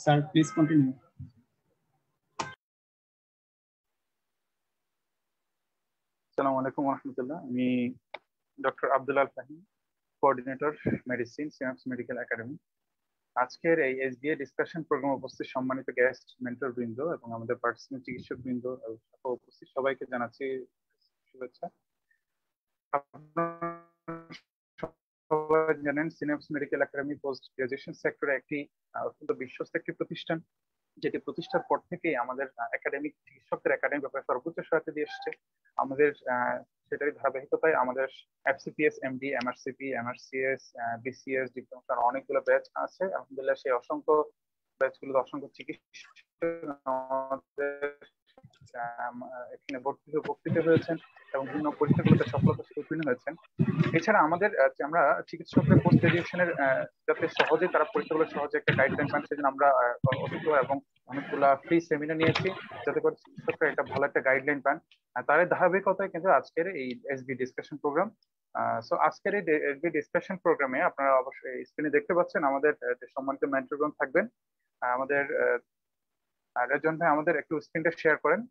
Sir, please continue. আসসালামু আলাইকুম রহমতুল্লাহ। আমি doctor Abdul Al Fahim, coordinator medicine, Synapse medical academy. আজকের এই এসবিএ ডিসকাশন প্রোগ্রামে উপস্থিত সম্মানিত গেস্ট, মেন্টর বৃন্দ এবং আমাদের পার্সোনাল চিকিৎসক বৃন্দ উপস্থিত সবাইকে জানাচ্ছি শুভেচ্ছা। সবাই জানেন synapse medical academy post graduation সেক্টরে একটি অত্যন্ত বিশ্বস্ত একটি প্রতিষ্ঠান, যেটি প্রতিষ্ঠার পর থেকেই আমাদের একাডেমিক চিকিৎসকদের একাডেমিক ব্যাপারে সর্বোচ্চ সহায়তা দিয়ে এসছে। আমাদের সেটারই ধারাবাহিকতায় আমাদের FCPS, MD, MRCP, MRCS, BCS, diploma অনেকগুলো ব্যাচ আছে। আলহামদুলিল্লাহ সেই অসংখ্য ব্যাচগুলোতে অসংখ্য চিকিৎসক এখানে বক্তৃতা হয়েছেন এবং বিভিন্ন পরীক্ষাগুলোতে সফলতার সাথে উত্তীর্ণ হয়েছেন। এছাড়া আমাদের আমরা চিকিৎসকদের পোস্ট গ্রাজুয়েশনের যাতে সহজে তারা পরীক্ষাগুলো সহজে একটা গাইডলাইন পান, সেজন্য আমরা অসংখ্য এবং অনেকগুলা ফ্রি সেমিনার নিয়েছি, যাতে করে চিকিৎসকরা একটা ভালো একটা গাইডলাইন পান। তার ধারাবাহিকতায় কিন্তু আজকের এই এসবি ডিসকাশন প্রোগ্রাম। সো আজকের এই এসবি ডিসকাশন প্রোগ্রামে আপনারা অবশ্যই স্ক্রিনে দেখতে পাচ্ছেন আমাদের যে সম্মানিত মেন্টরগণ থাকবেন। আমাদের রেজন ভাই আমাদের একটু স্ক্রিনটা শেয়ার করেন।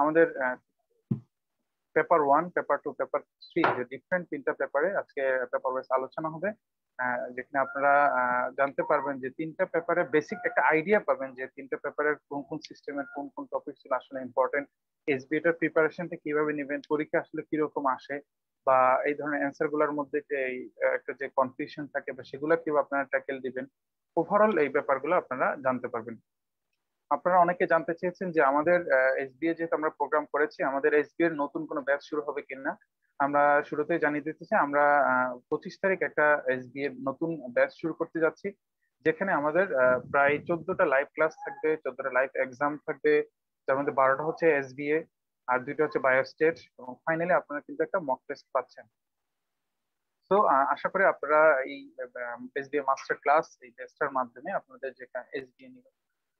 আমাদের পেপার 1, পেপার 2, পেপার 3 যে ডিফারেন্ট তিনটা পেপারে আজকে পেপার ওয়াইজ আলোচনা হবে, যেখানে আপনারা জানতে পারবেন যে তিনটা পেপারে বেসিক একটা আইডিয়া পাবেন যে তিনটা পেপারের কোন কোন সিস্টেমের কোন কোন টপিক ছিল আসলে ইম্পর্টেন্ট, এসবিএ এর প্রিপারেশনটা কিভাবে নেবেন, পরীক্ষা আসলে কিরকম আসে, বা এই ধরনের অ্যান্সার গুলোর মধ্যে যে একটা যে কনফিউশন থাকে বা সেগুলো কিভাবে আপনারা ট্যাকেল দিবেন, ওভারঅল এই ব্যাপারগুলো আপনারা জানতে পারবেন। আপনারা অনেকে জানতে চেয়েছেন যে আমাদের এসবিএ যেহেতু আমরা প্রোগ্রাম করেছি, আমাদের এসবিএ এর নতুন কোনো ব্যাচ শুরু হবে কিনা। আমরা শুরুতেই জানিয়ে দিতে চাই আমরা 25 তারিখ একটা এসবিএ নতুন ব্যাচ শুরু করতে যাচ্ছি, যেখানে আমাদের প্রায় 14টা লাইভ ক্লাস থাকবে, 14টা লাইভ এক্সাম থাকবে, যার মধ্যে 12টা হচ্ছে এসবিএ আর 2টা হচ্ছে বায়োস্টেট, এবং ফাইনালি আপনারা কিন্তু একটা মক টেস্ট পাচ্ছেন। তো আশা করি আপনারা এই এসবিএ মাস্টার ক্লাস এই টেস্টের মাধ্যমে আপনাদের যেটা এসবিএ নিয়ে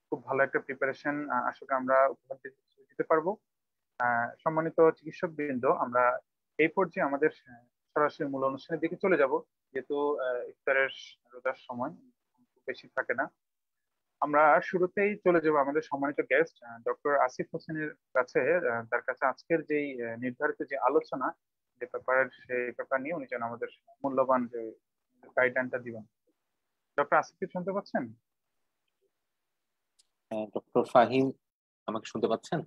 খুব ভালো একটা প্রিপারেশন আশা করি আমরা উপহার দিতে পারবো। সম্মানিত চিকিৎসক বৃন্দ, আমরা এই পর্যায়ে আমাদের সরাসরি মূল অনুষ্ঠানের দিকে চলে যাব, যেহেতু ইফতারের রোজার সময় খুব বেশি থাকে না। আমরা শুরুতেই চলে যাব আমাদের সম্মানিত গেস্ট ডক্টর আসিফ হোসেনের কাছে। তার কাছে আজকের যেই নির্ধারিত যে আলোচনা যে ব্যাপারের, সেই ব্যাপার নিয়ে উনি যেন আমাদের মূল্যবান যে গাইডলাইনটা দিবেন। ডক্টর আসিফ কি শুনতে পাচ্ছেন? ডক্টর ফাহিম আমাকে শুনতে পাচ্ছেন?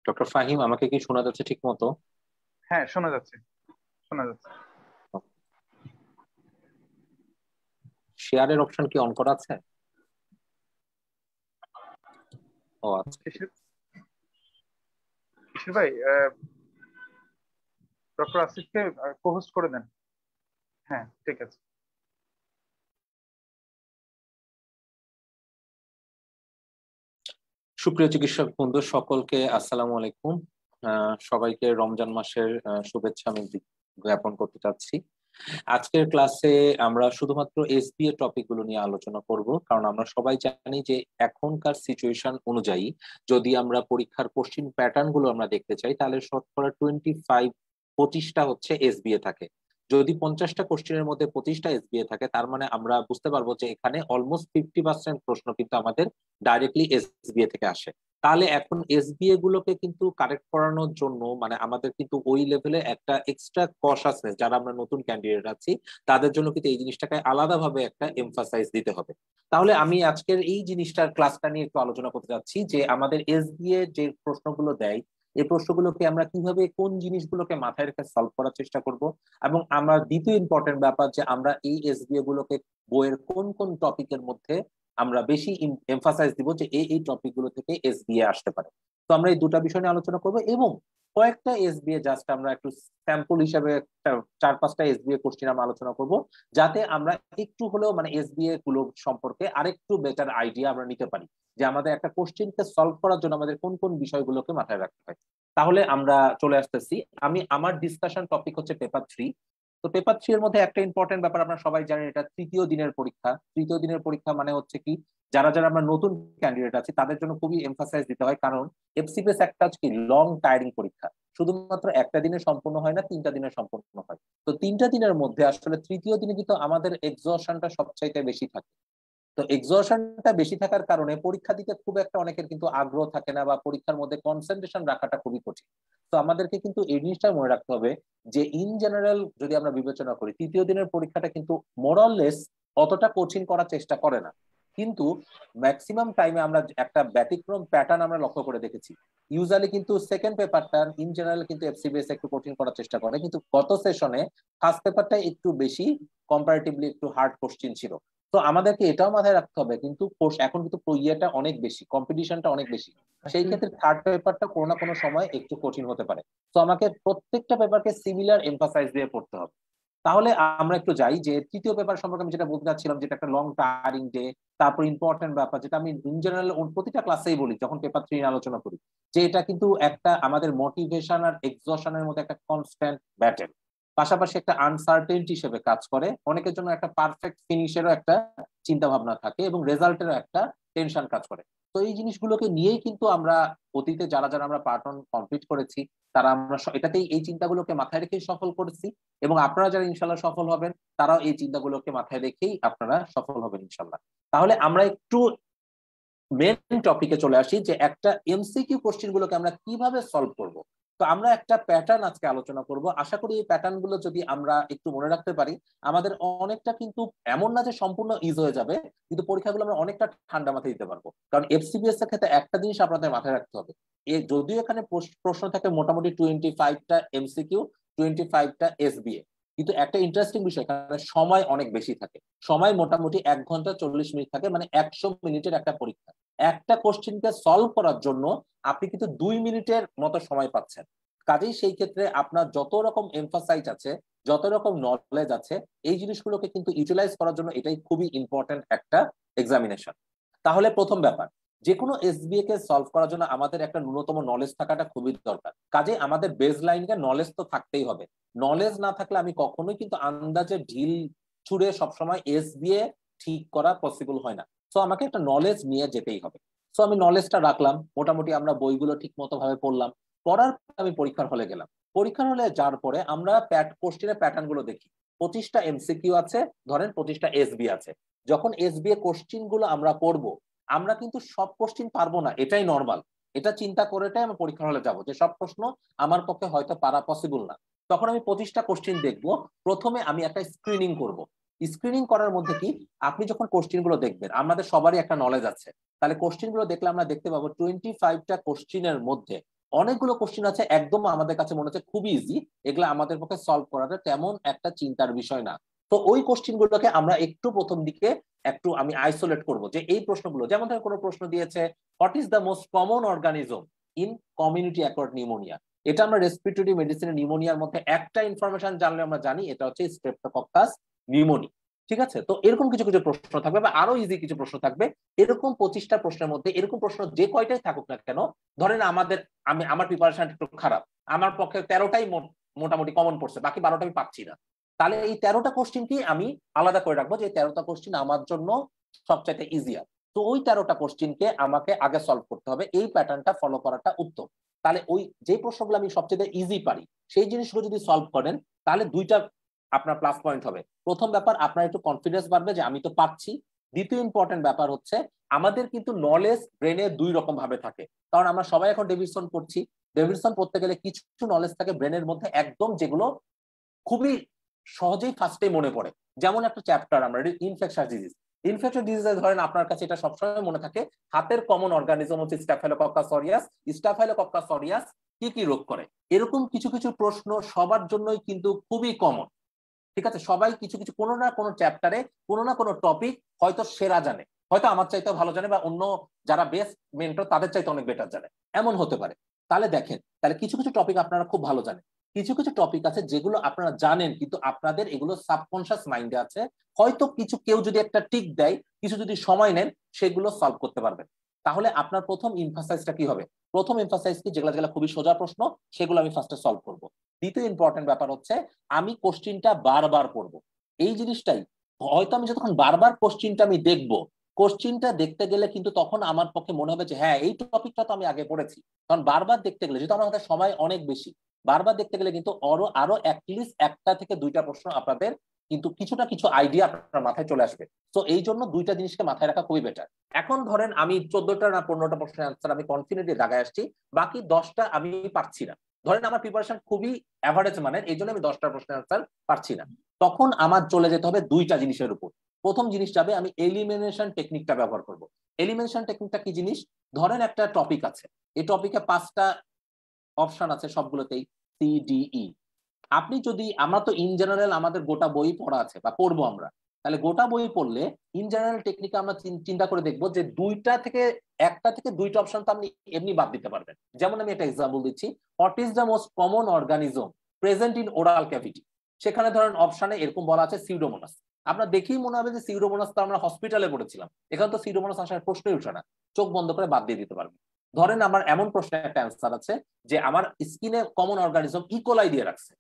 ডক্টর ফাহিম আমাকে কি শোনা যাচ্ছে ঠিক মতো? হ্যাঁ, শোনা যাচ্ছে, শোনা যাচ্ছে। শেয়ারের অপশন কি অন করা আছে? ও আচ্ছা, কিশোর ভাই ডক্টর আসিফকে কো-হোস্ট করে দেন। হ্যাঁ, ঠিক আছে। সুপ্রিয় চিকিৎসক বন্ধু সকলকে আসসালামু আলাইকুম। সবাইকে রমজান মাসের শুভেচ্ছা আমি জ্ঞাপন করতে চাচ্ছি। আজকের ক্লাসে আমরা শুধুমাত্র এসবিএ টপিক গুলো নিয়ে আলোচনা করব, কারণ আমরা সবাই জানি যে এখনকার সিচুয়েশন অনুযায়ী যদি আমরা পরীক্ষার কোশ্চিন প্যাটার্ন গুলো আমরা দেখতে চাই, তাহলে শতকরা 25টা হচ্ছে এসবিএ থাকে। যদি 50টা কোশ্চেনের মধ্যে 25টা এসবিএ থাকে, তার মানে আমরা বুঝতে পারবো যে এখানে অলমোস্ট 50% প্রশ্ন কিন্তু আমাদের ডাইরেক্টলি এসবিএ থেকে আসে। তাহলে এখন এসবিএ গুলোকে কিন্তু কারেক্ট করানোর জন্য মানে আমাদের কিন্তু ওই লেভেলে একটা এক্সট্রা কশাসনেস, যারা আমরা নতুন ক্যান্ডিডেট আছি তাদের জন্য কিন্তু এই জিনিসটাকে আলাদাভাবে একটা এমফাসাইজ দিতে হবে। তাহলে আমি আজকের এই জিনিসটার ক্লাসটা নিয়ে একটু আলোচনা করতে যাচ্ছি যে আমাদের এসবিএ যে প্রশ্নগুলো দেয়, এই প্রশ্নগুলোকে আমরা কিভাবে কোন জিনিসগুলোকে মাথায় রেখে সলভ করার চেষ্টা করব, এবং আমরা দ্বিতীয় ইম্পর্টেন্ট ব্যাপার যে আমরা এই এসবিএ গুলোকে বইয়ের কোন কোন টপিকের মধ্যে আমরা বেশি এমফাসাইজ দিব যে এই টপিক গুলো থেকে এসবিএ আসতে পারে। তো আমরা এই দুটা বিষয় নিয়ে আলোচনা করবো, এবং কয়েকটা এসবিএ জাস্ট আমরা একটু স্যাম্পল হিসাবে 4-5টা এসবিএ কোশ্চেন আমরা আলোচনা করব, যাতে আমরা একটু হলেও মানে এসবিএ গুলো সম্পর্কে আরেকটু বেটার আইডিয়া আমরা নিতে পারি যে আমাদের একটা কোশ্চেনকে সলভ করার জন্য আমাদের কোন কোন বিষয়গুলোকে মাথায় রাখতে হয়। তাহলে আমরা চলে আসতেছি, আমি আমার ডিসকাশন টপিক হচ্ছে পেপার 3। তো পেপার 3 এর মধ্যে একটা ইম্পর্টেন্ট ব্যাপার আপনারা সবাই জানেন, এটা তৃতীয় দিনের পরীক্ষা। তৃতীয় দিনের পরীক্ষা মানে হচ্ছে কি, যারা যারা আমরা নতুন ক্যান্ডিডেট আছি তাদের জন্য খুবই এমফাসাইজ দিতে হয়, কারণ এফসিপিএস একটা কি লং টায়ারিং পরীক্ষা, শুধুমাত্র একটা দিনে সম্পূর্ণ হয় না, 3টা দিনে সম্পূর্ণ হয়। তো 3টা দিনের মধ্যে আসলে তৃতীয় দিনে কিন্তু আমাদের এক্সহশনটা সবচাইতে বেশি থাকে। তো এক্সহশনটা বেশি থাকার কারণে পরীক্ষা দিতে খুব একটা অনেকের কিন্তু আগ্রহ থাকে না, বা পরীক্ষার মধ্যে কনসেন্ট্রেশন রাখাটা খুবই কঠিন। তো আমাদেরকে কিন্তু এই জিনিসটা মনে রাখতে হবে যে ইন জেনারেল যদি আমরা বিবেচনা করি, তৃতীয় দিনের পরীক্ষাটা কিন্তু মোরাললেস অতটা কঠিন করার চেষ্টা করে না, কিন্তু ম্যাক্সিমাম টাইমে আমরা একটা ব্যতিক্রম প্যাটার্ন আমরা লক্ষ্য করে দেখেছি। ইউজুয়ালি কিন্তু সেকেন্ড পেপারটা ইন জেনারেল কিন্তু এফসিবিএস একটু কঠিন করার চেষ্টা করে, কিন্তু গত সেশনে ফার্স্ট পেপারটা একটু বেশি কম্পারেটিভলি একটু হার্ড কোশ্চিন ছিল। তো আমাদেরকে এটাও মাথায় রাখতে হবে, কিন্তু এখন কিন্তু ইয়েটা অনেক বেশি, কম্পিটিশনটা অনেক বেশি, সেই ক্ষেত্রে থার্ড পেপারটা কোনো না কোনো সময় একটু কঠিন হতে পারে। তো আমাকে প্রত্যেকটা পেপারকে সিমিলার এমফাসাইজ দিয়ে পড়তে হবে। তাহলে আমরা একটু যাই যে তৃতীয় পেপার সম্পর্কে আমি যেটা বলতে চাচ্ছিলাম, যেটা একটা লং টায়ারিং ডে, তারপর ইম্পর্টেন্ট ব্যাপার যেটা আমি ইন জেনারেল প্রতিটা ক্লাসেই বলি যখন পেপার 3 নিয়ে আলোচনা করি, যে এটা কিন্তু একটা আমাদের মোটিভেশন আর এক্সশনের মধ্যে একটা কনস্ট্যান্ট ব্যাটেল, পাশাপাশি একটা আনসার্টেনটি হিসেবে কাজ করে। অনেকের জন্য একটা পারফেক্ট ফিনিশেরও একটা চিন্তা ভাবনা থাকে, এবং রেজাল্টেরও একটা টেনশন কাজ করে। তো এই জিনিসগুলোকে নিয়েই কিন্তু আমরা অতীতে যারা যারা আমরা পার্ট 1 কমপ্লিট করেছি, তারা আমরা এটাতেই এই চিন্তাগুলোকে মাথায় রেখেই সফল করেছি, এবং আপনারা যারা ইনশাল্লাহ সফল হবেন তারাও এই চিন্তাগুলোকে মাথায় রেখেই আপনারা সফল হবেন ইনশাল্লাহ। তাহলে আমরা একটু মেন টপিকে চলে আসি, যে একটা এমসিকিউ কোশ্চেন গুলোকে আমরা কিভাবে সলভ করব। তো আমরা একটা প্যাটার্ন আজকে আলোচনা করব, আশা করি এই প্যাটার্ন গুলো যদি আমরা একটু মনে রাখতে পারি, আমাদের অনেকটা কিন্তু এমন না যে সম্পূর্ণ ইজি হয়ে যাবে, কিন্তু পরীক্ষাগুলো আমরা অনেকটা ঠান্ডা মাথায় দিতে পারবো। কারণ এফসিবিএস এর ক্ষেত্রে একটা জিনিস আপনাদের মাথায় রাখতে হবে, যদিও এখানে প্রশ্ন থাকে মোটামুটি 25টা এমসিকিউ, 25টা এসবিএ, কিন্তু একটা ইন্টারেস্টিং বিষয়, এখানে সময় অনেক বেশি থাকে। সময় মোটামুটি 1 ঘন্টা 40 মিনিট থাকে, মানে 100 মিনিটের একটা পরীক্ষা। একটা কোশ্চেনকে সলভ করার জন্য আপনি কিন্তু 2 মিনিটের মতো সময় পাচ্ছেন। কাজেই সেই ক্ষেত্রে আপনার যত রকম এমফাসাইজ আছে, যত রকম নলেজ আছে, এই জিনিসগুলোকে কিন্তু ইউটিলাইজ করার জন্য এটাই খুবই ইম্পর্টেন্ট একটা এক্সামিনেশন। তাহলে প্রথম ব্যাপার, যে কোনো এসবিএ কে সলভ করার জন্য আমাদের একটা ন্যূনতম নলেজ থাকাটা খুবই দরকার। কাজে আমাদের বেস লাইনকে নলেজ তো থাকতেই হবে। নলেজ না থাকলে আমি কখনোই কিন্তু আন্দাজে ঢিল ছুড়ে সবসময় এসবিএ ঠিক করা পসিবল হয় না। সো আমাকে একটা নলেজ নিয়ে যেতেই হবে। সো আমি নলেজটা রাখলাম, মোটামুটি আমরা বইগুলো ঠিক মতো ভাবে পড়লাম, পড়ার পর আমি পরীক্ষার হলে গেলাম। পরীক্ষার হলে যাওয়ার পরে আমরা কোশ্চেনের প্যাটার্ন গুলো দেখি। 25টা এমসিকিউ আছে, ধরেন 25টা এসবি আছে। যখন এসবি এ কোশ্চেন গুলো আমরা পড়বো, আমরা কিন্তু সব কোশ্চেন পারবো না, এটাই নর্মাল। এটা চিন্তা করেটাই আমি পরীক্ষার হলে যাবো যে সব প্রশ্ন আমার পক্ষে হয়তো পারা পসিবল না। তখন আমি 25টা কোশ্চেন দেখবো। প্রথমে আমি একটা স্ক্রিনিং করব। স্ক্রিনিং করার মধ্যে কি, আপনি যখন কোশ্চেন গুলো দেখবেন, আমাদের সবারই একটা নলেজ আছে, তাহলে কোশ্চেন গুলো দেখলে আমরা দেখতে পাবো 25টা কোশ্চেনের মধ্যে অনেকগুলো কোশ্চেন আছে একদম আমাদের কাছে মনে হচ্ছে খুবই ইজি, এগুলো আমাদের পক্ষে সলভ করাটা তেমন একটা চিন্তার বিষয় না। তো ওই কোশ্চেন গুলোকে আমরা একটু প্রথম দিকে একটু আমি আইসোলেট করব, যে এই প্রশ্নগুলো, যেমন ধরেন কোনো প্রশ্ন দিয়েছে what is the most common organism in community acquired pneumonia. এটা আমরা রেসপিরেটরি মেডিসিনের নিউমোনিয়ার মধ্যে একটা ইনফরমেশন জানলে আমরা জানি এটা হচ্ছে স্ট্রেপ্টোকক্কাস নিউমোনি। ঠিক আছে, তো এরকম কিছু কিছু প্রশ্ন থাকবে, বা আরো ইজি কিছু প্রশ্ন থাকবে। এরকম 25টা প্রশ্নের মধ্যে এরকম প্রশ্ন যে কয়টাই থাকুক না কেন, ধরেন আমার প্রিপারেশন একটু খারাপ, আমার পক্ষে 13টাই মোটামুটি কমন পড়ছে, বাকি 12টা আমি পাচ্ছি না, তাহলে এই 13টা কোশ্চিন কি আমি আলাদা করে রাখবো, যে 13টা কোশ্চিন আমার জন্য সবচাইতে ইজিয়ার। তো ওই 13টা কোশ্চিনকে আমাকে আগে সলভ করতে হবে, এই প্যাটার্নটা ফলো করাটা উত্তম। তাহলে ওই যে প্রশ্নগুলো আমি সবচেয়ে ইজি পারি, সেই জিনিসগুলো যদি সলভ করেন, তাহলে দুইটা আপনার প্লাস পয়েন্ট হবে। প্রথম ব্যাপার, আপনার একটু কনফিডেন্স বাড়বে যে আমি তো পাচ্ছি। দ্বিতীয় ইম্পর্টেন্ট ব্যাপার হচ্ছে, আমাদের কিন্তু নলেজ ব্রেনে 2 রকম ভাবে থাকে। কারণ আমরা সবাই এখন ডেভিডসন পড়ছি, ডেভিডসন পড়তে গেলে কিছু নলেজ থাকে ব্রেনের মধ্যে একদম, যেগুলো খুবই সহজেই ফার্স্টেই মনে পড়ে। যেমন একটা চ্যাপ্টার আমরা ইনফেকশাস ডিজিজ, ইনফেকশন ডিজিজে ধরেন আপনার কাছে এটা সবসময় মনে থাকে, হাতের কমন অর্গানিজম হচ্ছে স্টাফাইলোকক্কাস অরিয়াস, স্টাফাইলোকক্কাস অরিয়াস কি কি রোগ করে। এরকম কিছু কিছু প্রশ্ন সবার জন্যই কিন্তু খুবই কমন। ঠিক আছে, সবাই কিছু কিছু কোনো না কোনো চ্যাপ্টারে কোনো না কোনো টপিক হয়তো সেরা জানে, হয়তো আমার চাইতেও ভালো জানে, বা অন্য যারা বেস্ট মেন্টর তাদের চাইতে অনেক বেটার জানে, এমন হতে পারে। তাহলে দেখেন, তাহলে কিছু কিছু টপিক আপনারা খুব ভালো জানেন, কিছু কিছু টপিক আছে যেগুলো আপনারা জানেন কিন্তু আপনাদের এগুলো সাবকনশিয়াস মাইন্ডে আছে। হয়তো কিছু কেউ যদি একটা টিক দেয়, কিছু যদি সময় নেন, সেগুলো সলভ করতে পারবেন। তাহলে আপনার প্রথম এমফাসাইজটা কি হবে? প্রথম এমফাসাইজ কি, যেগুলো যেগুলো খুবই সোজা প্রশ্ন সেগুলো আমি ফার্স্টে সলভ করব। দ্বিতীয় ইম্পর্টেন্ট ব্যাপার হচ্ছে আমি কোশ্চিনটা বারবার পড়ব। এই জিনিসটাই, হয়তো আমি যতক্ষণ বারবার কোশ্চিনটা আমি দেখব, কোশ্চিনটা দেখতে গেলে কিন্তু তখন আমার পক্ষে মনে হবে যে হ্যাঁ এই টপিকটা তো আমি আগে পড়েছি। কারণ বারবার দেখতে গেলে, যেহেতু আমার হাতে সময় অনেক বেশি, বারবার দেখতে গেলে কিন্তু আরো আরো অ্যাটলিস্ট একটা থেকে দুইটা প্রশ্ন আপনাদের কিন্তু কিছুটা কিছু আইডিয়া আপনার মাথায় চলে আসবে। তো এই জন্য দুইটা জিনিসকে মাথায় রাখা খুবই বেটার। এখন ধরেন আমি 14টা না 15টা প্রশ্নের অ্যান্সার আমি কনফিডেন্টলি দাগায় আসছি, বাকি 10টা আমি পারছি না। ধরেন আমার প্রিপারেশন খুবই অ্যাভারেজ মানের, এই জন্য আমি 10টা প্রশ্নের অ্যান্সার পারছি না। তখন আমার চলে যেতে হবে দুইটা জিনিসের উপর। প্রথম জিনিস যাবে, আমি এলিমিনেশন টেকনিকটা ব্যবহার করব। এলিমিনেশন টেকনিকটা কি জিনিস? ধরেন একটা টপিক আছে, এই টপিকে 5টা অপশন আছে, সবগুলোতেই CDE। আপনি যদি, আমরা তো ইন জেনারেল আমাদের গোটা বই পড়া আছে বা পড়বো আমরা, তাহলে গোটা বই পড়লে ইন জেনারেল টেকনিকে আমরা চিন্তা করে দেখবো যে একটা থেকে দুইটা অপশন তো আপনি এমনি বাদ দিতে পারবেন। যেমন আমি একটা এক্সাম্পল দিচ্ছি, what is the most common organism present in oral cavity. সেখানে ধরেন অপশনে এরকম বলা আছে সিউডোমোনাস। আপনার দেখেই মনে হবে যে সিউডোমোনাস তো আমরা হসপিটালে পড়েছিলাম, এখানে তো সিউডোমোনাস আসার প্রশ্নই উঠে না, চোখ বন্ধ করে বাদ দিয়ে দিতে পারবেন। ধরেন আমার এমন প্রশ্নের একটা অ্যান্সার আছে যে আমার স্কিনে কমন অর্গানিজম ইকোলাই দিয়ে রাখছে,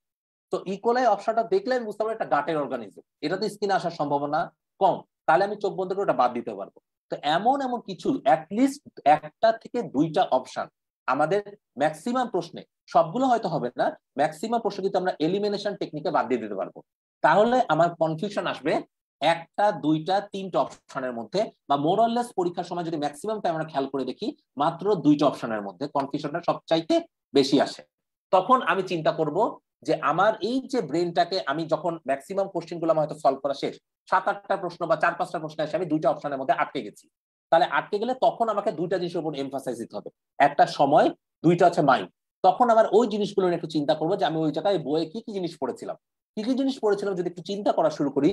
তো ইকোলাই অপশনটা দেখলে আমি বুঝতে পারবো এটা গাটের অর্গানিজম, এটা তো স্কিনে আসার সম্ভাবনা কম, তাহলে আমি চোখ বন্ধ করে ওটা বাদ দিতে পারবো। তো এমন এমন কিছু অ্যাটলিস্ট একটা থেকে দুইটা অপশন আমাদের ম্যাক্সিমাম প্রশ্নে, সবগুলো হয়তো হবে না, ম্যাক্সিমাম প্রশ্ন কিন্তু আমরা এলিমিনেশন টেকনিকে বাদ দিয়ে দিতে পারবো। তাহলে আমার কনফিউশন আসবে একটা, দুইটা, তিনটা অপশনের মধ্যে, বা মোরলেস পরীক্ষার সময় যদি ম্যাক্সিমাম টাইম আমরা খেয়াল করে দেখি মাত্র দুইটা অপশনের মধ্যে কনফিউশনটা সবচাইতে বেশি আসে। তখন আমি চিন্তা করব যে আমার এই যে ব্রেনটাকে আমি যখন ম্যাক্সিমাম কোশ্চেন গুলো হয়তো সলভ করা শেষ, 7-8টা প্রশ্ন বা 4-5টা প্রশ্ন এসে আমি দুইটা অপশনের মধ্যে আটকে গেছি, তাহলে আটকে গেলে তখন আমাকে দুইটা জিনিসের উপর এমফাসাইজ দিতে হবে। একটা সময়, দুইটা হচ্ছে মাইন্ড। তখন আমার ওই জিনিসগুলো নিয়ে একটু চিন্তা করবো যে আমি ওই জায়গায় বইয়ে কি কি জিনিস পড়েছিলাম, কি কি জিনিস পড়েছিলাম, যদি একটু চিন্তা করা শুরু করি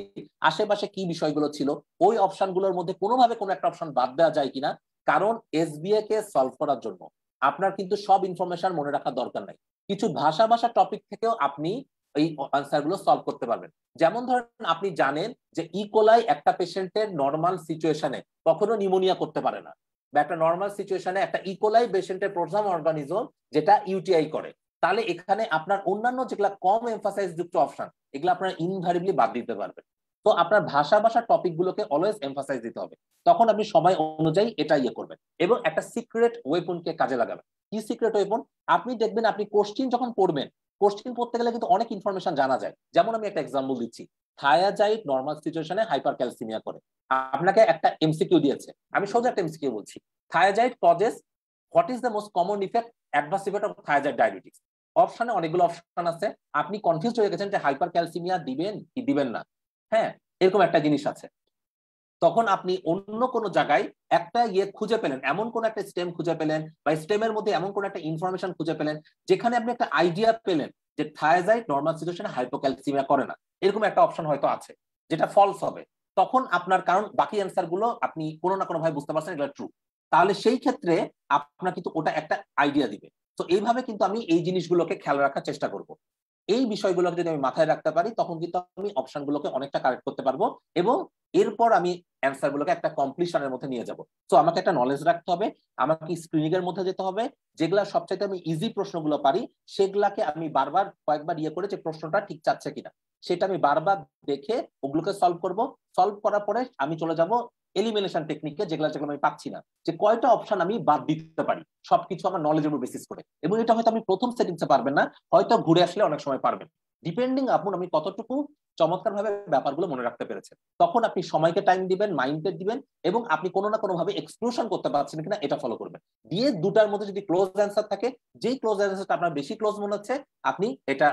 আশেপাশে কি বিষয়গুলো ছিল, ওই অপশনগুলোর মধ্যে কোনোভাবে কোনো একটা অপশন বাদ দেওয়া যায় কিনা। কারণ এসবিএ কে সলভ করার জন্য আপনার কিন্তু সব ইনফরমেশন মনে রাখার দরকার নাই, কিছু ভাষা টপিক থেকেও আপনি এই আনসার গুলো সলভ করতে পারবেন। যেমন ধরেন আপনি জানেন যে ইকোলাই একটা পেশেন্টের নর্মাল সিচুয়েশনে কখনো নিউমোনিয়া করতে পারে না, বা একটা নর্মাল সিচুয়েশনে একটা ইকোলাই পেশেন্টের প্রথম অর্গানিজম যেটা ইউটিআই করে, তাহলে এখানে আপনার অন্যান্য যেগুলা কম এমফাসাইজ যুক্ত অপশন এগুলো আপনার ইনভ্যারিবলি বাদ দিতে পারবেন। তো আপনার ভাষা টপিক গুলোকে অলওয়েজ এমফাসাইজ দিতে হবে, তখন আপনি সময় অনুযায়ী এটা ইয়ে করবেন এবং একটা সিক্রেট ওয়েপনকে কাজে লাগাবেন। কি সিক্রেট ওয়েপন? আপনি দেখবেন আপনি কোশ্চিন যখন পড়বেন, কোশ্চিন পড়তে গেলে কিন্তু অনেক ইনফরমেশন জানা যায়। যেমন আমি একটা এক্সাম্পল দিচ্ছি, থায়াজাইড নর্মাল সিচুয়েশনে হাইপার ক্যালসিমিয়া করে, আপনাকে একটা এমসিকিউ দিয়েছে, আমি সোজা একটা এমসিকিউ বলছি, thiazide causes what is the most common effect, adverse effect of thiazide diabetes. অপশনে অনেকগুলো অপশন আছে, আপনি কনফিউজ হয়ে গেছেন যে হাইপার ক্যালসিমিয়া দিবেন কি দিবেন না, হ্যাঁ এরকম একটা জিনিস আছে। তখন আপনি অন্য কোনো জায়গায় একটা ইয়ে খুঁজে পেলেন, এমন কোন একটা স্টেম খুঁজে পেলেন বা স্টেমের মধ্যে এমন কোন একটা ইনফরমেশন খুঁজে পেলেন যেখানে আপনি একটা আইডিয়া পেলেন যে থায়াজাইড নর্মাল সিচুয়েশনে হাইপোক্যালসিমিয়া করে না, এরকম একটা অপশন হয়তো আছে যেটা ফলস হবে। তখন আপনার, কারণ বাকি অ্যান্সার গুলো আপনি কোনো না কোনো ভাবে বুঝতে পারছেন এগুলো ট্রু, তাহলে সেই ক্ষেত্রে আপনার কিন্তু ওটা একটা আইডিয়া দিবে। তো এইভাবে কিন্তু আমি এই জিনিসগুলোকে খেয়াল রাখার চেষ্টা করব। এই বিষয়গুলোকে যদি আমি মাথায় রাখতে পারি তখন কিন্তু আমি অপশনগুলোকে অনেকটা কারেক্ট করতে পারবো এবং এরপর আমি অ্যান্সার গুলোকে একটা কমপ্লিশনের মধ্যে নিয়ে যাব। তো আমাকে একটা নলেজ রাখতে হবে, আমাকে স্ক্রিনিং এর মধ্যে যেতে হবে, যেগুলা সবচাইতে আমি ইজি প্রশ্নগুলো পারি সেগুলাকে আমি বারবার কয়েকবার ইয়ে করে যে প্রশ্নটা ঠিক চাচ্ছে কিনা সেটা আমি বারবার দেখে ওগুলোকে সলভ করব। সলভ করার পরে আমি চলে যাব এলিমিনেশন টেকনিকে, যেগুলো যেগুলো আমি পাচ্ছি না, যে কয়টা অপশন আমি বাদ দিতে পারি সবকিছু আমার নলেজের উপর বেসিস করে। এবং এটা হয়তো আমি প্রথম সেটিংসে পারবেন না, হয়তো ঘুরে আসলে অনেক সময় পারবেন, ডিপেন্ডিং আপনি আমি কতটুকু চমৎকার ভাবে ব্যাপারগুলো মনে রাখতে পেরেছেন। তখন আপনি সময়কে টাইম দিবেন, মাইন্ডকে দিবেন এবং আপনি কোনো না কোনো ভাবে এক্সক্লুশন করতে পারছেন কিনা এটা ফলো করবেন। দিয়ে দুটার মধ্যে যদি ক্লোজ অ্যান্সার থাকে, যেই ক্লোজ অ্যান্সারটা আপনার বেশি ক্লোজ মনে হচ্ছে আপনি এটা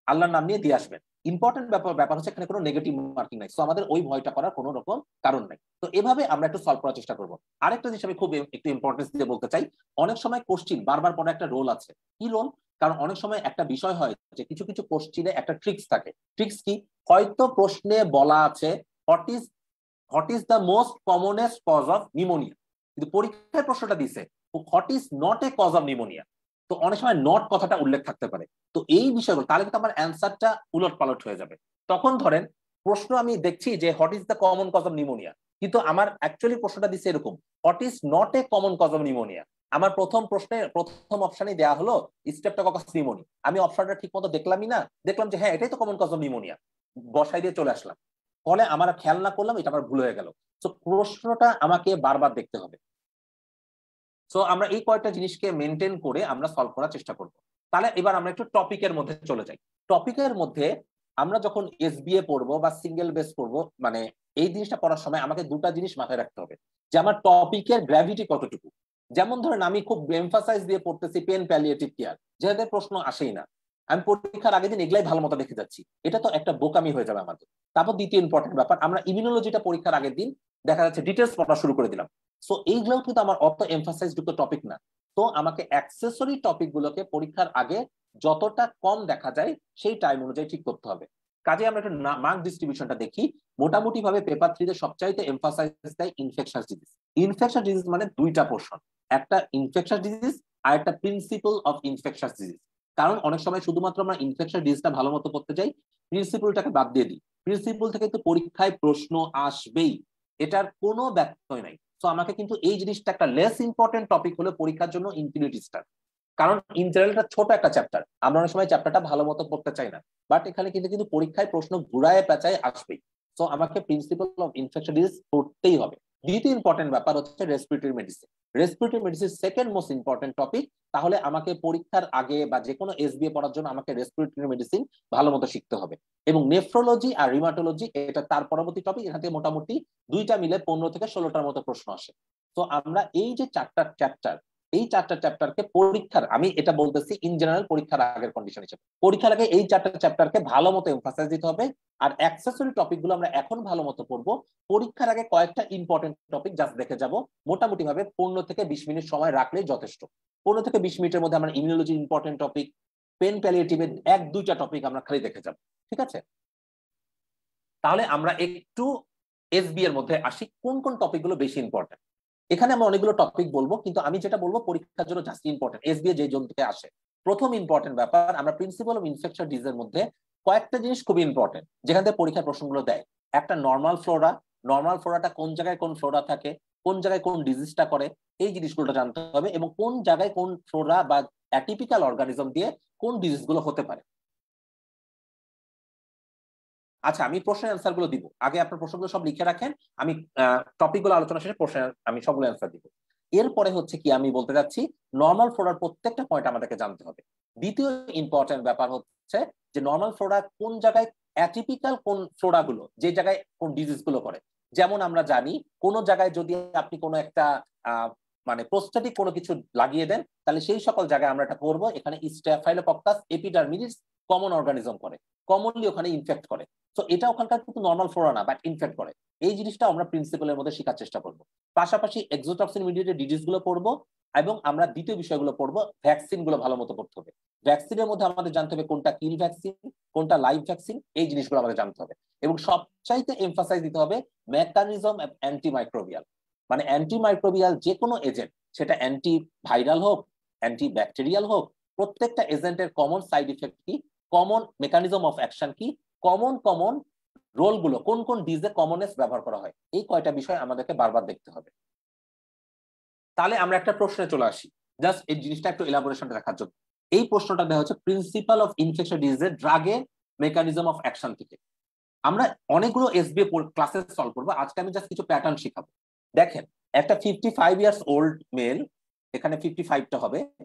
আল্লাহর নাম নিয়ে দিয়ে আসবেন। ইম্পর্টেন্ট ব্যাপার হচ্ছে এখানে কোনো নেগেটিভ মার্কিং নাই, তো আমাদের ওই ভয়টা করার কোনো রকম কারণ নাই। তো এভাবে আমরা একটু সলভ করার চেষ্টা করবো। আরেকটা জিনিস আমি খুব একটু ইম্পর্টেন্স দিয়ে বলতে চাই, অনেক সময় কোশ্চিন বারবার পড়ে একটা রোল আছে। কি রোল? কারণ অনেক সময় একটা বিষয় হয় যে কিছু কিছু কোশ্চিনে একটা ট্রিক্স থাকে। ট্রিক্স কি? হয়তো প্রশ্নে বলা আছে what is the most commonest cause of pneumonia, কিন্তু পরীক্ষায় প্রশ্নটা দিছে what is not a cause of pneumonia. তো অনেক সময় নট কথাটা উল্লেখ থাকতে পারে। তো এই বিষয়গুলো তাহলে কিন্তু আমার অ্যান্সারটা উলট পালট হয়ে যাবে। তখন ধরেন প্রশ্ন আমি দেখছি যে what is the common cause of pneumonia, কিন্তু আমার অ্যাকচুয়ালি প্রশ্নটা দিচ্ছে এরকম, what is not a common cause of pneumonia. আমার প্রথম প্রশ্নে প্রথম অপশনে দেওয়া হলো স্ট্রেপ্টোককাস নিউমোনি, আমি অপশনটা ঠিক মতো দেখলামই না, দেখলাম যে হ্যাঁ এটাই তো কমন কজ অফ নিউমোনিয়া, বসাই দিয়ে চলে আসলাম, ফলে আমার খেয়াল না করলাম, এটা আমার ভুল হয়ে গেল। তো প্রশ্নটা আমাকে বারবার দেখতে হবে। সো আমরা এই কয়েকটা জিনিসকে মেনটেন করে আমরা সলভ করার চেষ্টা করব। তাহলে এবার আমরা একটু টপিকের মধ্যে চলে যাই। টপিকের মধ্যে আমরা যখন এসবিএ পড়বো বা সিঙ্গেল বেস পড়বো, মানে এই জিনিসটা পড়ার সময় আমাকে দুটা জিনিস মাথায় রাখতে হবে, যে আমার টপিকের গ্র্যাভিটি কতটুকু। যেমন ধরেন আমি খুব এমফাসাইজ দিয়ে পড়তেছি পেন প্যালিয়েটিভ কেয়ার, যেটাতে প্রশ্ন আসেই না, আমি পরীক্ষার আগের দিন এগুলাই ভালো মতো দেখে যাচ্ছি, এটা তো একটা বোকামি হয়ে যাবে আমাদের। তারপর দ্বিতীয় ইম্পর্টেন্ট ব্যাপার, আমরা ইমিউনোলজিটা পরীক্ষার আগের দিন দেখা যাচ্ছে ডিটেলস পড়া শুরু করে দিলাম। সো এইগুলো কিন্তু আমার অত এমফাসাইজ যুক্ত টপিক না। তো আমাকে অ্যাক্সেসরি টপিক গুলোকে পরীক্ষার আগে যতটা কম দেখা যায় সেই টাইম অনুযায়ী ঠিক করতে হবে। কাজে আমরা একটু মার্ক ডিস্ট্রিবিউশনটা দেখি। মোটামুটি ভাবে পেপার 3 তে সবচাইতে এমফাসাইজ দেয় ইনফেকশাস ডিজিজ। ইনফেকশাস ডিজিজ মানে দুইটা পোর্শন, একটা ইনফেকশাস ডিজিজ আর একটা প্রিন্সিপল অফ ইনফেকশাস ডিজিজ। কারণ অনেক সময় শুধুমাত্র আমরা ইনফেকশাস ডিজিজটা ভালো মতো করতে চাই, প্রিন্সিপলটাকে বাদ দিয়ে দিই। প্রিন্সিপল থেকে তো পরীক্ষায় প্রশ্ন আসবেই, এটার কোনো ব্যত্যয় নাই। তো আমাকে কিন্তু এই জিনিসটা একটা লেস ইম্পর্টেন্ট টপিক হলো পরীক্ষার জন্য ইনফিনিটিসটা, কারণ ইন জেনারেলটা ছোট একটা চ্যাপ্টার, আমরা অনেক সময় চ্যাপ্টারটা ভালো মতো পড়তে চাই না, বাট এখানে কিন্তু পরীক্ষায় প্রশ্ন ঘুরায় পেঁচায় আসবেই। তো আমাকে প্রিন্সিপাল অফ ইনফেকশন ডিজিজ পড়তেই হবে। দ্বিতীয় ইম্পর্টেন্ট ব্যাপার হচ্ছে respiratory medicine. Respiratory medicine second most important topic. তাহলে আমাকে পরীক্ষার আগে বা যে কোনো এসবিএ পড়ার জন্য আমাকে রেসপিরেটরি মেডিসিন ভালো মতো শিখতে হবে। এবং নেফ্রোলজি আর রিমাটোলজি এটা তার পরবর্তী টপিক, এখান থেকে মোটামুটি দুইটা মিলে 15 থেকে 16টার মতো প্রশ্ন আসে। তো আমরা এই যে চারটা চ্যাপ্টার, এই চারটা চ্যাপ্টারকে পরীক্ষার, আমি এটা বলতেছি ইন জেনারেল পরীক্ষার আগের কন্ডিশন হিসেবে, পরীক্ষার আগে এই চারটা চ্যাপ্টারকে ভালো মতো এমফাসাইজ দিতে হবে। আর অ্যাক্সেসরি টপিকগুলো আমরা এখন ভালো মতো পড়বো, পরীক্ষার আগে কয়েকটা ইম্পর্টেন্ট টপিক জাস্ট দেখে যাব, মোটামুটি ভাবে 15 থেকে 20 মিনিট সময় রাখলেই যথেষ্ট। 15 থেকে 20 মিনিটের মধ্যে আমরা ইমিউনোলজি ইম্পর্টেন্ট টপিক, পেন প্যালিয়েটিভের 1-2টা টপিক আমরা খালি দেখে যাব, ঠিক আছে? তাহলে আমরা একটু এসবি এর মধ্যে আসি, কোন কোন টপিকগুলো বেশি ইম্পর্টেন্ট। এখানে আমরা অনেকগুলো টপিক বলবো, কিন্তু আমি যেটা বলবো পরীক্ষার জন্য জাস্ট ইম্পর্টেন্ট, এসবিএ যে জোন থেকে আসে। প্রথম ইম্পর্টেন্ট ব্যাপার, আমরা প্রিন্সিপাল অফ ইনফেকশন ডিজিজের মধ্যে কয়েকটা জিনিস খুবই ইম্পর্টেন্ট যেখান থেকে পরীক্ষার প্রশ্নগুলো দেয়। একটা নর্মাল ফ্লোরা, নর্মাল ফ্লোরাটা কোন জায়গায় কোন ফ্লোরা থাকে, কোন জায়গায় কোন ডিজিজটা করে, এই জিনিসগুলো জানতে হবে, এবং কোন জায়গায় কোন ফ্লোরা বা অ্যাটিপিক্যাল অর্গানিজম দিয়ে কোন ডিজিজগুলো হতে পারে। আচ্ছা, আমি প্রশ্নের অ্যান্সার গুলো দিব, আগে আপনার প্রশ্নগুলো সব লিখে রাখেন, আমি টপিকগুলো আলোচনা শেষে প্রশ্নের আমি সবগুলো অ্যান্সার দিব। এরপরে হচ্ছে কি আমি বলতে যাচ্ছি, নর্মাল ফ্লোরার প্রত্যেকটা পয়েন্ট আমাদেরকে জানতে হবে। দ্বিতীয় ইম্পর্টেন্ট ব্যাপার হচ্ছে যে নর্মাল ফ্লোরা কোন জায়গায়, অ্যাটিপিক্যাল কোন ফ্লোরা গুলো, যে জায়গায় কোন ডিজিজ গুলো করে। যেমন আমরা জানি কোন জায়গায় যদি আপনি কোনো একটা মানে প্রোস্টেটিক কোনো কিছু লাগিয়ে দেন, তাহলে সেই সকল জায়গায় আমরা এটা করবো, এখানে স্ট্যাফাইলোকক্কাস এপিডার্মিডিস কমন অর্গানিজম করে, কমনলি ওখানে ইনফেক্ট করে। তো এটা ওখানকার কিন্তু নর্মাল ফ্লোরা না, বাট ইনফেক্ট করে। এই জিনিসটা আমরা প্রিন্সিপালের মধ্যে শেখার চেষ্টা করব। পাশাপাশি এক্সোটক্সিন মিডিয়েটেড ডিজিজ গুলো পড়বো, এবং আমরা দ্বিতীয় বিষয়গুলো পড়বো, ভ্যাকসিন গুলো ভালো মতো পড়তে হবে। ভ্যাকসিনের মধ্যে আমাদের জানতে হবে কোনটা কিল ভ্যাকসিন, কোনটা লাইভ ভ্যাকসিন, এই জিনিসগুলো আমাদের জানতে হবে। এবং সবচাইতে এমফাসাইজ দিতে হবে মেকানিজম অফ অ্যান্টিমাইক্রোবিয়াল, মানে অ্যান্টিমাইক্রোবিয়াল যে কোনো এজেন্ট, সেটা অ্যান্টি ভাইরাল হোক, অ্যান্টি ব্যাকটেরিয়াল হোক, প্রত্যেকটা এজেন্টের কমন সাইড ইফেক্ট কি, কমন মেকানিজম অফ অ্যাকশন কি, কমন রোল গুলো, কোন কোন ডিজে কমনেস ব্যবহার করা হয়, এই কয়টা বিষয় আমাদেরকে বারবার দেখতে হবে। তাহলে আমরা একটা প্রশ্নে চলে আসি, জাস্ট এই জিনিসটা একটু এলাবোরেশনটা দেখার জন্য। এই প্রশ্নটা দেওয়া হচ্ছে প্রিন্সিপাল অফ ইনফেকশন ডিজিজের ড্রাগের মেকানিজম অফ অ্যাকশন থেকে। আমরা অনেকগুলো এসবিএ ক্লাসে সলভ করবো, আজকে আমি জাস্ট কিছু প্যাটার্ন শিখাবো। দেখেন, একটা 55 ইয়ার্স ওল্ড মেল, এখানে 55টা হবে,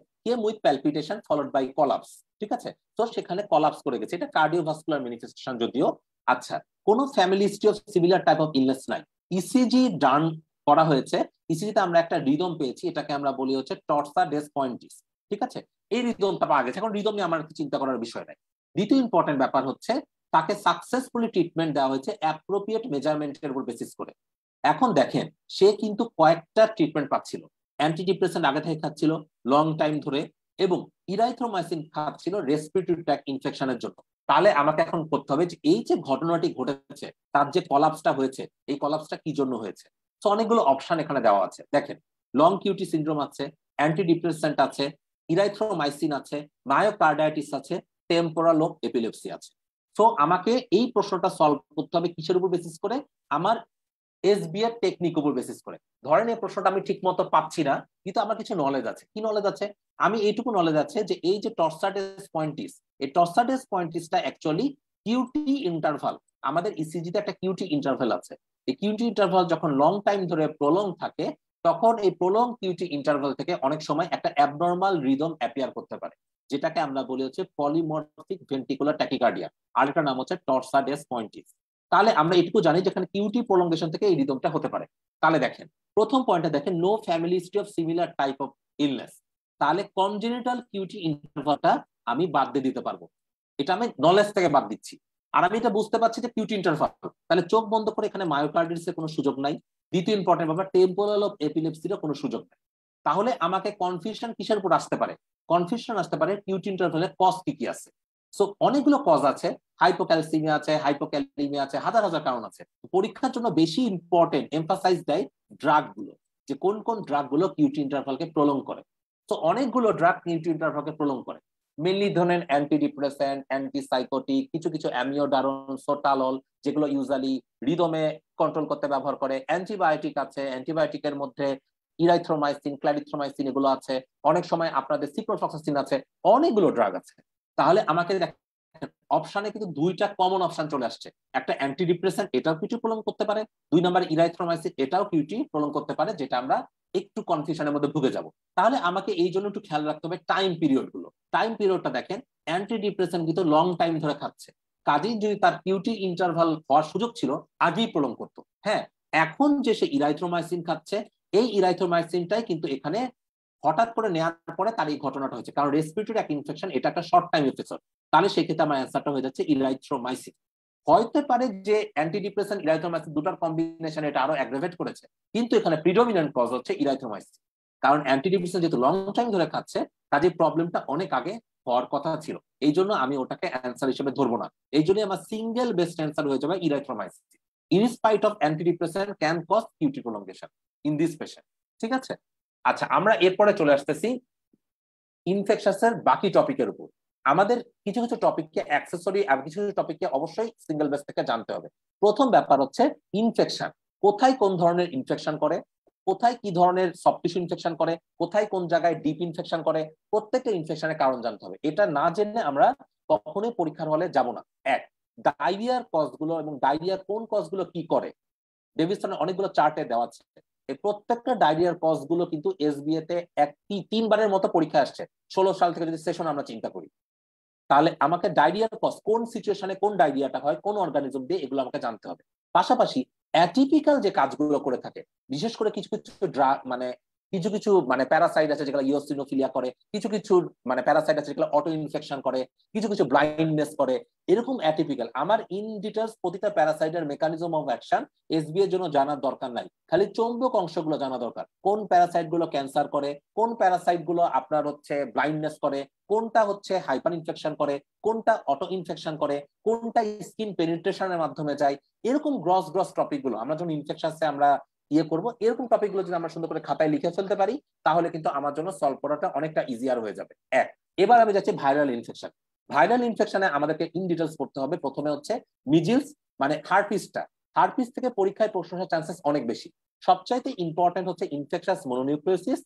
came with palpitation followed by collapse, ঠিক আছে? তো সেখানে কলাপস করে গেছে, এটা কার্ডিওভাস্কুলার ম্যানিফেস্টেশন যদিও। আচ্ছা, কোন family history of similar type of illness নাই। ইসিজি ডান করা হয়েছে, ইসিজিতে আমরা একটা রিদম পেয়েছি, এটাকে আমরা বলি হচ্ছে টর্সা ডেস পয়েন্টিস, ঠিক আছে? এই রিদমটা পাওয়া গেছে, এখন রিদম নিয়ে আমার চিন্তা করার বিষয় নাই। দ্বিতীয় ইম্পর্টেন্ট ব্যাপার হচ্ছে তাকে সাকসেসফুলি ট্রিটমেন্ট দেওয়া হয়েছে অ্যাপ্রোপ্রিয়েট মেজারমেন্টের উপর বেসিস করে। এখন দেখেন, সে কিন্তু কয়েকটা ট্রিটমেন্ট পাচ্ছিল, অ্যান্টিডিপ্রেসেন্ট আগে থেকে খাচ্ছিল লং টাইম ধরে, এবং ইরাইথ্রোমাইসিন খাচ্ছিল রেসপিরেটরি ট্র্যাক্ট ইনফেকশনের জন্য। তাহলে আমাকে এখন করতে হবে যে এই যে ঘটনাটি ঘটেছে, তার যে কলাপসটা হয়েছে, এই কলাপসটা কি জন্য হয়েছে। তো অনেকগুলো অপশন এখানে দেওয়া আছে, দেখেন, লং কিউটি সিনড্রোম আছে, অ্যান্টিডিপ্রেসেন্ট আছে, ইরাইথ্রোমাইসিন আছে, মায়োকার্ডাইটিস আছে, টেম্পোরাল লোব এপিলেপসি আছে। সো আমাকে এই প্রশ্নটা সলভ করতে হবে কিসের উপর বেসিস করে? আমার এসবি এর টেকনিক উপর বেসিস করে। ধরেন এই প্রশ্নটা আমি ঠিক মতো পাচ্ছি না, কিন্তু আমার কিছু নলেজ আছে। কি নলেজ আছে? আমি এইটুকু নলেজ আছে যে এই যে টর্সাডেস পয়েন্টিস, এই টর্সাডেস পয়েন্টিসটা অ্যাকচুয়ালি কিউটি ইন্টারভাল। আমাদের ইসিজি তে একটা কিউটি ইন্টারভাল আছে। এই কিউটি ইন্টারভাল যখন লং টাইম ধরে প্রলং থাকে, তখন এই প্রলং কিউটি ইন্টারভাল থেকে অনেক সময় একটা অ্যাবনর্মাল রিদম অ্যাপিয়ার করতে পারে, যেটাকে আমরা বলি হচ্ছে পলিমরফিক ভেন্ট্রিকুলার ট্যাকিকার্ডিয়া। আরেকটা নাম হচ্ছে টর্সাডেস পয়েন্টিস। তাহলে আমরা এটুকু জানি যেখানে কিউটি প্রলঙ্গেশন থেকে এই রিদমটা হতে পারে। তাহলে দেখেন প্রথম পয়েন্টে দেখেন no family history of similar type of illness. তাহলে কনজেনিটাল কিউটি ইন্টারভালটা আমি বাদ দিয়ে দিতে পারবো, এটা আমি নলেজ থেকে বাদ দিচ্ছি। আর আমি এটা বুঝতে পারছি যে কিউটি ইন্টারভাল, তাহলে চোখ বন্ধ করে এখানে মায়োকার্ডিটিসের কোনো সুযোগ নাই। দ্বিতীয় ইম্পর্টেন্ট ব্যাপার, টেম্পোরাল অফ এপিলেপসিরও কোনো সুযোগ নেই। তাহলে আমাকে কনফিউশন কিসের উপর আসতে পারে? কনফিউশন আসতে পারে কিউটি ইন্টারভালের কজ কি কি আছে। সো অনেকগুলো কজ আছে, হাইপোক্যালসিমিয়া আছে, হাইপোক্যালিমিয়া আছে, হাজার হাজার কারণ আছে। পরীক্ষার জন্য বেশি ইম্পর্টেন্ট এমফাসাইজ দেয় ড্রাগ গুলো, যে কোন কোন ড্রাগ গুলো কিউটি ইন্টারভালকে প্রলং করে। তো অনেকগুলো ড্রাগ কিউটি ইন্টারভালকে প্রলং করে। মেনলি ধরেন অ্যান্টি ডিপ্রেসেন্ট, অ্যান্টিসাইকোটিক, কিছু কিছু অ্যামিওডারন, সোটালল, যেগুলো ইউজুয়ালি রিদমে কন্ট্রোল করতে ব্যবহার করে। অ্যান্টিবায়োটিক আছে, অ্যান্টিবায়োটিকের মধ্যে ইরাইথ্রোমাইসিন, ক্ল্যারিথ্রোমাইসিন এগুলো আছে। অনেক সময় আপনাদের সিপ্রোফ্লক্সাসিন আছে। অনেকগুলো ড্রাগ আছে। তাহলে আমাকে অপশনে কিন্তু দুইটা কমন অপশন চলে আসছে। একটা অ্যান্টি ডিপ্রেসেন্ট, এটাও কিউটি প্রলং করতে পারে। দুই নাম্বার ইরাইথ্রোমাইসিন, এটাও কিউটি প্রলং করতে পারে, যেটা আমরা একটু কনফিউশনের মধ্যে ভুগে যাব। তাহলে আমাকে এই জন্য একটু খেয়াল রাখতে হবে টাইম পিরিয়ড গুলো। টাইম পিরিয়ডটা দেখেন, অ্যান্টি ডিপ্রেসেন্ট কিন্তু লং টাইম ধরে খাচ্ছে, কাজেই যদি তার কিউটি ইন্টারভাল হওয়ার সুযোগ ছিল আগেই প্রলং করতো। হ্যাঁ, এখন যে সে ইরাইথ্রোমাইসিন খাচ্ছে, এই ইরাইথ্রোমাইসিনটাই কিন্তু এখানে হঠাৎ করে নেওয়ার পরে তার এই ঘটনাটা হচ্ছে, কারণ রেসপিরেটরি একটা ইনফেকশন, এটা একটা শর্ট টাইম এপিসোড। তাহলে সেক্ষেত্রে আমার অ্যান্সারটা হয়ে যাচ্ছে ইরাইথ্রোমাইসিন। হয়তো পারে যে অ্যান্টিডিপ্রেসেন্ট ইরাইথ্রোমাইসিন দুটার কম্বিনেশন এটা আরো অ্যাগ্রাভেট করেছে, কিন্তু এখানে প্রিডমিনেন্ট কজ হচ্ছে ইরাইথ্রোমাইসিন। কারণ অ্যান্টিডিপ্রেসেন্ট যেহেতু লং টাইম ধরে খাচ্ছে, কাজে প্রবলেমটা অনেক আগে হওয়ার কথা ছিল। এই জন্য আমি ওটাকে অ্যান্সার হিসেবে ধরবো না। এই জন্য আমার সিঙ্গেল বেস্ট অ্যান্সার হয়ে যাবে erythromycin. In spite of antidepressant can cause QT prolongation in this patient. ঠিক আছে, আচ্ছা আমরা এরপরে চলে আসতেছি ইনফেকশাসের বাকি টপিকের উপর। আমাদের কিছু কিছু টপিককে অ্যাক্সেসরি আর কিছু কিছু টপিককে অবশ্যই সিঙ্গেল বেস থেকে জানতে হবে। প্রথম ব্যাপার হচ্ছে ইনফেকশন, কোথায় কোন ধরনের ইনফেকশন করে, কোথায় কি ধরনের সফট টিস্যু ইনফেকশন করে, কোথায় কোন জায়গায় ডিপ ইনফেকশন করে, প্রত্যেকটা ইনফেকশনের কারণ জানতে হবে। এটা না জেনে আমরা কখনোই পরীক্ষার হলে যাব না। এক, ডায়রিয়ার কজগুলো এবং ডায়রিয়ার কোন কজগুলো কি করে, ডেভিসনের অনেকগুলো চার্টে দেওয়া আছে। এই প্রত্যেকটা ডায়রিয়ার কজ গুলো কিন্তু এসবিএ তে 3বারের মতো পরীক্ষা আসছে 16 সাল থেকে যদি সেশন আমরা চিন্তা করি। তাহলে আমাকে ডায়রিয়ার কজ কোন সিচুয়েশনে কোন ডায়রিয়াটা হয়, কোন অর্গানিজম দিয়ে, এগুলো আমাকে জানতে হবে। পাশাপাশি অ্যাটিপিক্যাল যে কাজগুলো করে থাকে, বিশেষ করে কিছু কিছু ড্রাগ কিছু কিছু প্যারাসাইট আছে যেগুলো ইওসিনোফিলিয়া করে, কিছু কিছু প্যারাসাইট আছে যেগুলো অটো ইনফেকশন করে, কিছু কিছু ব্লাইন্ডনেস করে, এরকম অ্যাটিপিক্যাল। আমার ইন ডিটেলস প্রতিটা প্যারাসাইটের মেকানিজম অফ অ্যাকশন এসবি এর জন্য জানার দরকার নাই, খালি চৌম্বক অংশগুলো জানা দরকার। কোন প্যারাসাইট গুলো ক্যান্সার করে, কোন প্যারাসাইট গুলো আপনার হচ্ছে ব্লাইন্ডনেস করে, কোনটা হচ্ছে হাইপার ইনফেকশন করে, কোনটা অটো ইনফেকশন করে, কোনটা স্কিন পেনিট্রেশনের মাধ্যমে যায়। এরকম গ্রস গ্রস টপিক গুলো আমরা যখন ইনফেকশনসে আমরা করব, এরকম টপিক গুলো যদি আমরা সুন্দর করে খাতায় লিখে ফেলতে পারি, তাহলে কিন্তু আমার জন্য সলভ করাটা অনেকটা ইজিয়ার হয়ে যাবে। এক, এবার আমি যাচ্ছি ভাইরাল ইনফেকশন। ভাইরাল ইনফেকশনে আমাদেরকে ইন ডিটেলস পড়তে হবে। প্রথমে হচ্ছে মিজিলস, হার্পিসটা। হার্পিস থেকে পরীক্ষায় প্রশ্ন আসার চান্সেস অনেক বেশি। সবচাইতে ইম্পর্টেন্ট হচ্ছে infectious mononucleosis,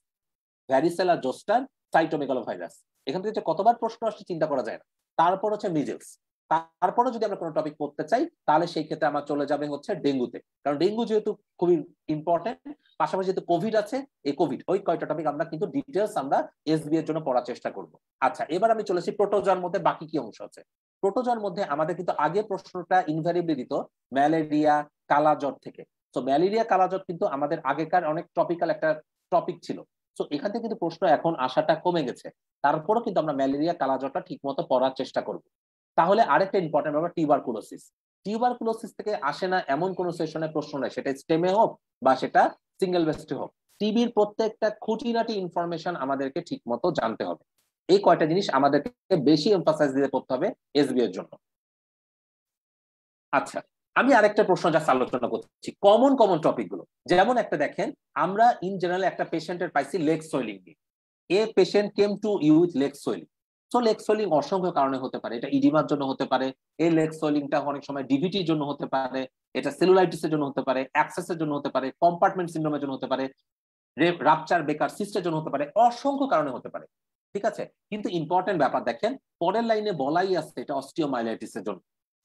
varicella zoster, cytomegalovirus. এখান থেকে কতবার প্রশ্ন আসছে চিন্তা করা যায় না। তারপর হচ্ছে মিজেলস। তারপরে যদি আমরা কোনো টপিক পড়তে চাই, তাহলে সেই ক্ষেত্রে আমার চলে যাবে হচ্ছে ডেঙ্গুতে, কারণ ডেঙ্গু যেহেতু খুবই ইম্পর্টেন্ট। পাশাপাশি যেহেতু কোভিড আছে, এই কোভিড ওই কয়টা টপিক আমরা কিন্তু ডিটেলস আমরা এসবি এর জন্য পড়ার চেষ্টা করব। আচ্ছা, এবার আমি চলেছি প্রোটোজোয়ার মধ্যে বাকি কি অংশ আছে। প্রোটোজোয়ার মধ্যে আমাদের কিন্তু আগে প্রশ্নটা ইনভ্যারিয়েবলি দিত ম্যালেরিয়া, কালাজ্বর থেকে। তো ম্যালেরিয়া, কালাজ্বর কিন্তু আমাদের আগেকার অনেক টপিক্যাল একটা টপিক ছিল। তো এখান থেকে কিন্তু প্রশ্ন এখন আসাটা কমে গেছে। তারপরও কিন্তু আমরা ম্যালেরিয়া, কালাজ্বরটা ঠিক মতো পড়ার চেষ্টা করব। তাহলে আরেকটা ইম্পর্টেন্ট ব্যাপার টিউবারকুলোসিস। টিউবারকুলোসিস থেকে আসে না এমন কোন সেশনে প্রশ্ন নেই, সেটা স্টেমে হোক বা সেটা সিঙ্গেল বেস্টে হোক। টিবির প্রত্যেকটা খুঁটিনাটি ইনফরমেশন আমাদেরকে ঠিক মতো জানতে হবে। এই কয়টা জিনিস আমাদেরকে বেশি এমফাসাইজ দিতে করতে হবে এসবি এর জন্য। আচ্ছা, আমি আরেকটা প্রশ্ন যা আলোচনা করছি, কমন কমন টপিক গুলো। যেমন একটা দেখেন, আমরা ইন জেনারেল একটা পেশেন্টের পাইছি লেগ সোয়েলিং নিয়ে। A patient came to you with leg swelling. So leg swelling অসংখ্য কারণে হতে পারে। এটা ইডিমার জন্য হতে পারে, এই লেগ সোয়েলিংটা অনেক সময় ডিভিটির জন্য হতে পারে, এটা সেলুলাইটিসের জন্য হতে পারে, অ্যাক্সেসের জন্য হতে পারে, কম্পার্টমেন্ট সিনড্রোমের জন্য হতে পারে, রাপচার বেকার সিস্টের জন্য হতে পারে, অসংখ্য কারণে হতে পারে। ঠিক আছে, কিন্তু ইম্পর্টেন্ট ব্যাপার দেখেন পরের লাইনে বলাই আছে এটা অস্টিওমাইলাইটিসের জন্য।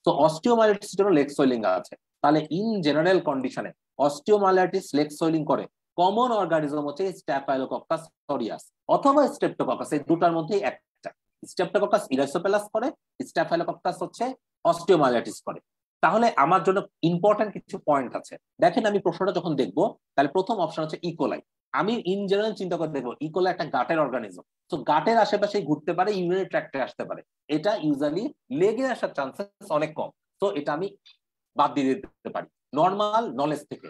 তো অস্টিওমাইলাইটিসের জন্য লেগ সোয়েলিং আছে। তাহলে ইন জেনারেল কন্ডিশনে অস্টিওমাইলাইটিস লেগ সোয়েলিং করে কমন অর্গানিজম হচ্ছে স্ট্যাফাইলোকক্কাস অরিয়াস অথবা স্ট্রেপ্টোকক্কাস, এই দুটার মধ্যেই একটা। স্ট্রেপ্টোকক্কাস ইরাইসোপেলাস করে, স্ট্যাফাইলোকক্কাস হচ্ছে অস্টিওমাইলাইটিস করে। তাহলে আমার জন্য ইম্পর্টেন্ট কিছু পয়েন্ট আছে। দেখেন আমি প্রশ্নটা যখন দেখবো তাহলে প্রথম অপশন হচ্ছে ইকোলাই। আমি ইন জেনারেল চিন্তা করে দেখবো ইকোলাই একটা গাটের অর্গানিজম, তো গাটের আশেপাশে ঘুরতে পারে, ইউরিনারি ট্র্যাক্টে আসতে পারে, এটা ইউজুয়ালি লেগে আসার চান্সেস অনেক কম। তো এটা আমি বাদ দিয়ে দিতে পারি নর্মাল নলেজ থেকে।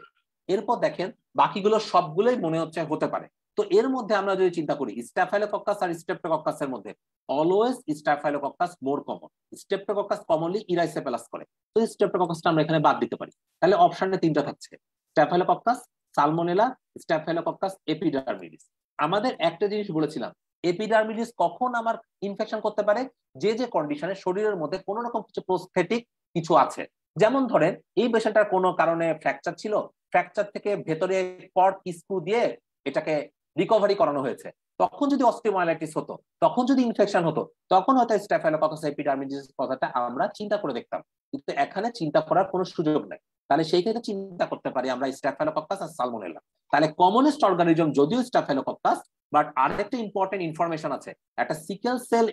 এরপর দেখেন বাকিগুলো সবগুলোই মনে হচ্ছে হতে পারে। তো এর মধ্যে আমরা যদি চিন্তা করি স্ট্যাফাইলোকক্কাস আর স্ট্রেপ্টোকক্কাসের মধ্যে always staphylococcus more common, streptococcus commonly erysipelas করে, তো স্ট্রেপ্টোকক্কাসটা আমরা এখানে বাদ দিতে পারি। তাহলে অপশনে তিনটা থাকছে, স্ট্যাফাইলোকক্কাস, সালমোনেলা, স্ট্যাফাইলোকক্কাস এপিডার্মিডিস। আমাদের একটা জিনিস বলেছিলাম, এপিডার্মিডিস কখন আমার ইনফেকশন করতে পারে, যে যে কন্ডিশনে শরীরের মধ্যে কোনো রকম কিছু প্রস্থেটিক কিছু আছে। যেমন ধরেন এই পেশেন্টটার কোনো কারণে ফ্র্যাকচার ছিল, ফ্র্যাকচার থেকে ভেতরে কর্ক স্ক্রু দিয়ে এটাকে রিকভারি করানো হয়েছে, তখন যদি অস্টিওমাইলাইটিস হতো, তখন যদি ইনফেকশন হতো, তখন হয়তো স্ট্যাফাইলোকক্কাস এপিডার্মিডিস কথাটা আমরা চিন্তা করে দেখতাম। কিন্তু এখানে চিন্তা করার কোনো সুযোগ নাই। তাহলে সেই ক্ষেত্রে চিন্তা করতে পারি আমরা স্ট্যাফাইলোকক্কাস আর সালমোনেলা। তাহলে কমনেস্ট অর্গানিজম যদিও স্ট্যাফাইলোকক্কাস, বাট আরেকটা ইম্পর্টেন্ট ইনফরমেশন আছে, একটা সিকেল সেল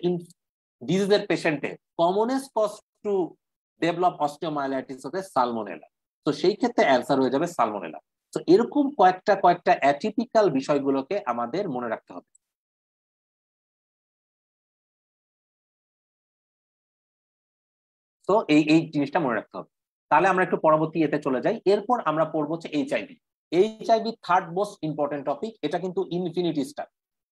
ডিজিজের পেশেন্টে commonest cause to develop osteomyelitis হতে সালমোনেলা। তো সেই ক্ষেত্রে অ্যান্সার হয়ে যাবে সালমোনেলা। তো এরকম কয়েকটা অ্যাটিপিক্যাল বিষয়গুলোকে আমাদের মনে রাখতে হবে। তো এই জিনিসটা মনে রাখতে হবে। তাহলে আমরা একটু পরবর্তী এতে চলে যাই। এরপর আমরা পড়বো হচ্ছে HIV. HIV third most important topic, এটা কিন্তু ইনফিনিটি স্টার।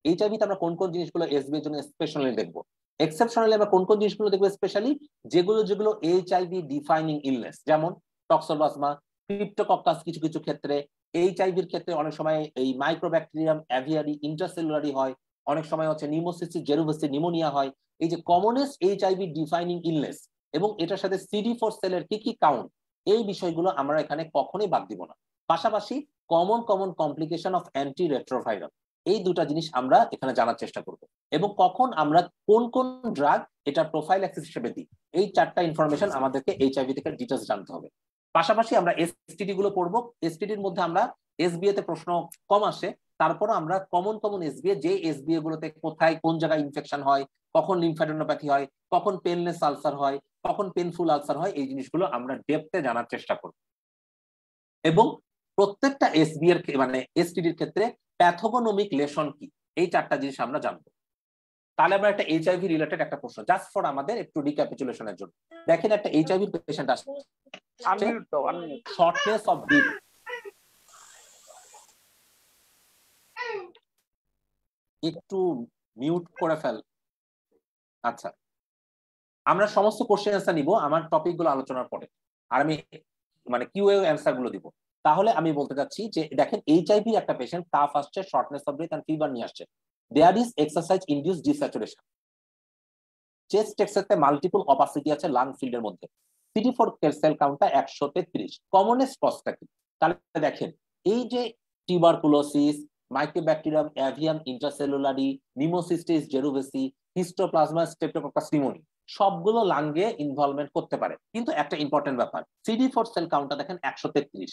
এইচআইভিতে আমরা কোন কোন জিনিসগুলো এসবি এর জন্য স্পেশালি দেখবো, এক্সেপশনালি আমরা কোন কোন জিনিসগুলো দেখবো স্পেশালি, যেগুলো এইচআইভি ডিফাইনিং ইলনেস, যেমন টক্সোপ্লাজমা, ক্রিপ্টোকক্কাস কিছু কিছু ক্ষেত্রে, এইচআইভির ক্ষেত্রে অনেক সময় এই মাইক্রোব্যাকটেরিয়াম অ্যাভিয়ারি ইন্ট্রাসেলুলারি হয়, অনেক সময় হচ্ছে নিউমোসিস্টিস জেরুভেসি নিউমোনিয়া হয়। এই যে কমনেস্ট এইচআইভি ডিফাইনিং ইলনেস এবং এটার সাথে CD4 সেলের কি কি কাউন্ট, এই বিষয়গুলো আমরা এখানে কখনোই বাদ দিব না। পাশাপাশি common complication of anti retroviral, এই দুটা জিনিস আমরা এখানে জানার চেষ্টা করব, এবং কখন আমরা কোন কোন ড্রাগ এটা প্রোফাইল্যাক্সিস হিসেবে দিই, এই চারটা ইনফরমেশন আমাদেরকে এইচআইভি থেকে ডিটেইলস জানতে হবে। পাশাপাশি আমরা এসটিডি গুলো পড়বো। এসটিডির মধ্যে আমরা এসবিএ তে প্রশ্ন কম আসে, তারপর আমরা কমন এসবিএ, যে এসবিএ গুলোতে কোথায় কোন জায়গায় ইনফেকশন হয়, কখন লিম্ফ্যাডেনোপ্যাথি হয়, কখন পেনলেস আলসার হয়, কখন পেনফুল আলসার হয়, এই জিনিসগুলো আমরা ডেপথে জানার চেষ্টা করব। এবং প্রত্যেকটা এসবি এর মানে এসটিডির ক্ষেত্রে প্যাথোগোনমিক লেশন কি, এই চারটা জিনিস আমরা জানবো। তাহলে আমরা একটা এইচআইভি রিলেটেড একটা প্রশ্ন জাস্ট ফর আমাদের একটু রিক্যাপিচুলেশনের জন্য। দেখেন একটা এইচআইভি পেশেন্ট আসছে, শর্টনেস অফ ব্রিথ, একটু মিউট করে ফেল। আচ্ছা, আমরা সমস্ত কোশ্চেন অ্যান্সার নিব আমার টপিক গুলো আলোচনার পরে, আর আমি মানে কিউএ অ্যান্সার গুলো দিব। তাহলে আমি বলতে চাচ্ছি যে দেখেন এইচআইভি একটা পেশেন্ট, কাফ আসছে, shortness of breath and fever নিয়ে আসছে, there is exercise induce desaturation, chest এক্সেতে মাল্টিপল অপাসিটি আছে লাং ফিল্ডের মধ্যে, CD4 সেল কাউন্টটা 133। কমনেস্ট কজটা কি? তাহলে দেখেন এই যে tuberculosis, mycobacterium avium intracellulare, pneumocystis jirovecii, histoplasma streptococcus pneumoniae, সবগুলো লাঙ্গে ইনভলভমেন্ট করতে পারে। কিন্তু একটা ইম্পর্টেন্ট ব্যাপার, CD4 সেল কাউন্টটা দেখেন 133।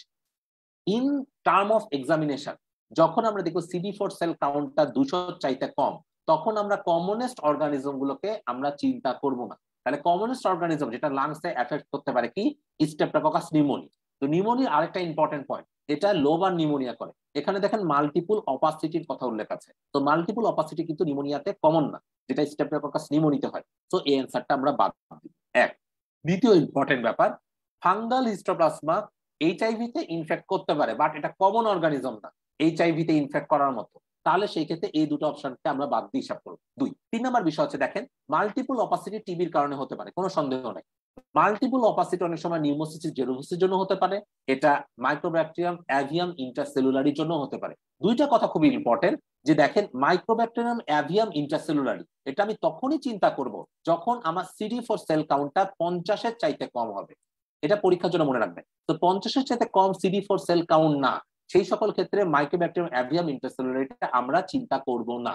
ইন টার্ম অফ এক্সামিনেশন যখন আমরা দেখব CD4 সেল কাউন্টটা 200 চাইতে কম, তখন আমরা কমনেস্ট অর্গানিজম গুলোকে আমরা চিন্তা করব না। তাহলে কমনেস্ট অর্গানিজম যেটা লাংসে এফেক্ট করতে পারে কি, স্ট্রেপ্টোকক্কাস নিউমোনি। তো নিউমোনির আরেকটা ইম্পর্টেন্ট পয়েন্ট, এটা লোবার নিউমোনিয়া করে। এখানে দেখেন মাল্টিপল অপাসিটির কথা উল্লেখ আছে, তো মাল্টিপল অপাসিটি কিন্তু নিউমোনিয়াতে কমন না, যেটা স্ট্রেপ্টোকক্কাস নিউমোনিতে হয়। তো এই অ্যান্সারটা আমরা বাদ দিই। এক, দ্বিতীয় ইম্পর্টেন্ট ব্যাপার, ফাঙ্গাল হিস্টোপ্লাজমা এইচআইভি তে ইনফেক্ট করতে পারে, বাট এটা কমন অর্গানিজম না এইচআইভি তে ইনফেক্ট করার মতো। তাহলে সেই ক্ষেত্রে এই দুটো অপশনকে আমরা বাদ দিয়ে হিসাব করব। 2, 3 নম্বর বিষয় হচ্ছে দেখেন মাল্টিপল অপাসিটি টিবির কারণে হতে পারে, কোনো সন্দেহ নাই। মাল্টিপল অপাসিটি অনেক সময় নিউমোসিস্টিস জেরোসিসের জন্য হতে পারে, এটা মাইক্রোব্যাকটেরিয়াম অ্যাভিয়াম ইন্টারসেলুলারির জন্য হতে পারে। দুইটা কথা খুবই ইম্পর্টেন্ট, যে দেখেন মাইক্রোব্যাকটেরিয়াম অ্যাভিয়াম ইন্টারসেলুলারি এটা আমি তখনই চিন্তা করব যখন আমার CD4 সেল কাউন্টটা 50-এর চাইতে কম হবে। এটা পরীক্ষার জন্য মনে রাখবেন। তো 50-এর চাইতে কম CD4 সেল কাউন্ট না, সেই সকল ক্ষেত্রে মাইক্রোব্যাকটেরিয়াম অ্যাভিয়াম ইন্টারসেলুলারিটা আমরা চিন্তা করব না।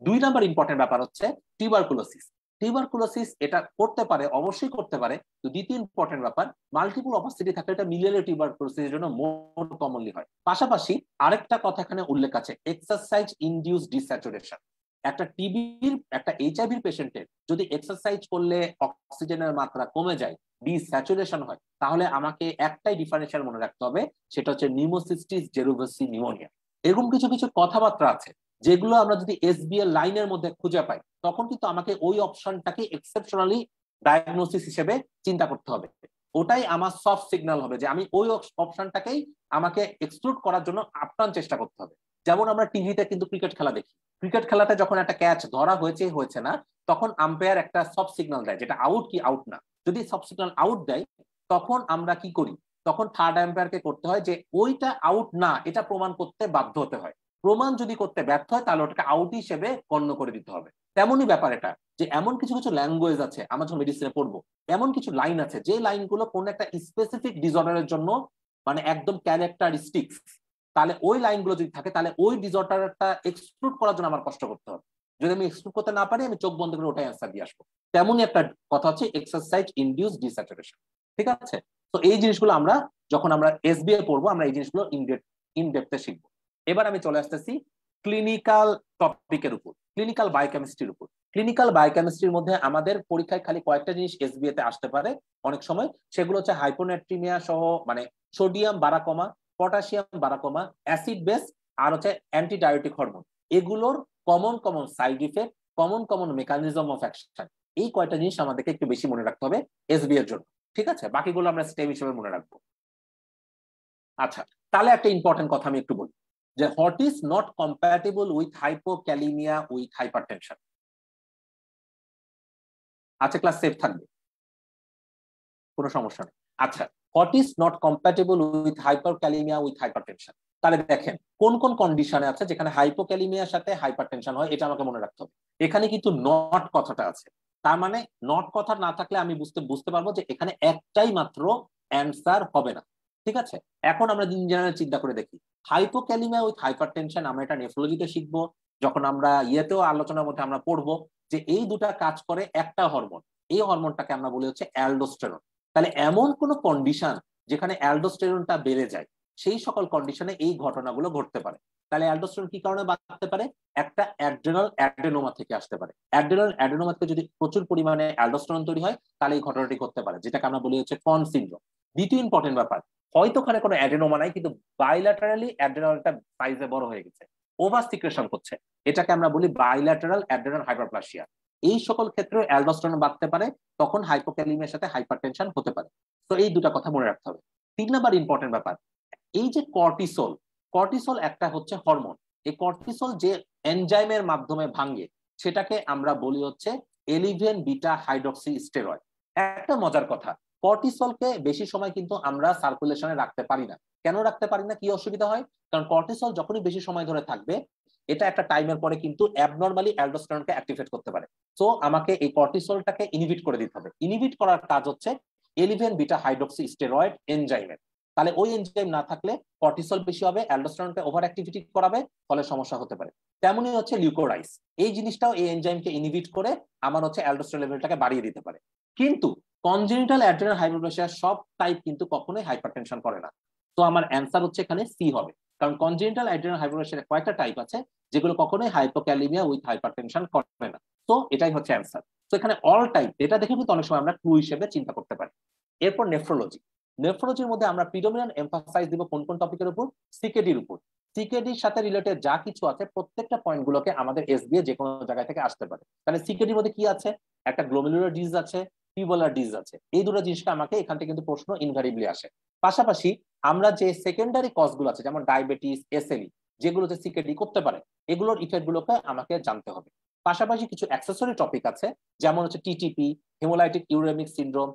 দুই নাম্বার ইম্পর্টেন্ট ব্যাপার হচ্ছে টিউবারকুলোসিস। টিউবারকুলোসিস এটা করতে পারে, অবশ্যই করতে পারে। তো দ্বিতীয় ইম্পর্টেন্ট ব্যাপার, মাল্টিপল অপাসিটি থাকলে এটা মিলিয়ারি টিউবারকুলোসিসের জন্য মোর কমনলি হয়। পাশাপাশি আরেকটা কথা এখানে উল্লেখ আছে, এক্সারসাইজ ইনডিউস ডিস্যাচুরেশন। একটা টিবির একটা এইচআইভির পেশেন্টের যদি এক্সারসাইজ করলে অক্সিজেনের মাত্রা কমে যায়, ডিস্যাচুরেশন হয়, তাহলে আমাকে একটাই ডিফারেন্সিয়াল মনে রাখতে হবে, সেটা হচ্ছে নিউমোসিস্টিস জেরোভেসি নিউমোনিয়া। এরকম কিছু কিছু কথাবার্তা আছে যেগুলো আমরা যদি এসবিএল লাইনের মধ্যে খুঁজে পাই, তখন কিন্তু আমাকে ওই অপশনটাকে এক্সেপশনালি ডায়াগনোসিস হিসেবে চিন্তা করতে হবে। ওটাই আমার সফট সিগন্যাল হবে যে আমি ওই অপশনটাকেই আমাকে এক্সক্লুড করার জন্য আপ্রাণ চেষ্টা করতে হবে। যেমন আমরা টিভিতে কিন্তু ক্রিকেট খেলা দেখি, ক্রিকেট খেলাতে যখন একটা ক্যাচ ধরা হয়েছে হয়েছে না, তখন আম্পায়ার একটা সফট সিগন্যাল দেয় যেটা আউট কি আউট না। যদি সফট সিগন্যাল আউট দেয়, তখন আমরা কি করি, তখন থার্ড আম্পায়ারকে করতে হয় যে ওইটা আউট না এটা প্রমাণ করতে বাধ্য হতে হয়। প্রমাণ যদি করতে ব্যর্থ হয় তাহলে ওটাকে আউট হিসেবে গণ্য করে দিতে হবে। তেমনই ব্যাপার এটা, যে এমন কিছু কিছু ল্যাঙ্গুয়েজ আছে, আমরা যখন মেডিসিনে পড়বো এমন কিছু লাইন আছে যে লাইনগুলো কোন একটা স্পেসিফিক ডিসঅর্ডারের জন্য মানে একদম ক্যারেক্টারিস্টিক্স, তাহলে ওই লাইনগুলো যদি থাকে তাহলে ওই ডিসঅর্ডারটা এক্সক্লুড করার জন্য আমার কষ্ট করতে হবে। যদি আমি এক্সক্লুড করতে না পারি, আমি চোখ বন্ধ করে ওটাই অ্যান্সার দিয়ে আসবো। তেমনই একটা কথা হচ্ছে এক্সারসাইজ ইনডিউস ডিস্যাচুরেশন। ঠিক আছে, তো এই জিনিসগুলো আমরা যখন আমরা এসবিএ পড়বো আমরা এই জিনিসগুলো ইনডেপথে শিখবো। এবার আমি চলে আসতেছি ক্লিনিক্যাল টপিকের উপর, ক্লিনিক্যাল বায়োকেমিস্ট্রির উপর। ক্লিনিক্যাল বায়োকেমিস্ট্রির মধ্যে আমাদের পরীক্ষায় খালি কয়েকটা জিনিস এসবিএ তে আসতে পারে অনেক সময়, সেগুলো হচ্ছে হাইপোনাট্রিমিয়া সহ মানে সোডিয়াম বাড়া কমা, পটাশিয়াম বাড়া কমা, অ্যাসিড বেস, আর হচ্ছে অ্যান্টিডায়োটিক হরমোন। এগুলোর common side effect, common mechanism of action, এই কয়টা জিনিস আমাদেরকে একটু বেশি মনে রাখতে হবে এসবি এর জন্য। ঠিক আছে, বাকিগুলো আমরা স্টেপ হিসেবে মনে রাখবো। আচ্ছা, তাহলে একটা ইম্পর্টেন্ট কথা আমি একটু বলি, যে what is not compatible with hypokalaemia with hypertension. আচ্ছা, ক্লাস সেফ থাকবে, কোনো সমস্যা নেই। আচ্ছা, what is not compatible with hyperkalaemia with hypertension. তাহলে দেখেন কোন কোন কন্ডিশনে আছে যেখানে হাইপোক্যালিমিয়ার সাথে হাইপারটেনশন হয়, এটা আমাকে মনে রাখতে হবে। এখানে কিন্তু নট কথাটা আছে, তার মানে নট কথা না থাকলে আমি বুঝতে পারবো যে এখানে একটাই মাত্র অ্যান্সার হবে না। ঠিক আছে, এখন আমরা ইন জেনারেল চিন্তা করে দেখি, হাইপোক্যালিমিয়া উইথ হাইপারটেনশন আমরা এটা নেফ্রোলজিতে শিখবো। যখন আমরা ইয়েতেও আলোচনার মধ্যে আমরা পড়বো যে এই দুটা কাজ করে একটা হরমোন, এই হরমোনটাকে আমরা বলি হচ্ছে অ্যালডোস্টেরন। তাহলে এমন কোন কন্ডিশন যেখানে অ্যালডোস্টেরনটা বেড়ে যায়, সেই সকল কন্ডিশনে এই ঘটনাগুলো ঘটতে পারে। তাহলে অ্যালডোস্টেরন কি কারণে বাড়তে পারে, একটা অ্যাড্রেনাল অ্যাডেনোমা থেকে আসতে পারে। অ্যাড্রেনাল অ্যাডেনোমা থেকে যদি প্রচুর পরিমাণে অ্যালডোস্টেরন তৈরি হয়, তাহলে এই ঘটনাটি ঘটতে পারে, যেটাকে আমরা বলি হচ্ছে কন সিনড্রোম। দ্বিতীয় ইম্পর্টেন্ট ব্যাপার, হয়তো ওখানে কোনো অ্যাডেনোমা নাই, কিন্তু বাইল্যাটারালি অ্যাডেনালটা সাইজে বড় হয়ে গেছে, ওভার সিক্রেশন করছে, এটাকে আমরা বলি বাইল্যাটারাল অ্যাডেনাল হাইপারপ্লাসিয়া। এই সকল ক্ষেত্রে অ্যালডোস্টেরন বাড়তে পারে, তখন হাইপোক্যালিমিয়ার সাথে হাইপারটেনশন হতে পারে। তো এই দুটা কথা মনে রাখতে হবে। 3 নাম্বার ইম্পর্টেন্ট ব্যাপার, এই যে কর্টিসল, কর্টিসল একটা হচ্ছে হরমোন। এই কর্টিসল যে এনজাইমের মাধ্যমে ভাঙে, সেটাকে আমরা বলি হচ্ছে এলিভেন বিটা হাইড্রক্সি স্টেরয়েড। একটা মজার কথা, কর্টিসলকে বেশি সময় কিন্তু আমরা সার্কুলেশনে রাখতে পারি না। কেন রাখতে পারি না, কি অসুবিধা হয়, কারণ কর্টিসল যখনই বেশি সময় ধরে থাকবে, এটা একটা টাইমের পরে কিন্তু অ্যাবনরমালি অ্যালডোস্টেরনকে অ্যাক্টিভেট করতে পারে। সো আমাকে এই কর্টিসলটাকে ইনহিবিট করে দিতে হবে। ইনহিবিট করার কাজ হচ্ছে এলিভেন বিটা হাইড্রক্সি স্টেরয়েড এনজাইমের। তাহলে ওই এনজাইম না থাকলে কর্টিসল বেশি হবে, অ্যালডোস্টেরনকে ওভার অ্যাক্টিভিটি করাবে, ফলে সমস্যা হতে পারে। তেমনই হচ্ছে লিউকোরাইস, এই জিনিসটাও এই এনজাইমকে ইনহিবিট করে আমার হচ্ছে অ্যালডোস্টেরন লেভেলটাকে বাড়িয়ে দিতে পারে। কিন্তু কনজেনিটাল অ্যাড্রেনাল হাইপারপ্লেসিয়া সব টাইপ কিন্তু কখনোই হাইপারটেনশন করে না। তো আমার অ্যান্সার হচ্ছে এখানে সি হবে, কারণ কনজেনিটাল অ্যাড্রেনাল হাইপারপ্লেসিয়ার কয়েকটা টাইপ আছে যেগুলো কখনোই হাইপোক্যালিমিয়া উইথ হাইপারটেনশন করে না। তো এটাই হচ্ছে অ্যান্সার। তো এখানে অল টাইপ এটা দেখে কিন্তু অনেক সময় আমরা ক্লু হিসেবে চিন্তা করতে পারি। এরপর নেফ্রোলজি, নেফ্রোলজির মধ্যে আমরা প্রিডমিনেন্ট এমফাসাইজ দিব কোন কোন টপিকের উপর, সিকেডির উপর। সিকেডির সাথে রিলেটেড যা কিছু আছে প্রত্যেকটা পয়েন্ট গুলোকে আমাদের এসবিএ যে কোনো জায়গা থেকে আসতে পারে। তাহলে সিকেডির মধ্যে কি আছে, একটা গ্লোমেরুলার ডিজিজ আছে, টিউবুলার ডিজিজ আছে, এই দুটো জিনিসকে আমাকে এখান থেকে কিন্তু প্রশ্ন ইনভ্যারিবলি আসে। পাশাপাশি আমরা যে সেকেন্ডারি কজ গুলো আছে যেমন ডায়াবেটিস, এসএলই, যেগুলোতে সিকেডি করতে পারে, এগুলোর ইফেক্ট গুলোকে আমাকে জানতে হবে। পাশাপাশি কিছু অ্যাক্সেসরি টপিক আছে যেমন হচ্ছে টিটিপি, হেমোলাইটিক ইউরেমিক সিনড্রোম,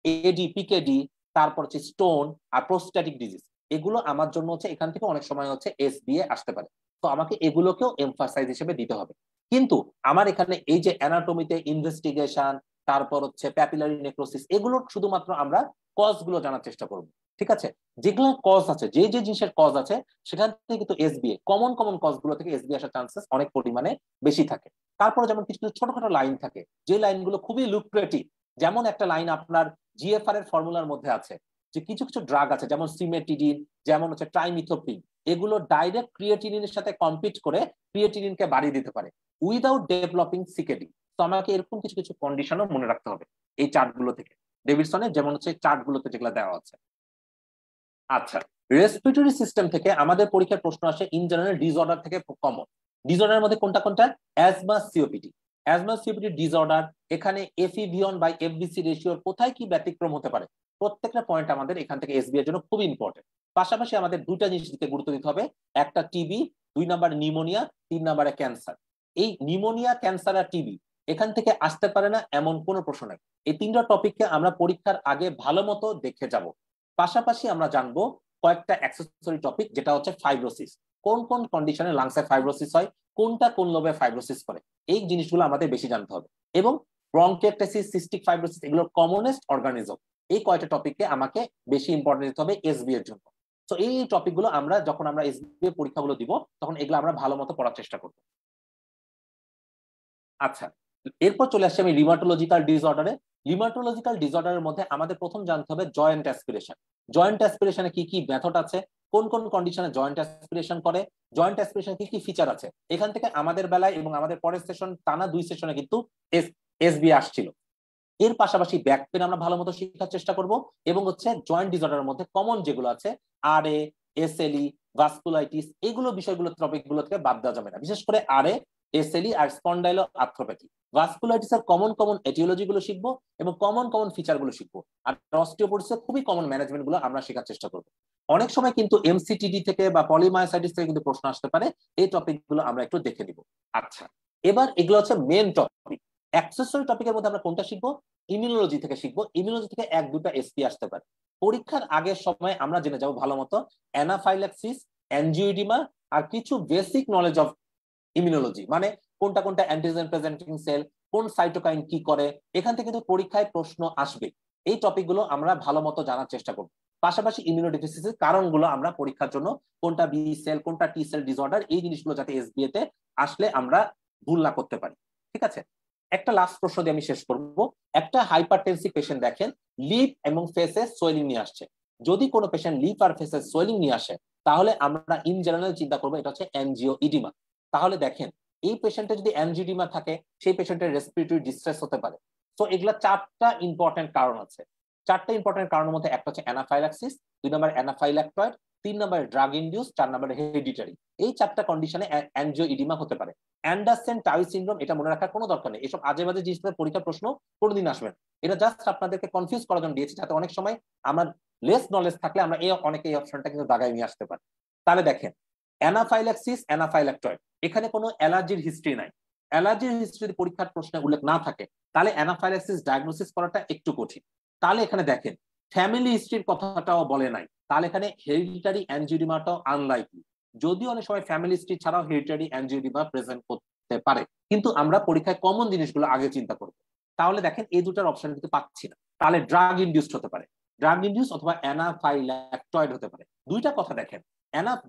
এডি, পিকেডি, তারপর হচ্ছে স্টোন আর প্রোস্ট্যাটিক ডিজিজ, এগুলো আমার জন্য হচ্ছে এখান থেকে অনেক সময় হচ্ছে এসবিএ আসতে পারে। তো আমাকে এগুলোকেও এমফাসাইজ হিসেবে দিতে হবে। কিন্তু আমার এখানে এই যে অ্যানাটমিতে ইনভেস্টিগেশন, তারপর হচ্ছে প্যাপিলারি নেক্রোসিস, এগুলো শুধুমাত্র আমরা কজ গুলো জানার চেষ্টা করব। ঠিক আছে, যেগুলো কজ আছে, যে যে জিনিসের কজ আছে, সেখান থেকে কিন্তু এসবিএ কমন কমন কজ গুলো থেকে এসবিএ আসার চান্সেস অনেক পরিমাণে বেশি থাকে। তারপরে যেমন কিছু কিছু ছোটখাটো লাইন থাকে, যে লাইনগুলো খুবই লুক্রেটিভ, যেমন একটা লাইন আপনার জিএফআর এর ফর্মুলার মধ্যে আছে যে কিছু কিছু ড্রাগ আছে যেমন সিমেটিডিন, যেমন হচ্ছে ট্রাইমিথোপ্রিন, এগুলো ডাইরেক্ট ক্রিয়েটিনিনের সাথে কম্পিট করে ক্রিয়েটিনিনকে বাড়িয়ে দিতে পারে উইদাউট ডেভেলপিং সিকেডি। তো আমাকে এরকম কিছু কিছু কন্ডিশনও মনে রাখতে হবে এই চার্টগুলো থেকে, ডেভিডসনের যেমন হচ্ছে চার্টগুলোতে যেগুলো দেওয়া আছে। আচ্ছা, রেসপিরেটরি সিস্টেম থেকে আমাদের পরীক্ষার প্রশ্ন আসে ইন জেনারেল ডিসঅর্ডার থেকে কমন। ডিসঅর্ডারের মধ্যে কোনটা কোনটা? Asthma, COPD. Asthma, COPD disorder, এখানে এফিভিয়ন বাই এফবিসি রেশিওর কোথায় কি ব্যতিক্রম হতে পারে, প্রত্যেকটা পয়েন্ট আমাদের এখান থেকে এসবি এর জন্য খুব ইম্পর্টেন্ট। পাশাপাশি আমাদের দুইটা জিনিস দিকে গুরুত্ব দিতে হবে, একটা টিবি, 2 নাম্বার নিউমোনিয়া, 3 নাম্বারে ক্যান্সার। এই নিউমোনিয়া, ক্যান্সার আর টিবি এখান থেকে আসতে পারে না এমন কোনো প্রশ্ন নাই। এই তিনটা টপিককে আমরা পরীক্ষার আগে ভালো মতো দেখে যাব। পাশাপাশি আমরা জানবো কয়েকটা অ্যাক্সেসরি টপিক, যেটা হচ্ছে ফাইব্রোসিস, কোন কোন কন্ডিশনে লাংসে ফাইব্রোসিস হয়, কোনটা কোন লোবে ফাইব্রোসিস করে, এই জিনিসগুলো আমাদের বেশি জানতে হবে। এবং ব্রঙ্কিওলটেসিস, সিস্টিক ফাইব্রোসিস, এগুলোর কমনেস্ট অর্গানিজম, এই কয়টা টপিককে আমাকে বেশি ইম্পর্টেন্স দিতে হবে এসবি এর জন্য। তো এই টপিকগুলো আমরা যখন আমরা এসবি পরীক্ষাগুলো দিব তখন এগুলো আমরা ভালো মতো পড়ার চেষ্টা করব। আচ্ছা, এরপর চলে আসছে আমি রিমাটোলজিক্যাল ডিসঅর্ডারে। রিমাটোলজিক্যাল ডিসঅর্ডারের মধ্যে আমাদের প্রথম জানতে হবে জয়েন্ট অ্যাসপিরেশন। জয়েন্ট অ্যাসপিরেশনে কি কি মেথড আছে, কোন কোন কন্ডিশনে জয়েন্ট অ্যাসপিরেশন করে, জয়েন্ট অ্যাসপিরেশন কি কি ফিচার আছে। এখান থেকে আমাদের বেলায় এবং আমাদের পরের সেশন টানা 2 সেশনে কিন্তু এসবি আসছিল। এর পাশাপাশি ব্যাক পেন আমরা ভালো মতো শেখার চেষ্টা করব, এবং হচ্ছে জয়েন্ট ডিসঅর্ডারের মধ্যে কমন যেগুলো আছে আরএ, এসএলই, ভাস্কুলাইটিস, এগুলো বিষয়গুলো টপিকগুলো থেকে বাদ দেওয়া যাবে না। বিশেষ করে আরএ, এসএলই আর স্পন্ডাইলো আর্থ্রোপ্যাথি, ভাস্কুলাইটিসের কমন কমন এটিওলজি গুলো শিখবো এবং কমন কমন ফিচার গুলো শিখবো। আর অস্টিওপোরোসিসের খুবই কমন ম্যানেজমেন্ট গুলো আমরা শেখার চেষ্টা করব। অনেক সময় কিন্তু এমসিটিডি থেকে বা পলিমায়োসাইটিস থেকে কিন্তু প্রশ্ন আসতে পারে, এই টপিক গুলো আমরা একটু দেখে নিব। আচ্ছা, এবার এগুলো হচ্ছে মেন টপিক। অ্যাক্সেসরি টপিকের মধ্যে আমরা কোনটা শিখবো? ইমিউনোলজি থেকে শিখবো। ইমিউনোলজি থেকে 1-2টা এসপি আসতে পারে। পরীক্ষার আগের সময় আমরা জেনে যাব ভালো মতো অ্যানাফাইল্যাক্সিস, অ্যানজিওইডিমা আর কিছু বেসিক নলেজ অফ ইমিউনোলজি, মানে কোনটা কোনটা অ্যান্টিজেন প্রেজেন্টিং সেল, কোন সাইটোকাইন কি করে, এখান থেকে কিন্তু পরীক্ষায় প্রশ্ন আসবে। এই টপিকগুলো আমরা ভালো মতো জানার চেষ্টা করব। পাশাপাশি ইমিউনোডেফিসিয়েন্সির কারণগুলো আমরা পরীক্ষার জন্য, কোনটা বি সেল, কোনটা টি সেল ডিসঅর্ডার, এই জিনিসগুলো যাতে এসবিএ তে আসলে আমরা ভুল না করতে পারি। ঠিক আছে, একটা লাস্ট প্রশ্ন দিয়ে আমি শেষ করব। একটা হাইপারটেনসিভ পেশেন্ট দেখেন লিপ এবং ফেসে সোয়েলিং নিয়ে আসছে। যদি কোনো পেশেন্ট লিপ আর ফেসে সোয়েলিং নিয়ে আসে, তাহলে আমরা ইন জেনারেল চিন্তা করবো এটা হচ্ছে অ্যানজিওইডিমা। তাহলে দেখেন এই পেশেন্টের যদি অ্যানজিওইডিমা থাকে, সেই পেশেন্টের রেসপিরেটরি ডিস্ট্রেস হতে পারে। তো এগুলা 4টা ইম্পর্টেন্ট কারণ আছে। 4টা ইম্পর্টেন্ট কারণের মধ্যে একটা হচ্ছে anaphylaxis, 2 number anaphylactoid, 3 number drug induce, 4 number hereditary. এই 4টা কন্ডিশনে অ্যানজিওইডিমা হতে পারে। অ্যান্ডারসন টাই সিনড্রোম এটা মনে রাখার কোনো দরকার নেই, এসব আজে বাজে জিনিসের পরীক্ষা প্রশ্ন কোনোদিন আসবে না। এটা জাস্ট আপনাদেরকে কনফিউজ করার জন্য দিয়েছি, যাতে অনেক সময় আমরা লেস নলেজ থাকলে আমরা অনেকে এই অপশনটা কিন্তু দাগায় নিয়ে আসতে পারি। তাহলে দেখেন অ্যানাফাইল্যাক্সিস, অ্যানাফাইল্যাক্টয়েড, এখানে কোনো অ্যালার্জির হিস্ট্রি নাই। অ্যালার্জির হিস্ট্রি যদি পরীক্ষার প্রশ্নে উল্লেখ না থাকে, তাহলে অ্যানাফাইল্যাক্সিস ডায়াগনোসিস করাটা একটু কঠিন। তাহলে এখানে দেখেন ফ্যামিলি হিস্ট্রির কথাটাও বলে নাই, তাহলে এখানে হেরিডিটারি অ্যানজিওইডিমাটাও আনলাইকলি। যদিও অনেক সময় ফ্যামিলি হিস্ট্রি ছাড়াও হেরিডিটারি অ্যানজিওইডিমা প্রেজেন্ট করতে পারে, কিন্তু আমরা পরীক্ষায় কমন জিনিসগুলো আগে চিন্তা করব। তাহলে দেখেন এই দুটার অপশন কিন্তু পাচ্ছি না। তাহলে ড্রাগ ইনডিউসড হতে পারে, ড্রাগ ইনডিউস অথবা অ্যানাফাইল্যাক্টয়েড হতে পারে। দুইটা কথা দেখেন,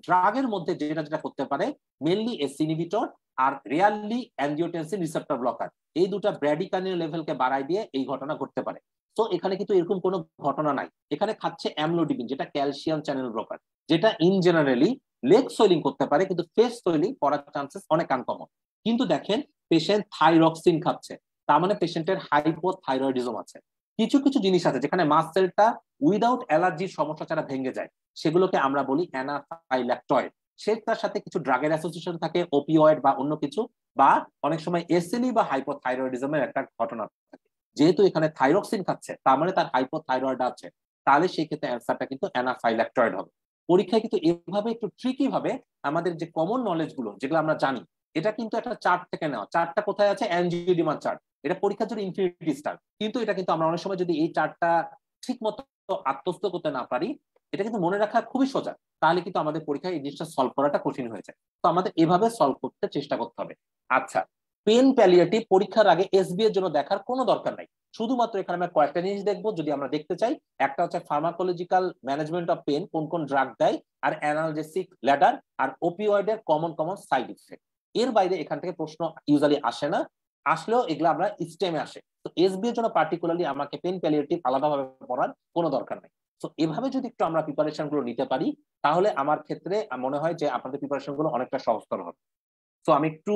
ড্রাগের মধ্যে যেটা যেটা করতে পারে মেইনলি এসি ইনহিবিটর আর রিয়ারলি অ্যানজিওটেনসিন রিসেপ্টর ব্লকার, এই দুটা ব্র্যাডিকানিন লেভেলকে বাড়ায় দিয়ে এই ঘটনা ঘটতে পারে। তো এখানে কিন্তু এরকম কোনো ঘটনা নাই। এখানে খাচ্ছে অ্যামলোডিবিন, যেটা ক্যালসিয়াম চ্যানেল ব্লকার, যেটা ইন জেনারেলি লেগ সোয়েলিং করতে পারে, কিন্তু ফেস সোয়েলিং করার চান্সেস অনেক আনকমন। কিন্তু দেখেন পেশেন্ট থাইরক্সিন খাচ্ছে, তার মানে পেশেন্টের হাইপোথাইরয়েডিজম আছে। কিছু কিছু জিনিস আছে যেখানে মাসেলটা উইদাউট অ্যালার্জির সমস্যা ছাড়া ভেঙে যায়, সেগুলোকে আমরা বলি অ্যানাফাইল্যাক্টয়েড। সেটার সাথে কিছু ড্রাগের অ্যাসোসিয়েশন থাকে, ওপিওয়েড বা অন্য কিছু, বা অনেক সময় এসএলই বা হাইপোথাইরয়েডিজমের একটা ঘটনা থাকে। যেহেতু এখানে থাইরক্সিন খাচ্ছে, তার মানে তার হাইপোথাইরয়েড আছে, তাহলে সেই ক্ষেত্রে অ্যান্সারটা কিন্তু অ্যানাফাইল্যাক্টয়েড হবে। পরীক্ষায় কিন্তু এভাবে একটু ট্রিকি ভাবে আমাদের যে কমন নলেজ গুলো যেগুলো আমরা জানি, এটা কিন্তু একটা চার্ট থেকে নেওয়া। চার্টটা কোথায় আছে? অ্যানজিওইডিমার চার্ট। এটা পরীক্ষার জন্য ইনফিনিটি স্টার, কিন্তু এটা কিন্তু আমরা অনেক সময় যদি এই চার্টটা ঠিক মতো আত্মস্থ করতে না পারি, এটা কিন্তু মনে রাখা খুবই সোজা, তাহলে কিন্তু আমাদের পরীক্ষায় এই জিনিসটা সলভ করাটা কঠিন হয়ে যায়। তো আমাদের এভাবে সলভ করতে চেষ্টা করতে হবে। আচ্ছা, পেন প্যালিয়েটিভ পরীক্ষার আগে এসবি এর জন্য দেখার কোনো দরকার নাই। শুধুমাত্র এখানে আমরা কয়েকটা জিনিস দেখবো যদি আমরা দেখতে চাই। একটা হচ্ছে ফার্মাকোলজিক্যাল ম্যানেজমেন্ট অফ পেন, কোন কোন ড্রাগ দেয়, আর অ্যানালজেসিক ল্যাডার, আর ওপিওয়েডের কমন কমন সাইড ইফেক্ট। এর বাইরে এখান থেকে প্রশ্ন ইউজুয়ালি আসে না, আসলেও এগুলো আমরা স্টেমে আসে। তো এসবি এর জন্য পার্টিকুলারলি আমাকে পেন প্যালিয়েটিভ আলাদাভাবে পড়ার কোনো দরকার নাই। তো এভাবে যদি একটু আমরা প্রিপারেশন গুলো নিতে পারি, তাহলে আমার ক্ষেত্রে মনে হয় যে আপনাদের প্রিপারেশন গুলো অনেকটা সহজতর হবে। তো আমি একটু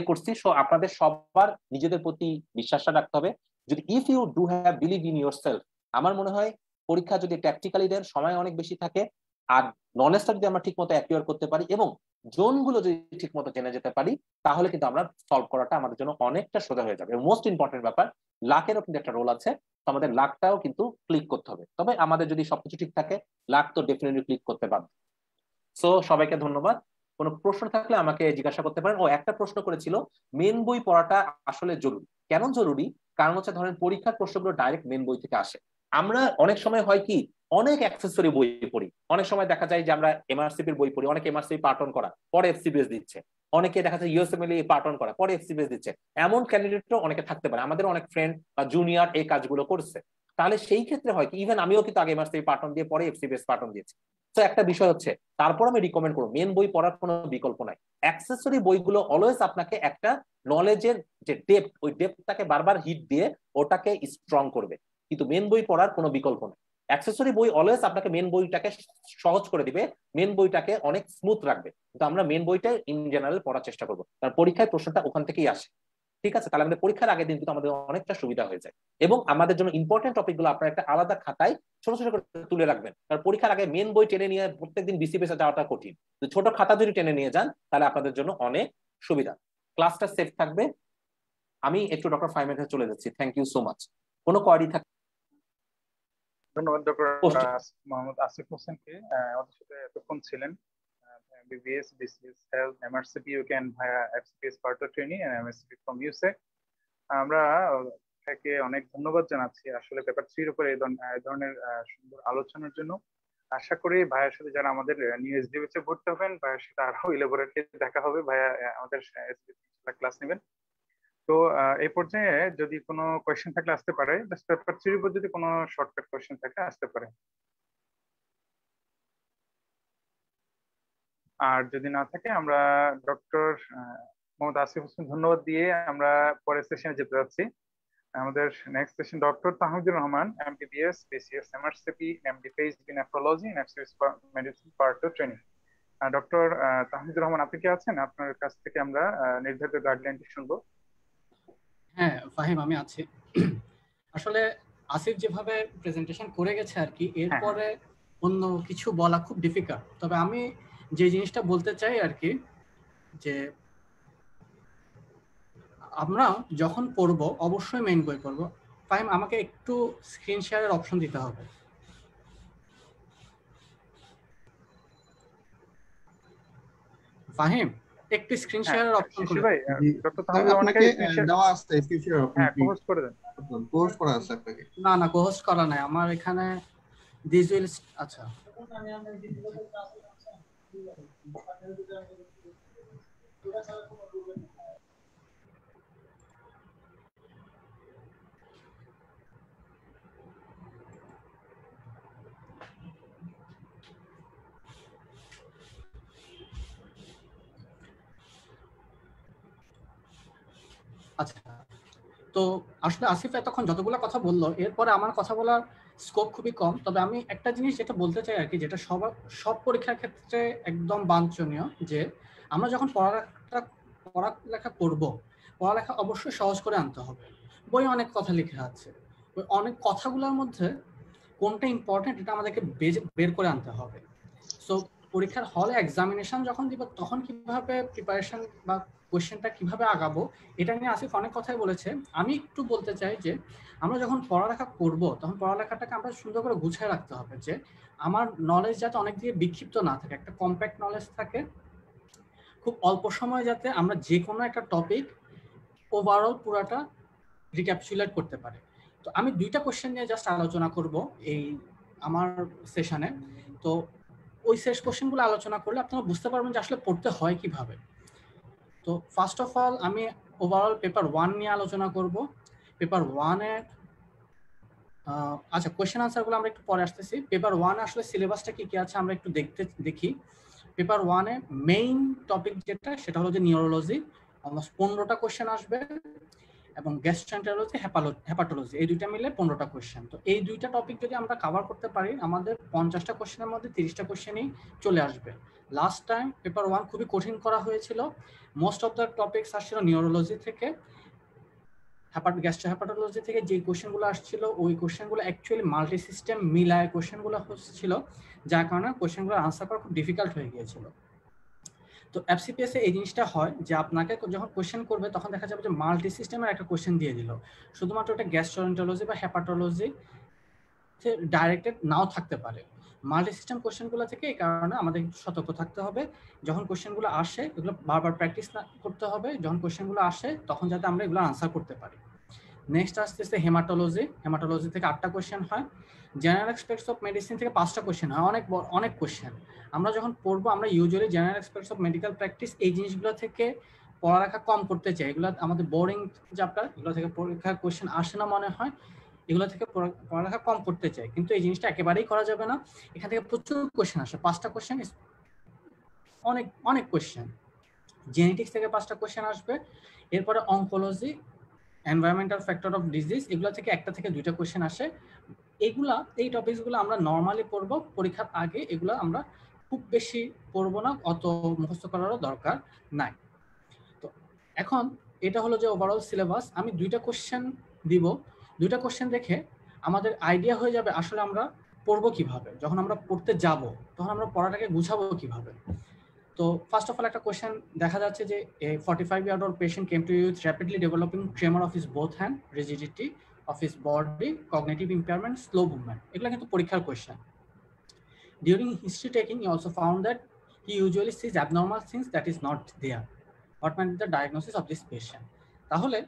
করছি, সো আপনাদের সবার নিজেদের প্রতি বিশ্বাসটা রাখতে হবে। যদি if you do have believe in yourself, আমার মনে হয় পরীক্ষা যদি ট্যাকটিক্যালি দেন, সময় অনেক বেশি থাকে, আর নলেজটা যদি আমরা ঠিক মতো অ্যাকিউর করতে পারি এবং জোন গুলো যদি ঠিক মতো জেনে যেতে পারি, তাহলে কিন্তু আমরা সলভ করাটা আমাদের জন্য অনেকটা সোজা হয়ে যাবে। মোস্ট ইম্পর্টেন্ট ব্যাপার, লাকেরও কিন্তু একটা রোল আছে। তো আমাদের লাকটাও কিন্তু ক্লিক করতে হবে, তবে আমাদের যদি সবকিছু ঠিক থাকে, লাক তো ডেফিনেটলি ক্লিক করতে পারবে। সো সবাইকে ধন্যবাদ। কোনো প্রশ্ন থাকলে আমাকে জিজ্ঞাসা করতে পারেন। ও একটা প্রশ্ন করেছিল, মেন বই পড়াটা আসলে জরুরি কেন? জরুরি কারণ হচ্ছে ধরেন পরীক্ষার প্রশ্নগুলো ডাইরেক্ট মেন বই থেকে আসে। আমরা অনেক সময় হয় কি, অনেক অ্যাক্সেসরি বই পড়ি, অনেক সময় দেখা যায় যে আমরা এমআরসিপির বই পড়ি, অনেক এমআরসিপি পার্ট অন করা পরে এফসিবিএস দিচ্ছে, অনেকে দেখা যায় ইউএসএমএল পার্ট অন করা পরে এফসিবিএস দিচ্ছে। এমন ক্যান্ডিডেটও অনেকে থাকতে পারে, আমাদের অনেক ফ্রেন্ড বা জুনিয়র এই কাজগুলো করছে। তাহলে সেই ক্ষেত্রে হয় কি, ইভেন আমিও কিন্তু আগে এমআরসিপি পার্ট অন দিয়ে পরে এফসিবিএস পার্ট অন দিয়েছি। তো একটা বিষয় হচ্ছে, তারপর আমি রিকমেন্ড করবো মেন বই পড়ার কোনো বিকল্প নাই। অ্যাক্সেসরি বইগুলো অলওয়েজ আপনাকে একটা নলেজের যে ডেপথ, ওই ডেপথটাকে বারবার হিট দিয়ে ওটাকে স্ট্রং করবে, কিন্তু মেন বই পড়ার কোনো বিকল্প নেই। অ্যাক্সেসরি বই অলওয়েজ আপনাকে মেন বইটাকে সহজ করে দিবে, মেন বইটাকে অনেক স্মুথ রাখবে, কিন্তু আমরা মেন বইটা ইন জেনারেল পড়ার চেষ্টা করবো, কারণ পরীক্ষায় প্রশ্নটা ওখান থেকেই আসে। ঠিক আছে, তাহলে আমাদের পরীক্ষার আগের দিন কিন্তু আমাদের অনেকটা সুবিধা হয়ে যায়। এবং আমাদের জন্য ইম্পর্টেন্ট টপিক গুলো আপনার একটা আলাদা খাতায় ছোট ছোট করে তুলে রাখবেন, কারণ পরীক্ষার আগে মেন বই টেনে নিয়ে প্রত্যেকদিন বিসিবিএস যাওয়াটা কঠিন। ছোট খাতা যদি টেনে নিয়ে যান, তাহলে আপনাদের জন্য অনেক সুবিধা। ক্লাসটা সেফ থাকবে। আমি একটু ডক্টর ফাহিমের কাছে চলে যাচ্ছি। Thank you so much. কোনো কোয়ারি থাকলে ধন্যবাদ ডক্টর পোস্ট। মোহাম্মদ আসিফ হোসেনকে, আমাদের সাথে এতক্ষণ ছিলেন। BBS, BCS, Health, MRCP, you can via FCPS Partner Training and MSCP from USEC. আমরা তাকে অনেক ধন্যবাদ জানাচ্ছি আসলে পেপার 3 এর উপরে এই ধরনের সুন্দর আলোচনার জন্য। আশা করি ভাইয়ের সাথে যারা আমাদের নিউ এসডিবিএস এ ভর্তি হবেন, ভাইয়ের সাথে আরো ইলাবোরেটলি দেখা হবে। ভাইয়া আমাদের ক্লাস নেবেন। তো এই পর্যায়ে যদি কোনো কোয়েশ্চেন থাকলে আসতে পারে, জাস্ট পেপার 3 এর উপর যদি কোনো শর্টকাট কোয়েশ্চেন থাকে আসতে পারে। আর যদি না থাকে আমরা ডক্টর মোহাম্মদ আসিফ হোসেন ধন্যবাদ দিয়ে আমরা পরের সেশনে যেতে যাচ্ছি। আমাদের next session doctor Tahidur Rahman, MBBS, BCS, MRCP, MD PhD in Nephrology and FCS Medicine Part 2 training. Doctor Tahidur Rahman, আপনি কি আছেন? আপনার কাছ থেকে আমরা নির্ধারিত গাইডলাইনটি শুনবো। হ্যাঁ ফাহিম, আমি আছি। আসলে আসিফ যেভাবে প্রেজেন্টেশন করে গেছে আর কি, এরপরে অন্য কিছু বলা খুব ডিফিকাল্ট। তবে আমি যে জিনিসটা বলতে চাই আর কি, যে আমরা যখন পড়বো অবশ্যই মেইন বই পড়বো। ফাহিম, আমাকে একটু স্ক্রিন শেয়ারের অপশন দিতে হবে। ফাহিম, একটু স্ক্রিন শেয়ারের অপশন করে ভাই। ডক্টর তাহিদুর রহমানকে দেওয়া আছে স্ক্রিন শেয়ার অপশন। হ্যাঁ, কোহোস্ট করে দেন। কোহোস্ট করা আছে আপনাকে? না না, কোহোস্ট করা নাই আমার এখানে। দিস উইল, আচ্ছা আচ্ছা। তো আসলে আসিফ এতক্ষণ যতগুলো কথা বললো, এরপরে আমার কথা বলার স্কোপ খুবই কম। তবে আমি একটা জিনিস যেটা বলতে চাই আর কি, যেটা সব পরীক্ষার ক্ষেত্রে একদম বাঞ্ছনীয়, যে আমরা যখন পড়ালেখা করব, পড়ালেখা অবশ্যই সহজ করে আনতে হবে। বই অনেক কথা লিখে আছে, ওই অনেক কথাগুলোর মধ্যে কোনটা ইম্পর্টেন্ট এটা আমাদেরকে বের করে আনতে হবে। সো পরীক্ষার হলে এক্সামিনেশন যখন দিব, তখন কিভাবে প্রিপারেশন বা কোয়েশ্চেনটা কিভাবে আগাবো, এটা নিয়ে আসিফ অনেক কথাই বলেছে। আমি একটু বলতে চাই যে আমরা যখন পড়ালেখা করব, তখন পড়ালেখাটাকে আমরা সুন্দর করে গুছিয়ে রাখতে হবে, যে আমার নলেজ যাতে অনেক দিকে বিক্ষিপ্ত না থাকে, একটা কম্প্যাক্ট নলেজ থাকে, খুব অল্প সময় যাতে আমরা যে কোনো একটা টপিক ওভারঅল পুরাটা রিক্যাপচুলেট করতে পারি। তো আমি দুইটা কোশ্চেন নিয়ে জাস্ট আলোচনা করব এই আমার সেশনে। তো ওই শেষ কোশ্চেনগুলো আলোচনা করলে আপনারা বুঝতে পারবেন যে আসলে পড়তে হয় কিভাবে। তো ফার্স্ট অফ অল আমি ওভারঅল পেপার 1 নিয়ে আলোচনা করব। পেপার 1 এ আচ্ছা, কোশ্চেন আনসারগুলো আমরা একটু পরে আসতেছি। পেপার 1 আসলে সিলেবাসটা কি কি আছে আমরা একটু দেখি। পেপার 1 এ মেইন টপিক যেটা সেটা হলো যে নিউরোলজি, অলমোস্ট 15টা কোশ্চেন আসবে, এবং গ্যাস্ট্রোএন্টারোলজি, হেপাটোলজি, এই দুইটা মিলে 15টা কোশ্চেন। তো এই দুইটা টপিক যদি আমরা কভার করতে পারি আমাদের 50টা কোশ্চেনের মধ্যে 30টা কোশ্চেনই চলে আসবে। লাস্ট টাইম পেপার 1 খুবই কঠিন করা হয়েছিল। মোস্ট অফ দ্য টপিকস আসছিল নিউরোলজি থেকে, গ্যাস্ট্রোহেপাটোলজি থেকে যে কোশ্চেনগুলো আসছিল ওই কোশ্চেনগুলো অ্যাকচুয়ালি মাল্টি সিস্টেম মিলায় কোশ্চেনগুলো হচ্ছিল, যার কারণে কোশ্চেনগুলো আনসার করা খুব ডিফিকাল্ট হয়ে গিয়েছিল। তো এফসিপিএস এ এই জিনিসটা হয় যে আপনাকে যখন কোশ্চেন করবে তখন দেখা যাবে যে মাল্টি সিস্টেমের একটা কোশ্চেন দিয়ে দিল, শুধুমাত্র ওটা গ্যাস্ট্রোএন্টারোলজি বা হেপাটোলজি ডাইরেক্টেড নাও থাকতে পারে। মাল্টি সিস্টেম কোশ্চেনগুলো থেকে এই কারণে আমাদের একটু সতর্ক থাকতে হবে। যখন কোশ্চেনগুলো আসে এগুলো বারবার প্র্যাকটিস করতে হবে, যখন কোশ্চেনগুলো আসে তখন যাতে আমরা এগুলো আনসার করতে পারি। নেক্সট আসতেছে হেমাটোলজি। হেমাটোলজি থেকে 8টা কোশ্চেন হয়। জেনারেল এক্সপেক্টস অফ মেডিসিন থেকে 5টা কোশ্চেন হয়, অনেক কোশ্চেন। আমরা যখন পড়বো আমরা usually general expects of medical practice এই জিনিসগুলো থেকে পড়ালেখা কম করতে চাই। এগুলো আমাদের বোরিং চ্যাপ্টার, এগুলো থেকে পরীক্ষার কোশ্চেন আসে না মনে হয়, এগুলো থেকে পড়ালেখা কম করতে চাই, কিন্তু এই জিনিসটা একেবারেই করা যাবে না। এখান থেকে প্রচুর কোশ্চেন আসে, 5টা কোশ্চেন অনেক কোশ্চেন। জেনেটিক্স থেকে 5টা কোশ্চেন আসবে, এরপরে oncology, environmental factor of disease, এগুলো থেকে 1টা থেকে 2টা কোশ্চেন আসে। এই টপিকসগুলো আমরা নর্মালি পড়বো পরীক্ষার আগে, এগুলো আমরা খুব বেশি পড়বো না, অত মুখস্থ করারও দরকার নাই। তো এখন এটা হলো যে ওভারঅল সিলেবাস। আমি 2টা কোশ্চেন দিব, 2টা কোশ্চেন দেখে আমাদের আইডিয়া হয়ে যাবে আসলে আমরা পড়বো কিভাবে। যখন আমরা পড়তে যাব তখন আমরা পড়াটাকে গুছাবো কিভাবে। তো ফার্স্ট অফ অল একটা কোশ্চেন দেখা যাচ্ছে যে a 45-year-old patient came to you with rapidly developing tremor of his both hand, rigidity of his body, cognitive impairment, slow movement. এগুলো কিন্তু পরীক্ষার question. During history taking he also found that he usually sees abnormal things that is not there. What might be the diagnosis of this patient? তাহলে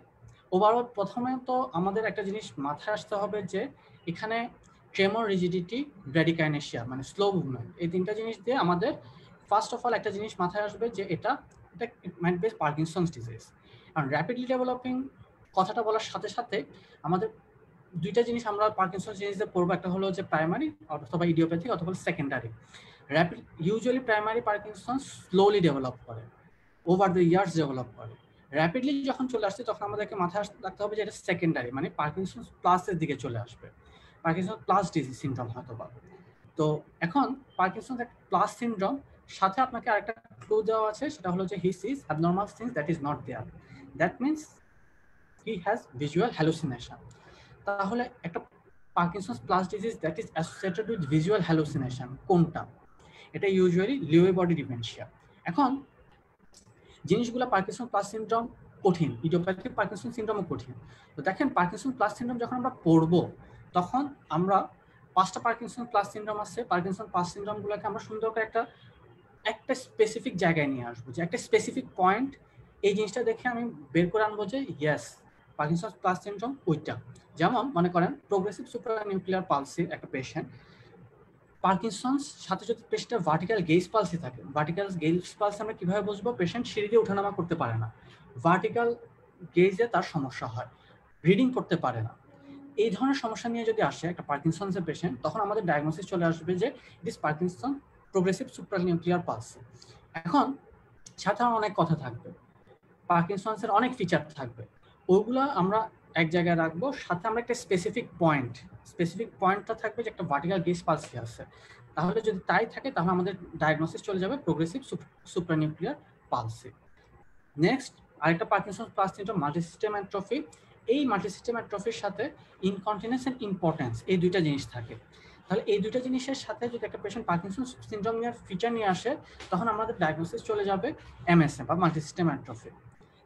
overall প্রথমে তো আমাদের একটা জিনিস মাথায় আসতে হবে যে এখানে ট্রেমর, রিজিডিটি, ব্র্যাডিকাইনেশিয়া মানে স্লো মুভমেন্ট, এই 3টা জিনিস দিয়ে আমাদের ফার্স্ট অফ অল একটা জিনিস মাথায় আসবে যে এটা মাইট বি পার্কিনসন্স ডিজিজ। আর র্যাপিডলি ডেভেলপিং কথাটা বলার সাথে সাথে আমাদের 2টা জিনিস আমরা পার্কিনসন্স ডিজিজে পড়বো, একটা হলো যে প্রাইমারি অথবা ইডিওপ্যাথিক অথবা secondary. Usually primary Parkinson's slowly develop করে, ওভার দ্য ইয়ার্স ডেভেলপ করে। র্যাপিডলি যখন চলে আসছে তখন আমাদেরকে মাথায় রাখতে হবে যে এটা সেকেন্ডারি, মানে পার্কিনসন্স প্লাসের দিকে চলে আসবে, পার্কিনসন্স প্লাস ডিজিজ সিনড্রোম হয়তো বা। তো এখন পার্কিনসন্স একটা প্লাস সিনড্রোম, সাথে আপনাকে আরেকটা ক্লু দেওয়া আছে, সেটা হলো যে he sees abnormal things that is not there, that means he has visual hallucination. তাহলে একটা Parkinson's plus disease that is associated with visual hallucination কোনটা? এটা ইউজুয়ালি লিওয়ে বডি ডিমেনশিয়া। এখন জিনিসগুলো পার্কিনসন প্লাস সিনড্রোম কঠিন, ইডিওপ্যাথিক পার্কিনসন সিনড্রোমও কঠিন। তো দেখেন পার্কিনসন প্লাস সিনড্রোম যখন আমরা পড়বো তখন আমরা 5টা পার্কিনসন প্লাস সিনড্রোম আছে, পার্কিনসন প্লাস সিনড্রোমগুলোকে আমরা সুন্দর করে একটা স্পেসিফিক জায়গায় নিয়ে আসবো, যে একটা স্পেসিফিক পয়েন্ট, এই জিনিসটা দেখে আমি বের করে আনবো যে ইয়েস পার্কিনসন প্লাস সিনড্রোম ওইটা। যেমন মনে করেন প্রোগ্রেসিভ সুপ্রানিউক্লিয়ার পালসির একটা পেশেন্ট, পার্কিনসন্স সাথে যদি পেশেন্টের ভার্টিক্যাল গেজ পালসি থাকে, ভার্টিক্যাল গেজ পালসি আমরা কিভাবে বুঝবো? পেশেন্ট সিঁড়ি দিয়ে ওঠানামা করতে পারে না, ভার্টিক্যাল গেজে তার সমস্যা হয়, রিডিং করতে পারে না। এই ধরনের সমস্যা নিয়ে যদি আসে একটা পার্কিনসন্সের পেশেন্ট, তখন আমাদের ডায়াগনোসিস চলে আসবে যে it is Parkinson progressive supranuclear palsy. এখন সাথে অনেক কথা থাকবে, পার্কিনসন্সের অনেক ফিচার থাকবে, ওগুলো আমরা এক জায়গায় রাখবো, সাথে আমরা একটা স্পেসিফিক পয়েন্টটা থাকবে যে একটা ভার্টিক্যাল গেজ পালসি আছে। তাহলে যদি তাই থাকে তাহলে আমাদের ডায়াগনোসিস চলে যাবে প্রোগ্রেসিভ সুপ্রানিউক্লিয়ার পালসি। নেক্সট আরেকটা পার্কিনসন প্লাস সিনড্রোম মাল্টিসিস্টেম অ্যাট্রফি। এই মাল্টিসিস্টেম অ্যাট্রফির সাথে ইনকন্টিনেন্স এন্ড ইম্পর্টেন্স, এই 2টা জিনিস থাকে। তাহলে এই 2টা জিনিসের সাথে যদি একটা পেশেন্ট পার্কিনসন সিনড্রোম নিয়ে ফিচার নিয়ে আসে তখন আমাদের ডায়াগনোসিস চলে যাবে এমএসএ বা মাল্টিসিস্টেম অ্যাট্রফি।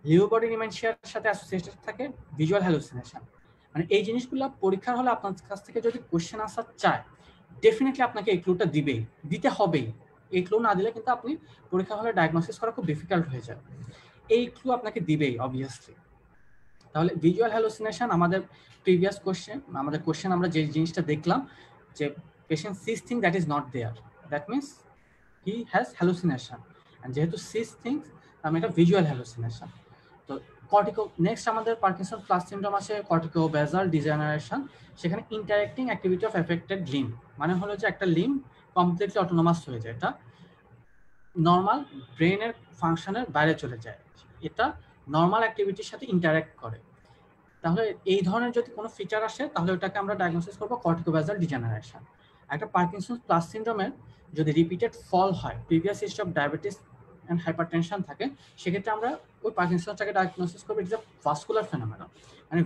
লিও বডি ডিমেনশিয়ার সাথে অ্যাসোসিয়েটেড থাকে ভিজুয়াল হ্যালুসিনেশন। মানে এই জিনিসগুলো পরীক্ষার হলে আপনার কাছ থেকে যদি কোশ্চেন আনসার চায় ডেফিনেটলি আপনাকে এই ক্লুটা দিতে হবেই। এই ক্লু না দিলে কিন্তু আপনি পরীক্ষা হলে ডায়াগনোসিস করা খুব ডিফিকাল্ট হয়ে যায়, এই ক্লু আপনাকে দিবেই অবভিয়াসলি। তাহলে ভিজুয়াল হ্যালুসিনেশন আমাদের প্রিভিয়াস কোশ্চেন আমরা যে জিনিসটা দেখলাম যে patient sees thing that is not there, that means he has hallucination, and যেহেতু সিজ থিংস আমি এটা ভিজুয়াল হ্যালুসিনেশন। তো নেক্সট আমাদের পার্কিনসন প্লাস সিনড্রোম আছে কর্টিকোবেজাল ডিজেনারেশন, সেখানে interacting activity of affected limb, মানে হলো যে একটা লিম্ব কমপ্লিটলি অটোনোমাস হয়ে যায়, এটা নর্মাল ব্রেনের ফাংশনের বাইরে চলে যায়, এটা নর্মাল অ্যাক্টিভিটির সাথে ইন্টারেক্ট করে। তাহলে এই ধরনের যদি কোনো ফিচার আসে তাহলে ওটাকে আমরা ডায়াগনোসিস করবো কর্টিকোবেজাল ডিজেনারেশন। একটা পার্কিনসন প্লাস সিনড্রোমের যদি রিপিটেড ফল হয়, previous history of diabetes and hypertension থাকে, সেক্ষেত্রে আমরা ওই পার্কিনসনটাকে ডায়াগনোসিস করবো ইটস আ ভাস্কুলার ফেনোমেনন, মানে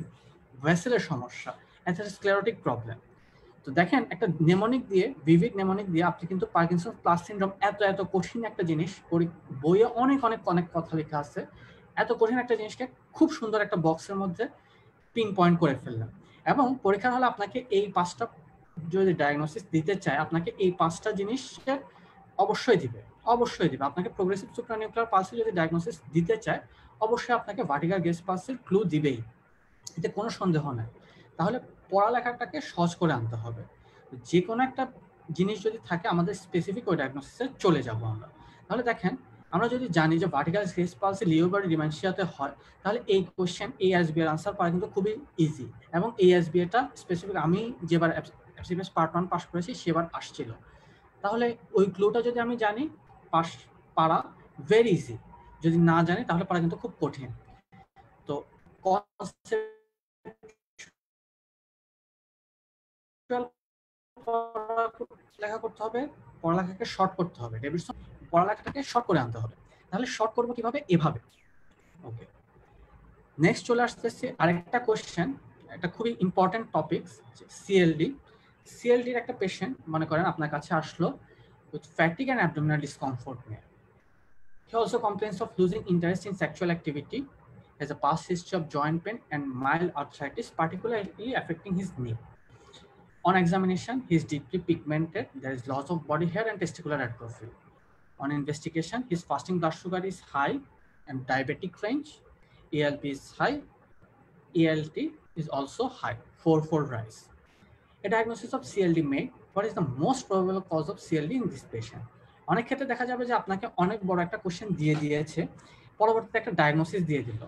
ভেসেলের সমস্যা, অ্যাথেরোস্ক্লেরোটিক প্রবলেম। তো দেখেন একটা নেমোনিক দিয়ে, ভিভিড নেমোনিক দিয়ে আপনি কিন্তু পার্কিনসন প্লাস সিনড্রোম এত কঠিন একটা জিনিস, বইয়ে অনেক কথা লেখা আছে, এত কঠিন একটা জিনিসকে খুব সুন্দর একটা বক্সের মধ্যে পিন পয়েন্ট করে ফেললাম। এবং পরীক্ষার হলে আপনাকে এই 5টা যদি ডায়াগনোসিস দিতে চায়, আপনাকে এই 5টা জিনিসকে অবশ্যই দিবে। আপনাকে প্রোগ্রেসিভ সুপ্রানিউক্লিয়ার পালসে যদি ডায়াগনোসিস দিতে চায়, অবশ্যই আপনাকে ভার্টিকাল গেজ পালসের ক্লু দিবেই, এতে কোনো সন্দেহ নাই। তাহলে পড়ালেখাটাকে সহজ করে আনতে হবে। যে কোনো একটা জিনিস যদি থাকে আমাদের স্পেসিফিক ওই ডায়াগনোসিসে চলে যাব আমরা। তাহলে দেখেন আমরা যদি জানি যে ভার্টিকাল গেজ পালসে লিওবার্ড ডিমেনশিয়াতে হয়, তাহলে এই কোশ্চেন ASB এর আনসার পাওয়া কিন্তু খুবই ইজি, এবং ASB এটা স্পেসিফিক আমি যেবার FCPS পার্ট 1 পাস করেছি সেবার আসছিল। তাহলে ওই ক্লুটা যদি আমি জানি, পারা ভেরি ইজি, যদি না জানি তাহলে পারা কিন্তু খুব কঠিন। তো লেখা করতে হবে, পড়ালেখাকে শর্ট করতে হবে, ডেভিডসন পড়ালেখাটাকে শর্ট করে আনতে হবে। তাহলে শর্ট করবো কিভাবে? এভাবে। ওকে, নেক্সট চলে আসতেছে আরেকটা কোশ্চেন, একটা খুবই ইম্পর্টেন্ট টপিক, সিএলডির একটা পেশেন্ট মনে করেন আপনার কাছে আসলো with fatigue and abdominal discomfort নিয়ে। He also complains of losing interest in sexual activity, has a past history of joint pain and mild arthritis, particularly affecting his knee. On examination, he is deeply pigmented, there is loss of body hair and testicular atrophy. On investigation, his fasting blood sugar is high and diabetic range, ALP is high, ALT is also high, 4 rise. A diagnosis of CLD made. What is the most probable cause of CLD in this patient? অনেক ক্ষেত্রে দেখা যাবে যে আপনাকে অনেক বড় একটা question দিয়ে দিয়েছে, পরবর্তীতে একটা ডায়াগনোসিস দিয়ে দিল।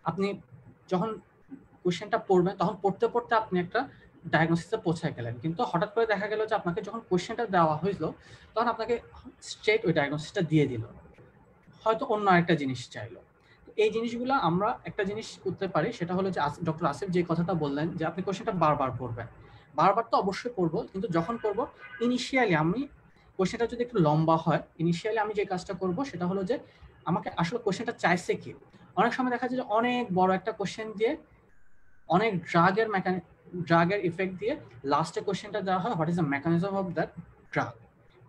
আপনি যখন কোশ্চেনটা পড়বেন তখন পড়তে আপনি একটা ডায়াগনোসিসে পৌঁছায় গেলেন, কিন্তু হঠাৎ করে দেখা গেল যে আপনাকে যখন কোশ্চেনটা দেওয়া হইলো তখন আপনাকে স্ট্রেট ওই ডায়াগনোসিসটা দিয়ে দিল, হয়তো অন্য একটা জিনিস চাইলো। এই জিনিসগুলো আমরা একটা জিনিস করতে পারি, সেটা হলো যে ডক্টর আসিফ যে কথাটা বললেন যে আপনি কোশ্চেনটা বারবার পড়বেন, বারবার তো অবশ্যই পড়বো, কিন্তু যখন পড়বো ইনিশিয়ালি আমি কোশ্চেনটা যদি একটু লম্বা হয়, ইনিশিয়ালি আমি যে কাজটা করব সেটা হলো যে আমাকে আসলে কোশ্চেনটা চাইছে কি। অনেক সময় দেখা যায় যে অনেক বড় একটা কোশ্চেন দিয়ে অনেক ড্রাগের ইফেক্ট দিয়ে লাস্টে কোশ্চেনটা দেওয়া হয়, what is the mechanism of that drug,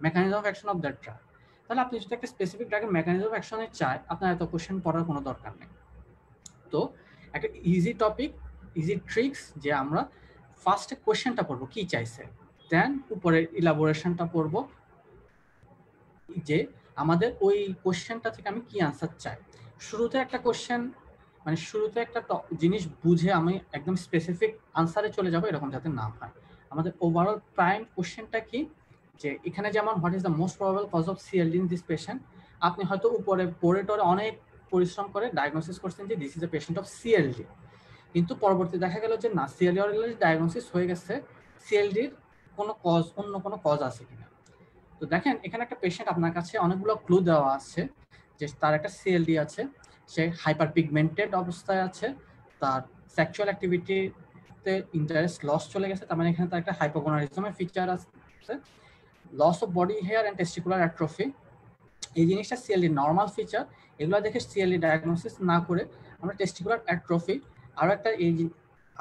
mechanism of action of that drug. তাহলে আপনি যদি একটা স্পেসিফিক ড্রাগের মেকানিজম অফ অ্যাকশনে চায়, আপনার এত কোশ্চেন পড়ার কোনো দরকার নেই। তো একটা ইজি টপিক, ইজি ট্রিক্স, যে আমরা ফার্স্টে কোশ্চেনটা পড়বো কি চাইছে, দেন উপরের ইলাবোরেশনটা পড়বো যে আমাদের ওই কোশ্চেনটা থেকে আমি কি আনসার চাই। শুরুতে একটা কোশ্চেন মানে শুরুতে একটা জিনিস বুঝে আমি একদম স্পেসিফিক আনসারে চলে যাবো, এরকম যাতে না হয়। আমাদের ওভারঅল প্রাইম কোশ্চেনটা কি, যে এখানে যেমন what is the most probable cause of CLD in this patient, আপনি হয়তো উপরে পড়ে টরে অনেক পরিশ্রম করে ডায়াগনোসিস করছেন যে this is a patient of CLD, কিন্তু পরবর্তী দেখা গেল যে না, সিএলডি অলরেডি ডায়াগনোসিস হয়ে গেছে, সিএলডির কোনো কজ, অন্য কোনো কজ আছে কিনা। তো দেখেন এখানে একটা পেশেন্ট আপনার কাছে অনেকগুলো ক্লু দেওয়া আছে যে তার একটা সিএলডি আছে, সে হাইপার পিগমেন্টেড অবস্থায় আছে, তার সেক্সুয়াল অ্যাক্টিভিটিতে ইন্টারেস্ট লস চলে গেছে, তার মানে এখানে তার একটা হাইপোগোনারিজমের ফিচার আছে, loss of body hair and testicular atrophy, এই জিনিসটা সিএলডি নর্মাল ফিচার। এগুলো দেখে সিএলডি ডায়াগনোসিস না করে আমরা টেস্টিকুলার অ্যাট্রফি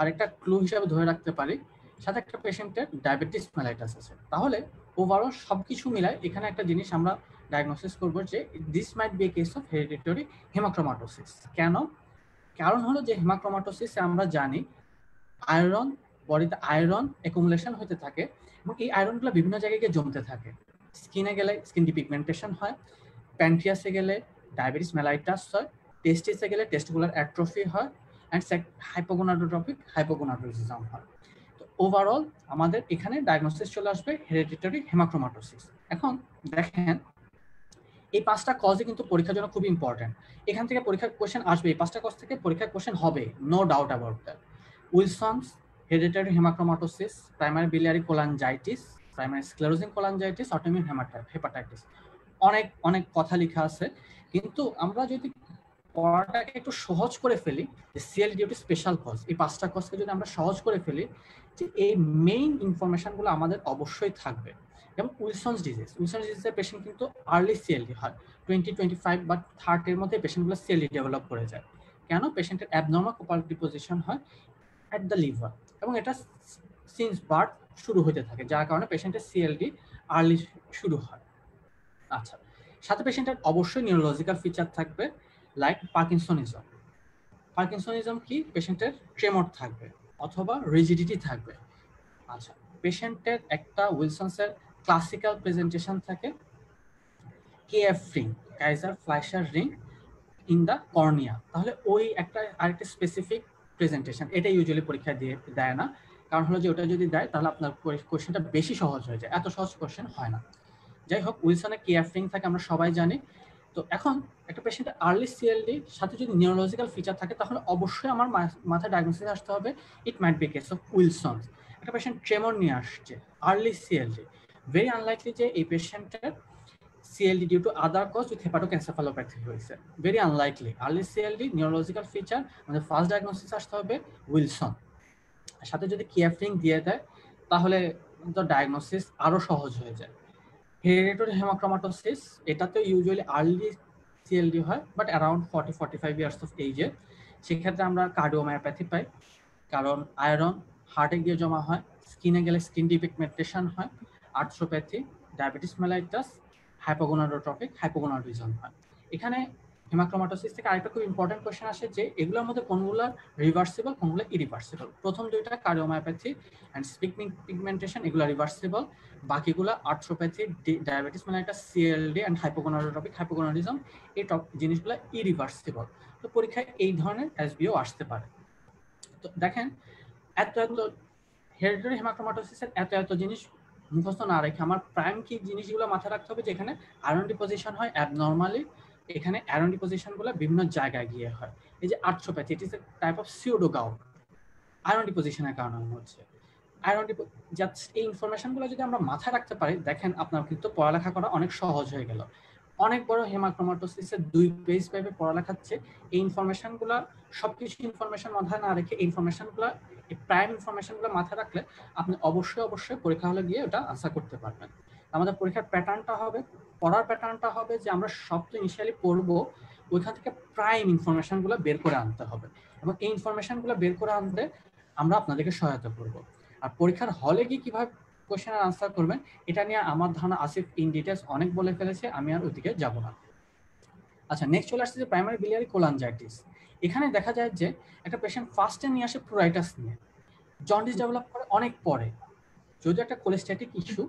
আরেকটা ক্লু হিসাবে ধরে রাখতে পারি, সাথে একটা পেশেন্টের ডায়াবেটিস মেলাইটাস আছে। তাহলে ওভারঅল সবকিছু মিলায় এখানে একটা জিনিস আমরা ডায়াগনোসিস করব যে this might be a case of hereditary haemochromatosis. কেন? কারণ হলো যে হেমাক্রোমাটোসিস আমরা জানি আয়রন, বডিতে আয়রন অ্যাকুমুলেশন হতে থাকে এবং এই আয়রনগুলো বিভিন্ন জায়গায় গিয়ে জমতে থাকে। স্কিনে গেলে স্কিন ডিপিগমেন্টেশন হয়, প্যানক্রিয়াসে গেলে ডায়াবেটিস মেলাইটাস হয়, টেস্টিসে গেলে টেস্টিকুলার অ্যাট্রফি হয়, অ্যান্ড হাইপোগোনাডোট্রপিক হয়। তো ওভারঅল আমাদের এখানে ডায়াগনোসিস চলে আসবে হেরিডিটারি হেমাক্রোমাটোসিস। এখন দেখেন এই 5টা কজই কিন্তু পরীক্ষার জন্য খুব ইম্পর্টেন্ট। এখান থেকে পরীক্ষার কোশ্চেন আসবে, এই 5টা কজ থেকে পরীক্ষার কোশ্চেন হবে, no doubt about that. Wilson's, hereditary haemochromatosis, primary biliary cholangitis, primary sclerosing cholangitis, autoimmune hepatitis, অনেক অনেক কথা লেখা আছে। কিন্তু আমরা যদি পড়াটাকে একটু সহজ করে ফেলি, যে সিএল ডিউটি স্পেশাল কজ, এই 5টা কজকে যদি আমরা সহজ করে ফেলি, যে এই মেইন ইনফরমেশনগুলো আমাদের অবশ্যই থাকবে। যেমন উইলসনস ডিজিজের পেশেন্ট কিন্তু আর্লি সিএলডি হয়, 20-25 বা 30 এর মধ্যে পেশেন্টগুলো সিএলডি ডেভেলপ করে যায়। কেন? পেশেন্টের অ্যাবনর্মাল কোপাল ডিপোজিশন হয় অ্যাট দ্য লিভার, এবং এটা সিন্স বার্থ শুরু হতে থাকে, যার কারণে পেশেন্টের সিএলডি আর্লি শুরু হয়। আচ্ছা, সাথে পেশেন্টের অবশ্যই নিউরোলজিক্যাল ফিচার থাকবে, লাইক পার্কিনসনিজম কি? পেশেন্টের ট্রেমর থাকবে অথবা রিজিডিটি থাকবে। আচ্ছা, পেশেন্টের একটা উইলসনসের ক্লাসিক্যাল প্রেজেন্টেশন থাকে KF ring, Kayser Fleischer ring in the cornea. তাহলে ওই একটা আরেকটা স্পেসিফিক প্রেজেন্টেশন, এটা ইউজুয়ালি পরীক্ষা দেয় না, কারণ হলো যে ওটা যদি দেয় তাহলে আপনার কোশ্চেনটা বেশি সহজ হয়ে যায়, এত সহজ কোশ্চেন হয় না। যাই হোক, উইলসনের কেএফ রিং থাকে, আমরা সবাই জানি। তো এখন একটা পেশেন্টের আর্লি সিএলডি সাথে যদি নিউরোলজিক্যাল ফিচার থাকে, তাহলে অবশ্যই আমার মাথায় ডায়াগনোসিস আসতে হবে it might be case of Wilson's. একটা পেশেন্ট ট্রেমর নিয়ে আসছে, আর্লি সিএলডি, ভেরি আনলাইকলি যে এই পেশেন্টের CLD due to other cause with hepatoencephalopathy হয়েছে, very unlikely. Early CLD, neurological feature, আমাদের ফার্স্ট ডায়াগনোসিস আসতে হবে উইলসন। সাথে যদি কেএফ রিং দিয়ে দেয় তাহলে তো ডায়াগনোসিস আরো সহজ হয়ে যায়। হেরিডিটারি হেমাক্রোমাটোসিস, এটাতে ইউজুয়ালি আর্লি সিএলডি হয়, বাট অ্যারাউন্ড 40-45 ইয়ার্স অফ এজে। সেক্ষেত্রে আমরা কার্ডিওমায়োপ্যাথি পাই, কারণ আয়রন হার্টে গিয়ে জমা হয়, স্কিনে গেলে স্কিন ডিপিগমেন্টেশন হয়, arthropathy, diabetes mellitus, hypogonadotropic hypogonadism হয়। এখানে হেমাক্রোমাটোসিস থেকে আরেকটা খুব ইম্পর্টেন্ট কোশ্চেন আসে যে এগুলোর মধ্যে কোনগুলো রিভার্সিবল, কোনগুলো ইরিভার্সিবল। প্রথম দুইটা কার্ডিওমায়োপ্যাথি অ্যান্ড স্কিন পিগমেন্টেশন, এগুলো রিভার্সিবল। বাকিগুলো arthropathy, diabetes mellitus, CLD and hypogonadotropic hypogonadism, এই জিনিসগুলো ইরিভার্সিবল। তো পরীক্ষায় এই ধরনের এসবিও আসতে পারে। তো দেখেন, এত হেরিডিটারি হেমাক্রোমাটোসিসের এত জিনিস মুখস্থ না রেখে আমার প্রাইম কি জিনিসগুলো মাথায় রাখতে হবে, যেখানে আয়রন ডিপোজিশন হয় অ্যাবনর্মালি, এখানে আয়রন ডিপোজিশনগুলো বিভিন্ন জায়গায় গিয়ে হয়। এই যে arthropathy, it is a type of pseudo gout, iron ডিপোজিশনের কারণে হচ্ছে। এই ইনফরমেশনগুলো যদি আমরা মাথায় রাখতে পারি, দেখেন আপনার কিন্তু পড়ালেখা করা অনেক সহজ হয়ে গেল। অনেক বড় হেমাক্রোমাটোসিসের 2 পেজ পাইবে পড়ালেখাচ্ছে, এই ইনফরমেশনগুলো সবকিছু ইনফরমেশন মাথায় না রেখে এই ইনফরমেশনগুলো, এই প্রাইম ইনফরমেশনগুলো মাথায় রাখলে আপনি অবশ্যই পরীক্ষা হলে গিয়ে ওটা আনসার করতে পারবেন। আমাদের পরীক্ষার প্যাটার্নটা হবে, পড়ার প্যাটার্নটা হবে যে আমরা সব তো ইনিশিয়ালি পড়বো, ওইখান থেকে প্রাইম ইনফরমেশনগুলো বের করে আনতে হবে, এবং এই ইনফরমেশনগুলো বের করে আনতে আমরা আপনাদেরকে সহায়তা করব। আর পরীক্ষার হলে গিয়ে কিভাবে কোশ্চেনের আনসার করবেন, এটা নিয়ে আমার ধারণা আসিফ ইন ডিটেলস অনেক বলে ফেলেছে, আমি আর ওইদিকে যাব না। আচ্ছা, নেক্সট চলে আসছে যে প্রাইমারি বিলিয়ারি কোলাঞ্জাইটিস। এখানে দেখা যায় যে একটা পেশেন্ট ফার্স্টে নিয়ে আসে প্লুরাইটাস নিয়ে, জন্ডিস ডেভেলপ করে অনেক পরে, যদি একটা cholestatic issue.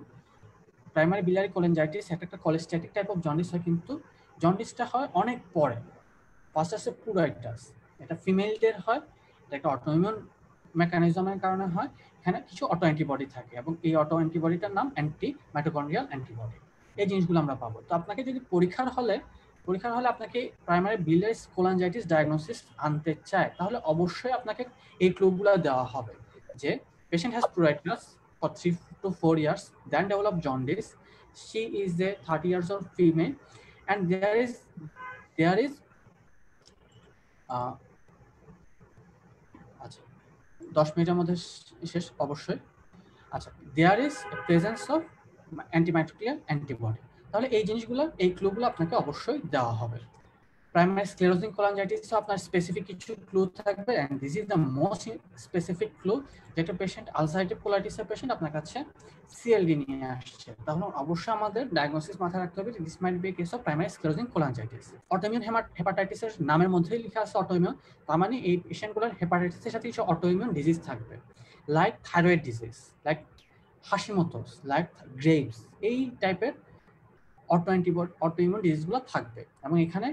Primary biliary cholangitis একটা কোলেস্ট্যাটিক টাইপ অফ জন্ডিস হয়, কিন্তু জন্ডিসটা হয় অনেক পরে। ফার্স্ট আসে প্লুরাইটাস, এটা ফিমেলদের হয়, এটা একটা অটোইমিউন মেকানিজমের কারণে হয়। এখানে কিছু অটো অ্যান্টিবডি থাকে, এবং এই অটো অ্যান্টিবডিটার নাম অ্যান্টি মাইটোকন্ড্রিয়াল অ্যান্টিবডি। এই জিনিসগুলো আমরা পাবো। তো আপনাকে যদি পরীক্ষার হলে আপনাকে প্রাইমারি বিলিয়ারি কোলাঞ্জাইটিস ডায়াগনোসিস আনতে চায়, তাহলে অবশ্যই আপনাকে এই ক্লুগুলো দেওয়া হবে যে patient has প্লুরাইটাস for 3 to 4 years, then develop jaundice, she is a 30 years old female, and there is আচ্ছা 10 মিনিটের মধ্যে শেষ অবশ্যই। আচ্ছা, there is presence of antimitochondrial antibody. তাহলে এই জিনিসগুলো, এই ক্লুগুলো আপনাকে অবশ্যই দেওয়া হবে। প্রাইমারি স্ক্লেরোজিং কোলাঞ্জাইটিস আপনার স্পেসিফিক কিছু ক্লু থাকবে, and this is the most specific clue. যেটা পেশেন্ট আলসারেটিভ কোলাইটিসের পেশেন্ট আপনার কাছে সিএলডি নিয়ে আসছে, তাহলে অবশ্যই আমাদের ডায়াগনোসিস মাথায় রাখতে হবে যে this might be case of primary sclerosing cholangitis. Autoimmune হেপাটাইটিসের নামের মধ্যেই লেখা আছে অটোইমিউন, তার মানে এই পেশেন্টগুলোর হেপাটাইটিসের সাথে কিছু অটোইমিউন ডিজিজ থাকবে, like thyroid disease, like Hashimoto's, like Graves, এই টাইপের অটোইমিউন ডিজিজগুলো থাকবে। এবং এখানে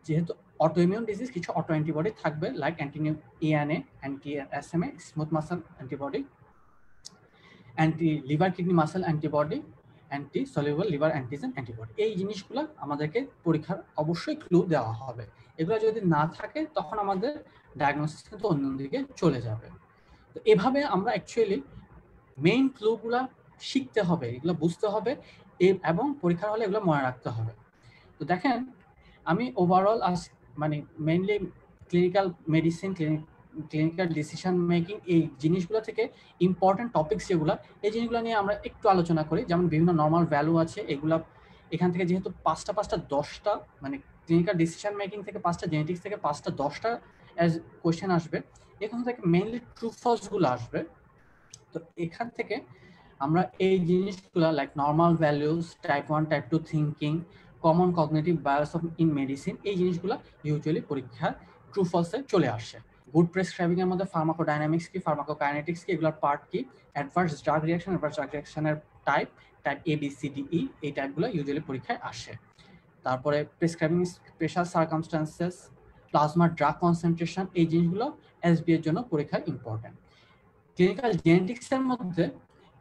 যেহেতু অটোইমিউন ডিজিজ কিছু অটো অ্যান্টিবডি থাকবে, like anti ENA, anti SMA, smooth muscle antibody, anti liver kidney muscle antibody, anti soluble liver antigen antibody. এই জিনিসগুলো আমাদেরকে পরীক্ষার অবশ্যই ক্লু দেওয়া হবে। এগুলো যদি না থাকে তখন আমাদের ডায়াগনোসিস কিন্তু অন্যদিকে চলে যাবে। তো এভাবে আমরা অ্যাকচুয়ালি মেইন ক্লুগুলা শিখতে হবে, এগুলো বুঝতে হবে এবং পরীক্ষার হলে এগুলো মনে রাখতে হবে। তো দেখেন, আমি ওভারঅল মানে mainly clinical medicine, clinical decision making, এই জিনিসগুলো থেকে ইম্পর্টেন্ট টপিকস যেগুলো, এই জিনিসগুলো নিয়ে আমরা একটু আলোচনা করি। যেমন বিভিন্ন নর্মাল ভ্যালু আছে, এগুলা এখান থেকে যেহেতু 10টা মানে ক্লিনিক্যাল ডিসিশন মেকিং থেকে 5টা, জেনেটিক্স থেকে 5টা, 10টা অ্যাজ কোয়েশ্চেন আসবে। এখান থেকে মেইনলি ট্রু ফলসগুলো আসবে। তো এখান থেকে আমরা এই জিনিসগুলো like normal values, type 1 type 2 thinking, common cognitive bias of in medicine, এই জিনিসগুলো ইউজুয়ালি পরীক্ষা ট্রু ফলসে চলে আসে। গুড প্রেসক্রাইবিং এর মধ্যে ফার্মাকোডাইনামিক্স কি, ফার্মাকোকাইনেটিক্স কি, এগুলোর পার্ট কি, adverse drug reaction, adverse drug রিঅ্যাকশনের টাইপ ABCDE, এই টাইপগুলো ইউজুয়ালি পরীক্ষায় আসে। তারপরে prescribing special circumstances, plasma drug concentration, এই জিনিসগুলো এসবি এর জন্য পরীক্ষায় ইম্পর্টেন্ট। ক্লিনিক্যাল জেনেটিক্স এর মধ্যে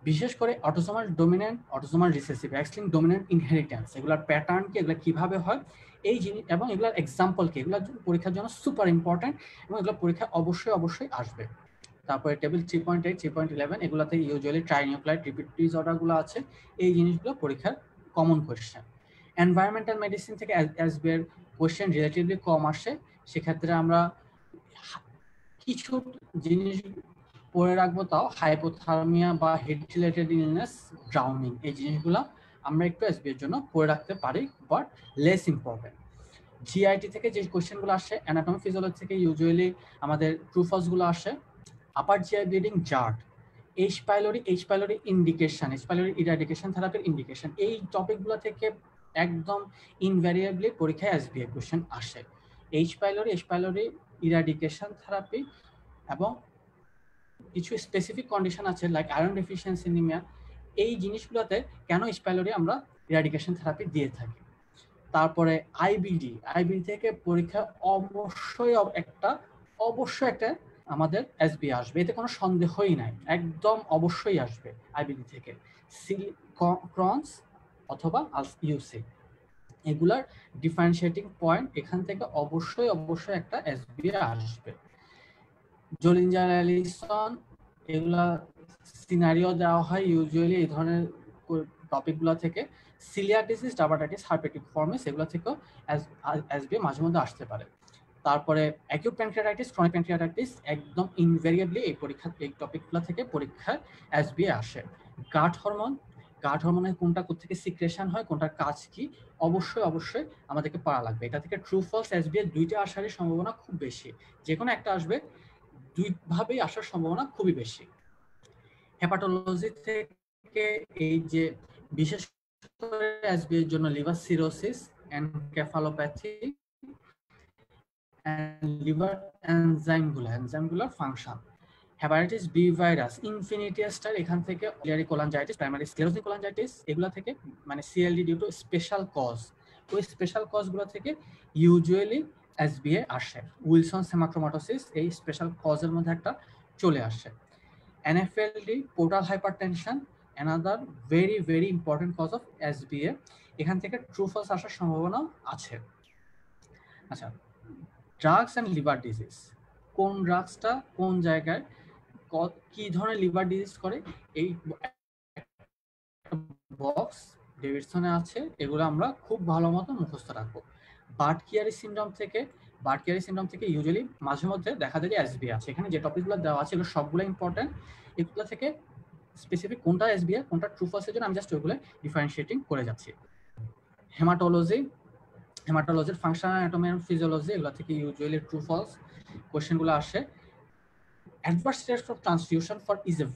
বিশেষ করে autosomal dominant, autosomal recessive, X-linked dominant inheritance, এগুলোর প্যাটার্ন কি, এগুলো কিভাবে হয়, এই জিনিস এবং এগুলোর এক্সাম্পল কি, এগুলো পরীক্ষার জন্য সুপার ইম্পর্টেন্ট এবং এগুলো পরীক্ষা অবশ্যই আসবে। তারপরে টেবিল 3.8, 3.11, এগুলোতে ইউজুয়ালি ট্রাইনিউক্লিয়াইড রিপিট ডিসঅর্ডারগুলো আছে, এই জিনিসগুলো পরীক্ষার কমন কোয়েশ্চেন। এনভায়রনমেন্টাল মেডিসিন থেকে এসবি এর কোয়েশ্চেন রিলেটিভলি কম আসে, সেক্ষেত্রে আমরা কিছু জিনিস পড়ে রাখবো, তাও হাইপোথার্মিয়া বা হেড রিলেটেড ইলনেস, ড্রাউনিং, এই জিনিসগুলো আমরা একটু এসবি এর জন্য পড়ে রাখতে পারি, বাট লেস ইম্পর্টেন্ট। জিআইটি থেকে যে কোয়েশ্চেনগুলো আসে, অ্যানাটমি ফিজিওলজি থেকে ইউজুয়ালি আমাদের ট্রু ফলসগুলো আসে। আপার জিআই ব্লিডিং, জার্ট, H pylori indication, H pylori eradication থেরাপির ইন্ডিকেশন, এই টপিকগুলো থেকে একদম ইনভ্যারিয়েবলি পরীক্ষায় এসবি এর কোয়েশ্চেন আসে। এইচ পাইলোরি ইরাডিকেশন থেরাপি এবং কিছু স্পেসিফিক কন্ডিশন আছে লাইক আয়রন ডেফিসিয়েন্সি অ্যানিমিয়া, এই জিনিসগুলোতে কেন এইচ পাইলোরি আমরা ইরাডিকেশন থেরাপি দিয়ে থাকি। তারপরে আইবিডি থেকে পরীক্ষা অবশ্যই একটা আমাদের এসবি আসবে, এতে কোনো সন্দেহই নাই, একদম অবশ্যই আসবে আইবিডি থেকে। ক্রনস অথবা ইউসি, এগুলার ডিফারেন্সিয়েটিং পয়েন্ট এখান থেকে অবশ্যই একটা এসবি আসবে। জোলিঞ্জার অ্যালিসন, এগুলা সিনারিও দেওয়া হয় ইউজুয়ালি এই ধরনের টপিকগুলো থেকে। সিলিয়াক ডিজিজ, ডার্মাটাইটিস, হার্পেটিক ফর্মিস, এগুলো থেকেও এসবি মাঝে মধ্যে আসতে পারে। তারপরে অ্যাকিউট প্যানক্রিয়াটাইটিস, ক্রনিক প্যানক্রিয়াটাইটিস, একদম ইনভেরিয়েবলি এই টপিকগুলো থেকে পরীক্ষায় এসবি আসে। গাট হরমোনের কোনটা কোত্থেকে সিক্রেশন হয়, কোনটার কাজ কি, অবশ্যই আমাদেরকে পড়া লাগবে। এটা থেকে ট্রু ফলস এসবি এর দুইটা আসারই সম্ভাবনা খুব বেশি, যে কোনো একটা আসবে, দুইভাবেই আসার সম্ভাবনা খুবই বেশি। হেপাটোলজি থেকে এই যে বিশেষ করে এসবি এর জন্য লিভার সিরোসিস, এনকেফালোপ্যাথি, লিভার এনজাইমগুলোর function. Hepatitis B virus, infinity star, এখান থেকে অলিয়ারি কোলাঞ্জাইটিস, প্রাইমারি স্ক্লেরোসিস কোলাঞ্জাইটিস, এগুলো থেকে মানে CLD due to special cause, ওই স্পেশাল কজগুলো থেকে ইউজুয়ালি এসবিএ আসে। উইলসন হেমাক্রোমাটোসিস এই স্পেশাল কজের মধ্যে একটা চলে আসে। NFLD, portal hypertension, another very important cause of SBA, এখান থেকে ট্রু ফলস আসার সম্ভাবনা আছে। আচ্ছা, ড্রাগস অ্যান্ড লিভার ডিজিজ, কোন ড্রাগসটা কোন জায়গায় কি ধরনের লিভার ডিজিজ করে, এই বক্স ডেভিডসনে আছে, এগুলো আমরা খুব ভালো মতো মুখস্থ রাখবো। বার্ড-কিয়ারি সিনড্রোম থেকে ইউজুয়ালি মাঝে মধ্যে দেখা যায় যে এসবি আছে, এখানে যে টপিকগুলো দেওয়া আছে এগুলো সবগুলো ইম্পর্টেন্ট, এগুলো থেকে স্পেসিফিক কোনটা এসবি কোনটা ট্রু ফলসের জন্য আমি জাস্ট ওইগুলো ডিফারেন্সিয়েটিং করে যাচ্ছি। হেমাটোলজির ফাংশনাল অ্যানাটমি এন্ড ফিজিওলজি, এগুলো থেকে ইউজুয়ালি ট্রু ফলস কোশ্চেনগুলো আসে। Adverse reaction of transfusion is a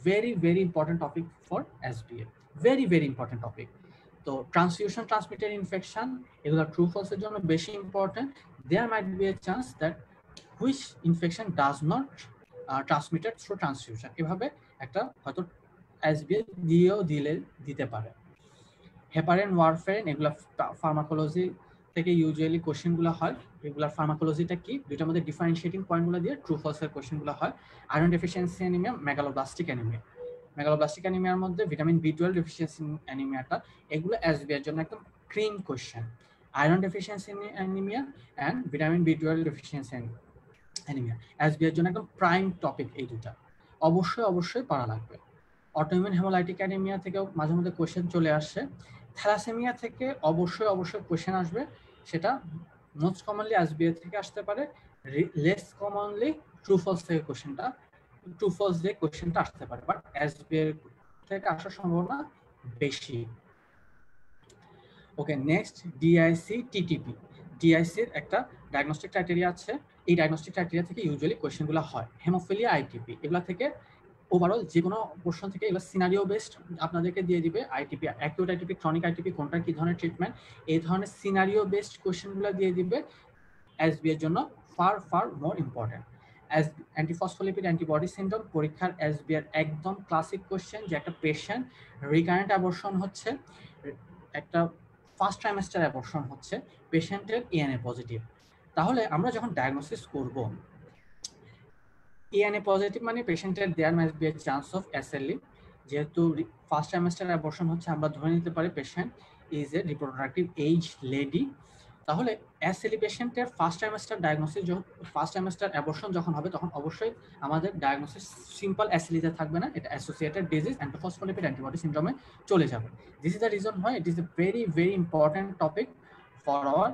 very important topic for SBA, very important topic. তো ট্রান্সফিউশন ট্রান্সমিটেড ইনফেকশন, এগুলো ট্রু ফলসের জন্য বেশি important. There might be a chance that which infection does not transmitted through transfusion, এভাবে একটা হয়তো SBA দিতে পারে। হেপারিন, ওয়ারফেরিন, এগুলো ফার্মাকোলজি থেকে ইউজুয়ালি কোশ্চেনগুলো হয় রেগুলার ফার্মাকোলজিটা কি, দুইটার মধ্যে ডিফারেন্সিয়েটিং পয়েন্টগুলো দিয়ে ট্রু ফলসের কোশ্চেনগুলো হয়। Iron deficiency anaemia, megaloblastic anaemia. Megaloblastic অ্যানিমিয়ার মধ্যে ভিটামিন বি12 ডেফিসিয়েন্সি অ্যানিমিয়াটা, এগুলো এসবি এর জন্য একদম cream question. Iron deficiency anaemia and vitamin বি12 ডেফিসিয়েন্সি অ্যানিমিয়া এসবি এর জন্য একদম প্রাইম টপিক। এই দুটা অবশ্যই পড়া লাগবে। অটোইমিউন হেমোলাইটিক অ্যানিমিয়া থেকেও মাঝে মধ্যে কোশ্চেন চলে আসে। থ্যালাসেমিয়া থেকে অবশ্যই কোশ্চেন আসবে, সেটা মোস্ট কমনলি এসবিএ থেকে আসতে পারে, লেস কমনলি ট্রু ফলস থেকে ট্রু ফলস দিয়ে কোশ্চেনটা আসতে পারে, বাট এসবিএ থেকে আসার সম্ভাবনা বেশি। ওকে, নেক্সট ডিআইসি টিটিপি। ডিআইসি এর একটা ডায়াগনস্টিক ক্রাইটেরিয়া আছে, এই ডায়াগনস্টিক ক্রাইটেরিয়া থেকে ইউজুয়ালি কোশ্চেনগুলো হয়। হেমোফিলিয়া, আইটিপি, এগুলা থেকে ওভারঅল যে কোনো পোর্শন থেকে এগুলো সিনারিও বেসড আপনাদেরকে দিয়ে দিবে। ITP, acute ITP, chronic ITP, কোনটা কি ধরনের ট্রিটমেন্ট, এই ধরনের সিনারিও বেসড কোশ্চেনগুলো দিয়ে দিবে। এসবি এর জন্য fur more important. Antiphospholipid antibody syndrome পরীক্ষার এসবি এর একদম ক্লাসিক কোশ্চেন, যে একটা পেশেন্ট রিকারেন্ট অ্যাবর্শন হচ্ছে, একটা ফার্স্ট ট্রাইমেস্টার অ্যাবর্শন হচ্ছে, পেশেন্টের এএনএ পজিটিভ। তাহলে আমরা যখন ডায়াগনোসিস করব, এএনএ পজিটিভ মানে পেশেন্টের there must be a chance of SLE. যেহেতু ফার্স্ট ট্রাইমেস্টার অ্যাবর্শন হচ্ছে, আমরা ধরে নিতে পারি patient is a reproductive age lady. তাহলে এসএলই পেশেন্টের first trimester diagnosis, first trimester abortion যখন হবে, তখন অবশ্যই আমাদের ডায়াগনোসিস সিম্পল এসএলইতে থাকবে না, এটা অ্যাসোসিয়েটেড ডিজিজ অ্যান্টিফসফোলিপিড অ্যান্টিবডি সিনড্রোমে চলে যাবে। This is the reason why it is a very important topic for hour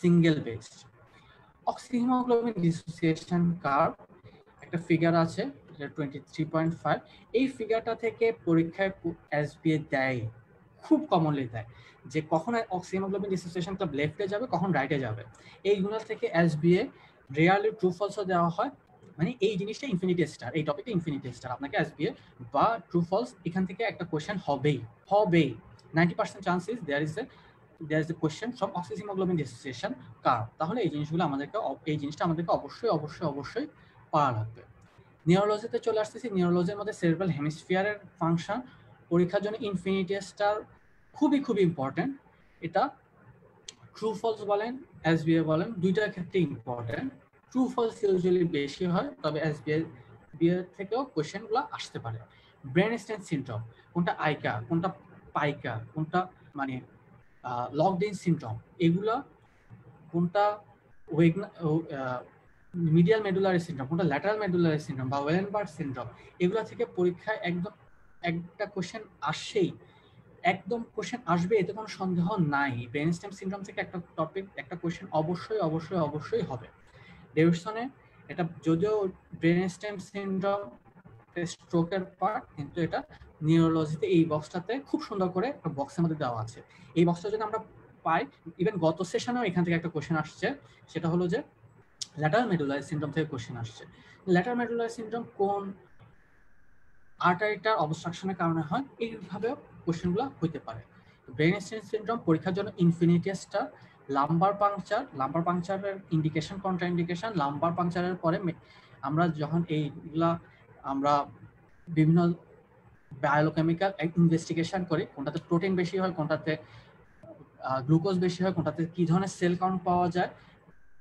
single based. Oxyhaemoglobin dissociation curve একটা ফিগার আছে 23.5। এই ফিগারটা থেকে পরীক্ষায় এসবিএ দেয়, খুব কমনলি দেয়, যে কখন অক্সিহিমোগ্লোবিন ডিসোসিয়েশন কার্ভ লেফটে যাবে, কখন রাইটে যাবে। এইগুলো থেকে এসবিএ রিয়ালি ট্রু ফলসও দেওয়া হয়। মানে এই জিনিসটা ইনফিনিটি স্টার, এই টপিকটা ইনফিনিটি স্টার। আপনাকে এসবিএ বা ট্রু ফলস এখান থেকে একটা কোশ্চেন হবেই 90% chances there is a question from oxyhaemoglobin dissociation curve. তাহলে এই জিনিসটা আমাদেরকে অবশ্যই পড়া লাগবে। নিউরোলজিতে চলে আসতেছি। নিউরোলজির মধ্যে সেরেব্রাল হেমিস্ফিয়ারের ফাংশন পরীক্ষার জন্য ইনফিনিটি স্টার খুবই ইম্পর্টেন্ট। এটা ট্রু ফলস বলেন, এসবিএ বলেন, দুইটার ক্ষেত্রে ইম্পর্টেন্ট। ট্রু ফলস ইউজুয়ালি বেশি হয়, তবে এসবিএ থেকেও কোশ্চেনগুলো আসতে পারে। ব্রেন স্টেম সিনড্রোম, কোনটা আইকা, কোনটা পাইকা, কোনটা মানে লকড-ইন সিনড্রোম, এগুলা কোনটা মিডিয়াল মেডুলারি সিনড্রোম, কোনটা ল্যাটারাল মেডুলারি সিনড্রোম বা ওয়েলেনবার্গ সিনড্রোম, এগুলো থেকে পরীক্ষায় একদম একটা কোশ্চেন আসছেই, একদম কোশ্চেন আসবে, এতে কোনো সন্দেহ নাই। ব্রেন স্টেম সিনড্রোম থেকে একটা কোশ্চেন অবশ্যই হবে। ডেভিডসনে এটা যদিও ব্রেন স্টেম সিনড্রোম স্ট্রোকের পার্ট, কিন্তু এটা নিউরোলজিতে এই বক্সটাতে খুব সুন্দর করে একটা বক্সের মধ্যে দেওয়া আছে। এই বক্সটা যদি আমরা পাই, ইভেন গত সেশনেও এখান থেকে একটা কোশ্চেন আসছে, সেটা হলো যে ল্যাটারাল মেডুলারি সিনড্রোম থেকে কোশ্চেন আসছে। ল্যাটারাল মেডুলারি সিনড্রোম কোন আর্টারিটার অবস্ট্রাকশনের কারণে হয়, এইভাবেও কোশ্চেনগুলো হইতে পারে। ব্রেন স্টেম সিনড্রোম পরীক্ষার জন্য ইনফিনিটি স্টার। লাম্বার পাংচারের ইন্ডিকেশন, কন্ট্রা ইন্ডিকেশন, লাম্বার পাংচারের পরে আমরা যখন এইগুলা আমরা বিভিন্ন বায়োকেমিক্যাল ইনভেস্টিগেশন করি, কোনটাতে প্রোটিন বেশি হয়, কোনটাতে গ্লুকোজ বেশি হয়, কোনটাতে কি ধরনের সেল কাউন্ট পাওয়া যায়,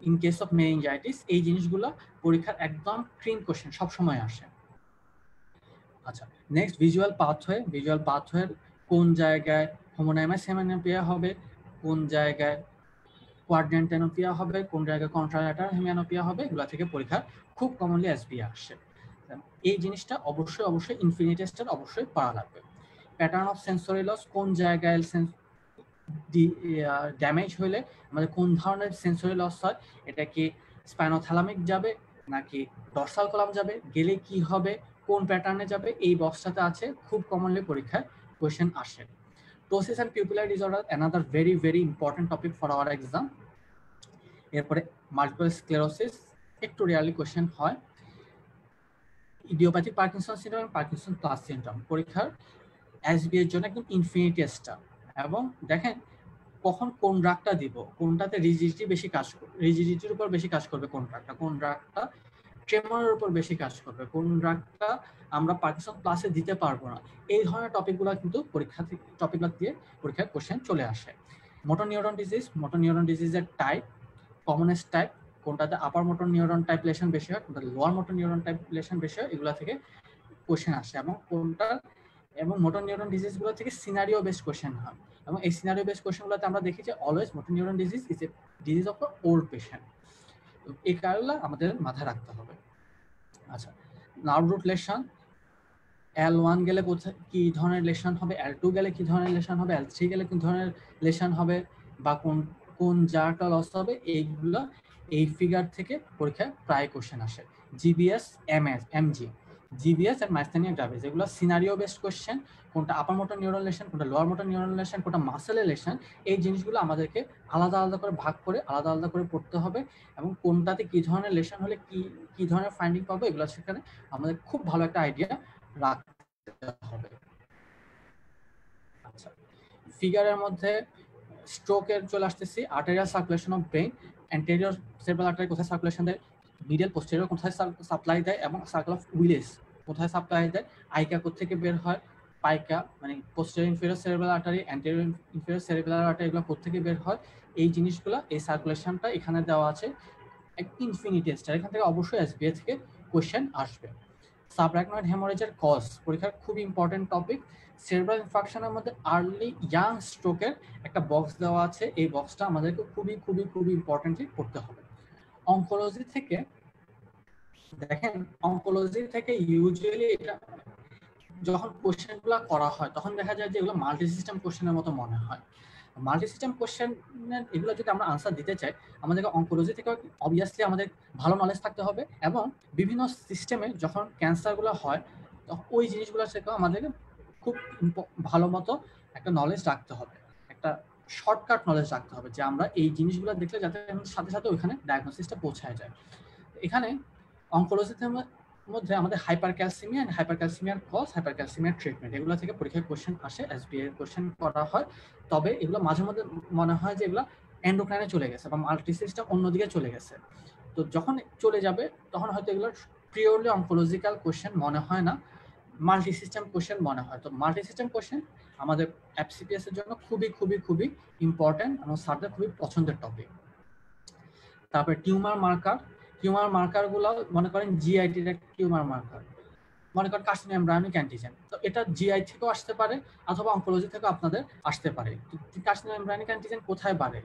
ইন কেস অফ মেনিনজাইটিস, এই জিনিসগুলো পরীক্ষার একদম ক্রিম কোশ্চেন সবসময় আসে। আচ্ছা, নেক্সট ভিজুয়াল পাথওয়ে কোন জায়গায় হোমোনাইমাস হেমিয়ানোপিয়া হবে, কোন জায়গায় কোয়াড্রেন্টেনোপিয়া হবে, কোন জায়গায় কন্ট্রাল্যাটারাল হেমিয়ানোপিয়া হবে, এগুলো থেকে পরীক্ষা খুব কমনলি এসবিএ আসে। এই জিনিসটা অবশ্যই ইনফিনিটি স্টার অবশ্যই পড়া লাগবে। প্যাটার্ন অফ সেন্সরি লস, কোন জায়গায় ড্যামেজ হলে আমাদের কোন ধরনের সেন্সরি লস হয়, এটা কি স্পাইনোথ্যালামিক যাবে নাকি ডরসাল কলাম যাবে, গেলে কি হবে, কোন প্যাটার্নে যাবে, এই বক্সটাতে আছে, খুব কমনলি পরীক্ষায় কোয়েশ্চেন আসে। Ptosis and pupillary disorder, another very important topic for our exam. এরপরে মাল্টিপল স্ক্লেরোসিস একটু রেয়ারলি কোয়েশ্চেন হয়। Idiopathic Parkinson syndrome, Parkinson plus syndrome পরীক্ষার এসবি এর জন্য একদম ইনফিনিটি স্টার। এবং দেখেন কখন কোন ড্রাগটা দিব, কোনটাতে রিজিডিটির উপর বেশি কাজ করবে, কোন ড্রাগটা ট্রেমরের উপর বেশি কাজ করবে, কোন ড্রাগটা আমরা পার্কিনসন প্লাসে দিতে পারবো না, এই ধরনের টপিকগুলো কিন্তু পরীক্ষা দিয়ে পরীক্ষায় কোশ্চেন চলে আসে। মোটর নিউরন ডিজিজের টাইপ, কমনেস্ট টাইপ, কোনটাতে upper motor neuron type lesion বেশি হয়, কোনটা lower motor neuron type lesion বেশি হয়, এগুলো থেকে কোশ্চেন আসে। এবং মোটর নিউরন ডিজিজ গুলো থেকে সিনারিও বেসড কোশ্চেন হয়, এবং এই সিনারিও বেসড কোশ্চেন গুলোতে আমরা দেখি যে always motor neuron disease is a disease of old patient. এই কারণে আমাদের মাথায় রাখতে হবে। আচ্ছা, নার্ভ রুট লেশন, L1 গেলে কোথায় কি ধরনের লেশন হবে, L2 গেলে কি ধরনের লেশন হবে, L3 গেলে কি ধরনের লেশন হবে, বা কোন জারটা লস হবে, এইগুলো এই ফিগার থেকে পরীক্ষায় প্রায় কোশ্চেন আসে। জিবিএস, এমজি, জিবিএস এন্ড মাইস্টেনিয়া গ্রাভিস, এগুলো সিনারিও বেসড কোশ্চেন। কোনটা আপার মোটর নিউরন লেশন, কোনটা লোয়ার মোটর নিউরন লেশন, কোনটা মাসেলের লেশন, এই জিনিসগুলো আমাদেরকে আলাদা আলাদা করে ভাগ করে আলাদা আলাদা করে পড়তে হবে, এবং কোনটাতে কি ধরনের লেশন হলে কি ধরনের ফাইন্ডিং পাবো, এগুলো সেখানে আমাদের খুব ভালো একটা আইডিয়া রাখতে হবে। আচ্ছা, ফিগারের মধ্যে স্ট্রোকের চলে আসতেছি। Arterial circulation of brain, anterior cerebral artery কোথায় সার্কুলেশন দেয়, মিডল পোস্টেরিয়র কোথায় সাপ্লাই দেয়, এবং সার্কেল অফ উইলিস কোথায় সাপ্লাই দেয়, আইকা কোত্থেকে বের হয়, পাইকা মানে posterior inferior cerebral artery, anterior inferior cerebral artery, এগুলো কোত্থেকে বের হয়, এই জিনিসগুলো, এই সার্কুলেশনটা এখানে দেওয়া আছে। ইনফিনিটি স্টার, এখান থেকে অবশ্যই এসবিএ থেকে কোশ্চেন আসবে। সাবআরাকনয়েড হেমোরেজের কজ পরীক্ষার খুব ইম্পর্টেন্ট টপিক। সেরেব্রাল ইনফাকশনের মধ্যে আর্লি ইয়াং স্ট্রোকের একটা বক্স দেওয়া আছে, এই বক্সটা আমাদেরকে খুবই খুবই খুবই ইম্পর্টেন্টলি পড়তে হবে। অনকোলজি থেকে দেখেন, অনকোলজি থেকে ইউজুয়ালি এটা যখন কোশ্চেনগুলো করা হয় তখন দেখা যায় যে এগুলো মাল্টি সিস্টেম কোশ্চেনের মতো মনে হয়। মাল্টি সিস্টেম কোশ্চেন এগুলো যদি আমরা আনসার দিতে চাই, আমাদেরকে অনকোলজি থেকে অবভিয়াসলি আমাদের ভালো নলেজ থাকতে হবে, এবং বিভিন্ন সিস্টেমে যখন ক্যান্সারগুলো হয় তখন ওই জিনিসগুলো থেকেও আমাদেরকে খুব ভালো মতো একটা নলেজ রাখতে হবে, একটা শর্টকাট নলেজ রাখতে হবে, যে আমরা এই জিনিসগুলো দেখলে যাতে সাথে সাথে ওইখানে ডায়াগনোসিসটা পৌঁছায় যায়। এখানে অনকোলজিতে মধ্যে আমাদের হাইপারক্যালসিমিয়া এন্ড হাইপারক্যালসিমিয়ার কজ, হাইপারক্যালসিমিয়ার ট্রিটমেন্ট, এগুলো থেকে পরীক্ষায় কোশ্চেন আসে, এসবিএ কোশ্চেন করা হয়। তবে এগুলো মাঝে মধ্যে মনে হয় যে এগুলো এন্ডোক্রাইনে চলে গেছে বা মাল্টি সিস্টেম অন্যদিকে চলে গেছে। তো যখন চলে যাবে তখন হয়তো এগুলো পিওরলি অনকোলজিক্যাল কোশ্চেন মনে হয় না, মাল্টি সিস্টেম কোশ্চেন মনে হয়। তো মাল্টি সিস্টেম কোশ্চেন আমাদের এফসিপিএস এর জন্য খুবই খুবই খুবই ইম্পর্টেন্ট এবং স্যারদের খুবই পছন্দের টপিক। তারপরে টিউমার মার্কার গুলো মনে করেন জিআইটির একটা টিউমার মার্কার, মনে করেন কার্সিনোম এমব্রায়োনিক অ্যান্টিজেন, তো এটা জিআই থেকেও আসতে পারে অথবা অনকোলজি থেকেও আপনাদের আসতে পারে। কার্সিনোম এমব্রায়োনিক অ্যান্টিজেন কোথায় বাড়ে,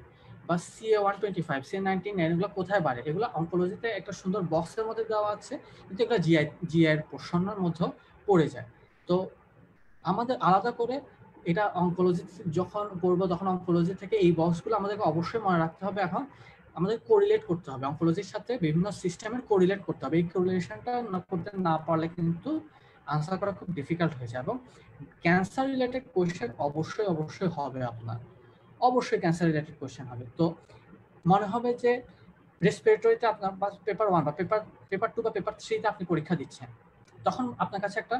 বা CA125, CA19 এগুলো কোথায় বাড়ে, এগুলো অনকোলজিতে একটা সুন্দর বক্সের মধ্যে দেওয়া আছে, কিন্তু এগুলো জিআই এর পোর্শনের মধ্যে পড়ে যায়। তো আমাদের আলাদা করে এটা অনকোলজি যখন পড়বো তখন অনকোলজি থেকে এই বক্সগুলো আমাদেরকে অবশ্যই মনে রাখতে হবে। এখন আমাদের কোরিলেট করতে হবে, অনকোলজির সাথে বিভিন্ন সিস্টেমের কোরিলেট করতে হবে। এই কোরিলেশনটা করতে না পারলে কিন্তু আনসার করা খুব ডিফিকাল্ট হয়ে যায়। এবং ক্যান্সার রিলেটেড কোয়েশ্চেন অবশ্যই হবে, আপনার অবশ্যই ক্যান্সার রিলেটেড কোয়েশ্চেন হবে। তো মনে হবে যে রেসপিরেটরিতে আপনার পেপার 1 বা পেপার 2 বা পেপার 3 তে আপনি পরীক্ষা দিচ্ছেন, তখন আপনার কাছে একটা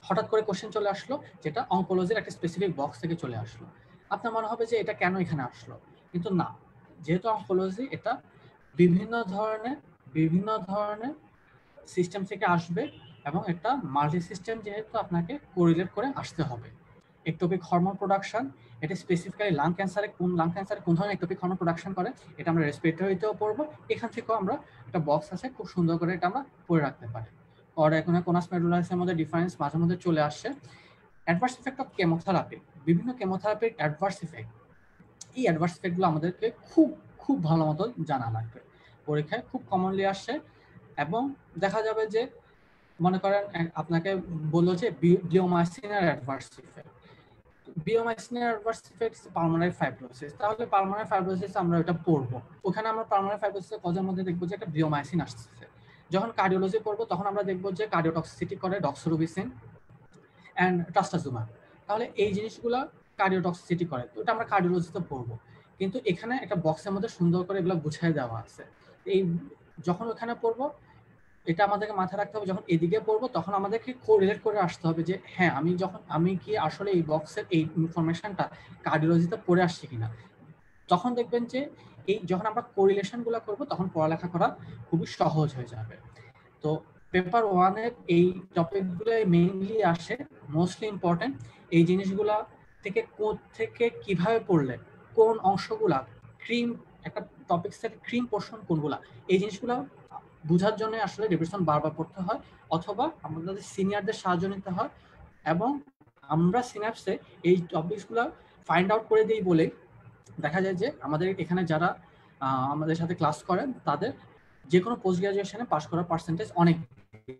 হঠাৎ করে কোশ্চেন চলে আসলো যেটা অনকোলজির একটা স্পেসিফিক বক্স থেকে চলে আসলো। আপনার মনে হবে যে এটা কেন এখানে আসলো, কিন্তু না, যেহেতু অনকোলজি এটা বিভিন্ন ধরনের সিস্টেম থেকে আসবে, এবং একটা মাল্টি সিস্টেম যেহেতু আপনাকে কোরিলেট করে আসতে হবে। একটোপিক হরমোন প্রোডাকশন, এটা স্পেসিফিক্যালি লাং ক্যান্সারে কোন ধরনের একটোপিক হরমোন প্রোডাকশন করে, এটা আমরা রেসপিরেটরিতেও পড়বো। এখান থেকেও আমরা একটা বক্স আছে, খুব সুন্দর করে এটা আমরা পড়ে রাখতে পারি। কোনাস মেডুলারিসের মধ্যে ডিফারেন্স মাঝে মধ্যে চলে আসছে। অ্যাডভার্স ইফেক্ট অফ কেমোথেরাপি, বিভিন্ন কেমোথেরাপির অ্যাডভার্স ইফেক্ট, এই অ্যাডভার্স ইফেক্টগুলো আমাদেরকে খুব ভালো মতো জানা লাগবে, পরীক্ষায় খুব কমনলি আসে। এবং দেখা যাবে যে মনে করেন আপনাকে বললো যে ব্লিওমাইসিনের অ্যাডভার্স ইফেক্ট, ব্লিওমাইসিনের অ্যাডভার্স ইফেক্ট পালমোনারি ফাইব্রোসিস, তাহলে পালমোনারি ফাইব্রোসিস আমরা এটা পড়বো। ওখানে আমরা পালমোনারি ফাইব্রোসিসের কজের মধ্যে দেখবো যে একটা ব্লিওমাইসিন আসছে। যখন কার্ডিওলজি পড়বো তখন আমরা দেখবো যে কার্ডিওটক্সিসিটি করে ডক্সোরুবিসিন অ্যান্ড ট্রাস্টাজুমাব, তাহলে এই জিনিসগুলো কার্ডিওটক্সিসিটি করে, তো এটা আমরা কার্ডিওলজিতে পড়বো। কিন্তু এখানে একটা বক্সের মধ্যে সুন্দর করে এগুলো গুছিয়ে দেওয়া আছে। এই যখন ওখানে পড়বো এটা আমাদেরকে মাথায় রাখতে হবে, যখন এদিকে পড়বো তখন আমাদেরকে কোরিলেট করে আসতে হবে যে হ্যাঁ আমি কি আসলে এই বক্সের এই ইনফরমেশনটা কার্ডিওলজিতে পড়ে আসছি কিনা। তখন দেখবেন যে যখন আমরা কোরিলেশনগুলো করবো তখন পড়ালেখা করা খুবই সহজ হয়ে যাবে। তো পেপার 1 এর এই টপিকগুলো মেইনলি আসে, মোস্টলি ইম্পর্টেন্ট। এই জিনিসগুলা থেকে কিভাবে পড়লে কোন অংশগুলা ক্রিম, একটা টপিক্সের ক্রিম পোর্শন কোনগুলা, এই জিনিসগুলো বোঝার জন্য আসলে রিভিশন বারবার পড়তে হয়, অথবা আমাদের সিনিয়রদের সাহায্য নিতে হয়। এবং আমরা সিনাপসে এই টপিকসগুলো ফাইন্ড আউট করে দিই বলে দেখা যায় যে আমাদের এখানে যারা আমাদের সাথে ক্লাস করেন তাদের যে কোনো পোস্ট গ্রাজুয়েশনে পাস করার পার্সেন্টেজ অনেক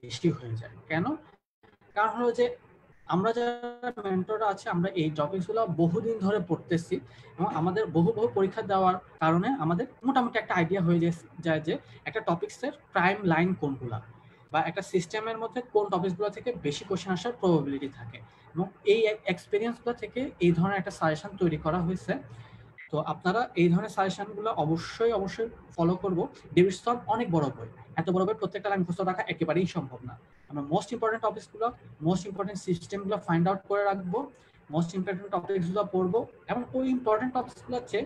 বেশি হয়ে যায়। কেন? কারণ হলো যে আমরা যারা মেন্টররা আছে আমরা এই টপিকসগুলো বহুদিন ধরে পড়তেছি এবং আমাদের বহু পরীক্ষা দেওয়ার কারণে আমাদের মোটামুটি একটা আইডিয়া হয়ে যায় যে একটা টপিক্সের প্রাইম লাইন কোনগুলা বা একটা সিস্টেমের মধ্যে কোন টপিকসগুলো থেকে বেশি কোশ্চেন আসার প্রবাবিলিটি থাকে। এবং এই এক্সপিরিয়েন্সগুলো থেকে এই ধরনের একটা সাজেশন তৈরি করা হয়েছে। তো আপনারা এই ধরনের সাজেশনগুলো অবশ্যই ফলো করবো। ডেভিডসন অনেক বড় বই, এত বড় বই প্রত্যেকটা লাইন মুখস্থ রাখা একেবারেই সম্ভব না। আমরা মোস্ট ইম্পর্টেন্ট টপিকসগুলো, মোস্ট ইম্পর্টেন্ট সিস্টেমগুলো ফাইন্ড আউট করে রাখবো, মোস্ট ইম্পর্টেন্ট টপিকসগুলো পড়বো, এবং ওই ইম্পর্টেন্ট টপিকসগুলো হচ্ছে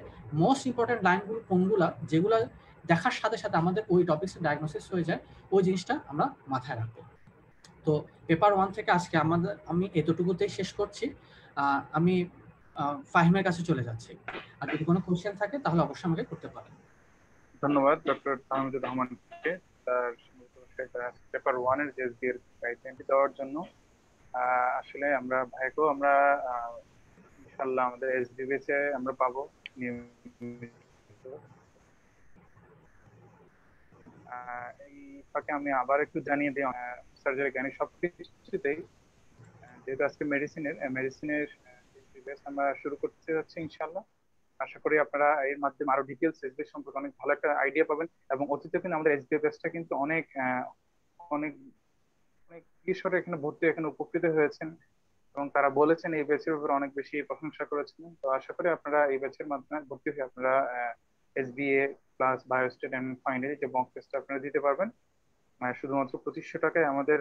মোস্ট ইম্পর্টেন্ট লাইনগুলো কোনগুলা যেগুলো দেখার সাথে সাথে আমাদের ওই টপিক্সের ডায়াগনোসিস হয়ে যায়, ওই জিনিসটা আমরা মাথায় রাখবো। তো পেপার 1 থেকে আজকে আমি এতটুকুতেই শেষ করছি। আমি ফাহিমের কাছে চলে যাচ্ছি, আর যদি কোনো কোশ্চেন থাকে তাহলে অবশ্যই আমাকে করতে পারেন। ধন্যবাদ ডক্টর তাহমিদুর রহমানকে তার পেপার 1 এর যে এসবি এর গাইডলাইনটি দেওয়ার জন্য। আসলে আমরা ভাইকেও আমরা ইনশাআল্লাহ আমাদের এসবি বেচে আমরা পাবো নিয়মিত। এই ফাঁকে আমি আবার একটু জানিয়ে দিই সার্জারি জ্ঞানী সবকিছুতেই, যেহেতু আজকে মেডিসিনের আমরা শুরু করতে যাচ্ছি ইনশাআল্লাহ। আশা করি আপনারা এর মাধ্যমে আরো ডিটেইলস এসবি সম্পর্কে অনেক ভালো একটা আইডিয়া পাবেন। এবং অতীতে কিন্তু আমাদের এসবি বেসটা কিন্তু অনেক অনেক অনেক কিশোর এখানে ভর্তি এখানে উপকৃত হয়েছেন এবং তারা বলেছেন এই ব্যাচের উপর অনেক বেশি প্রশংসা করেছেন। তো আশা করি আপনারা এই ব্যাচের মাধ্যমে ভর্তি হয়ে আপনারা এসবিএ প্লাস বায়োস্টেট এন্ড ফাইনালি যে মক টেস্ট আপনারা দিতে পারবেন। শুধুমাত্র 2500 টাকায় আমাদের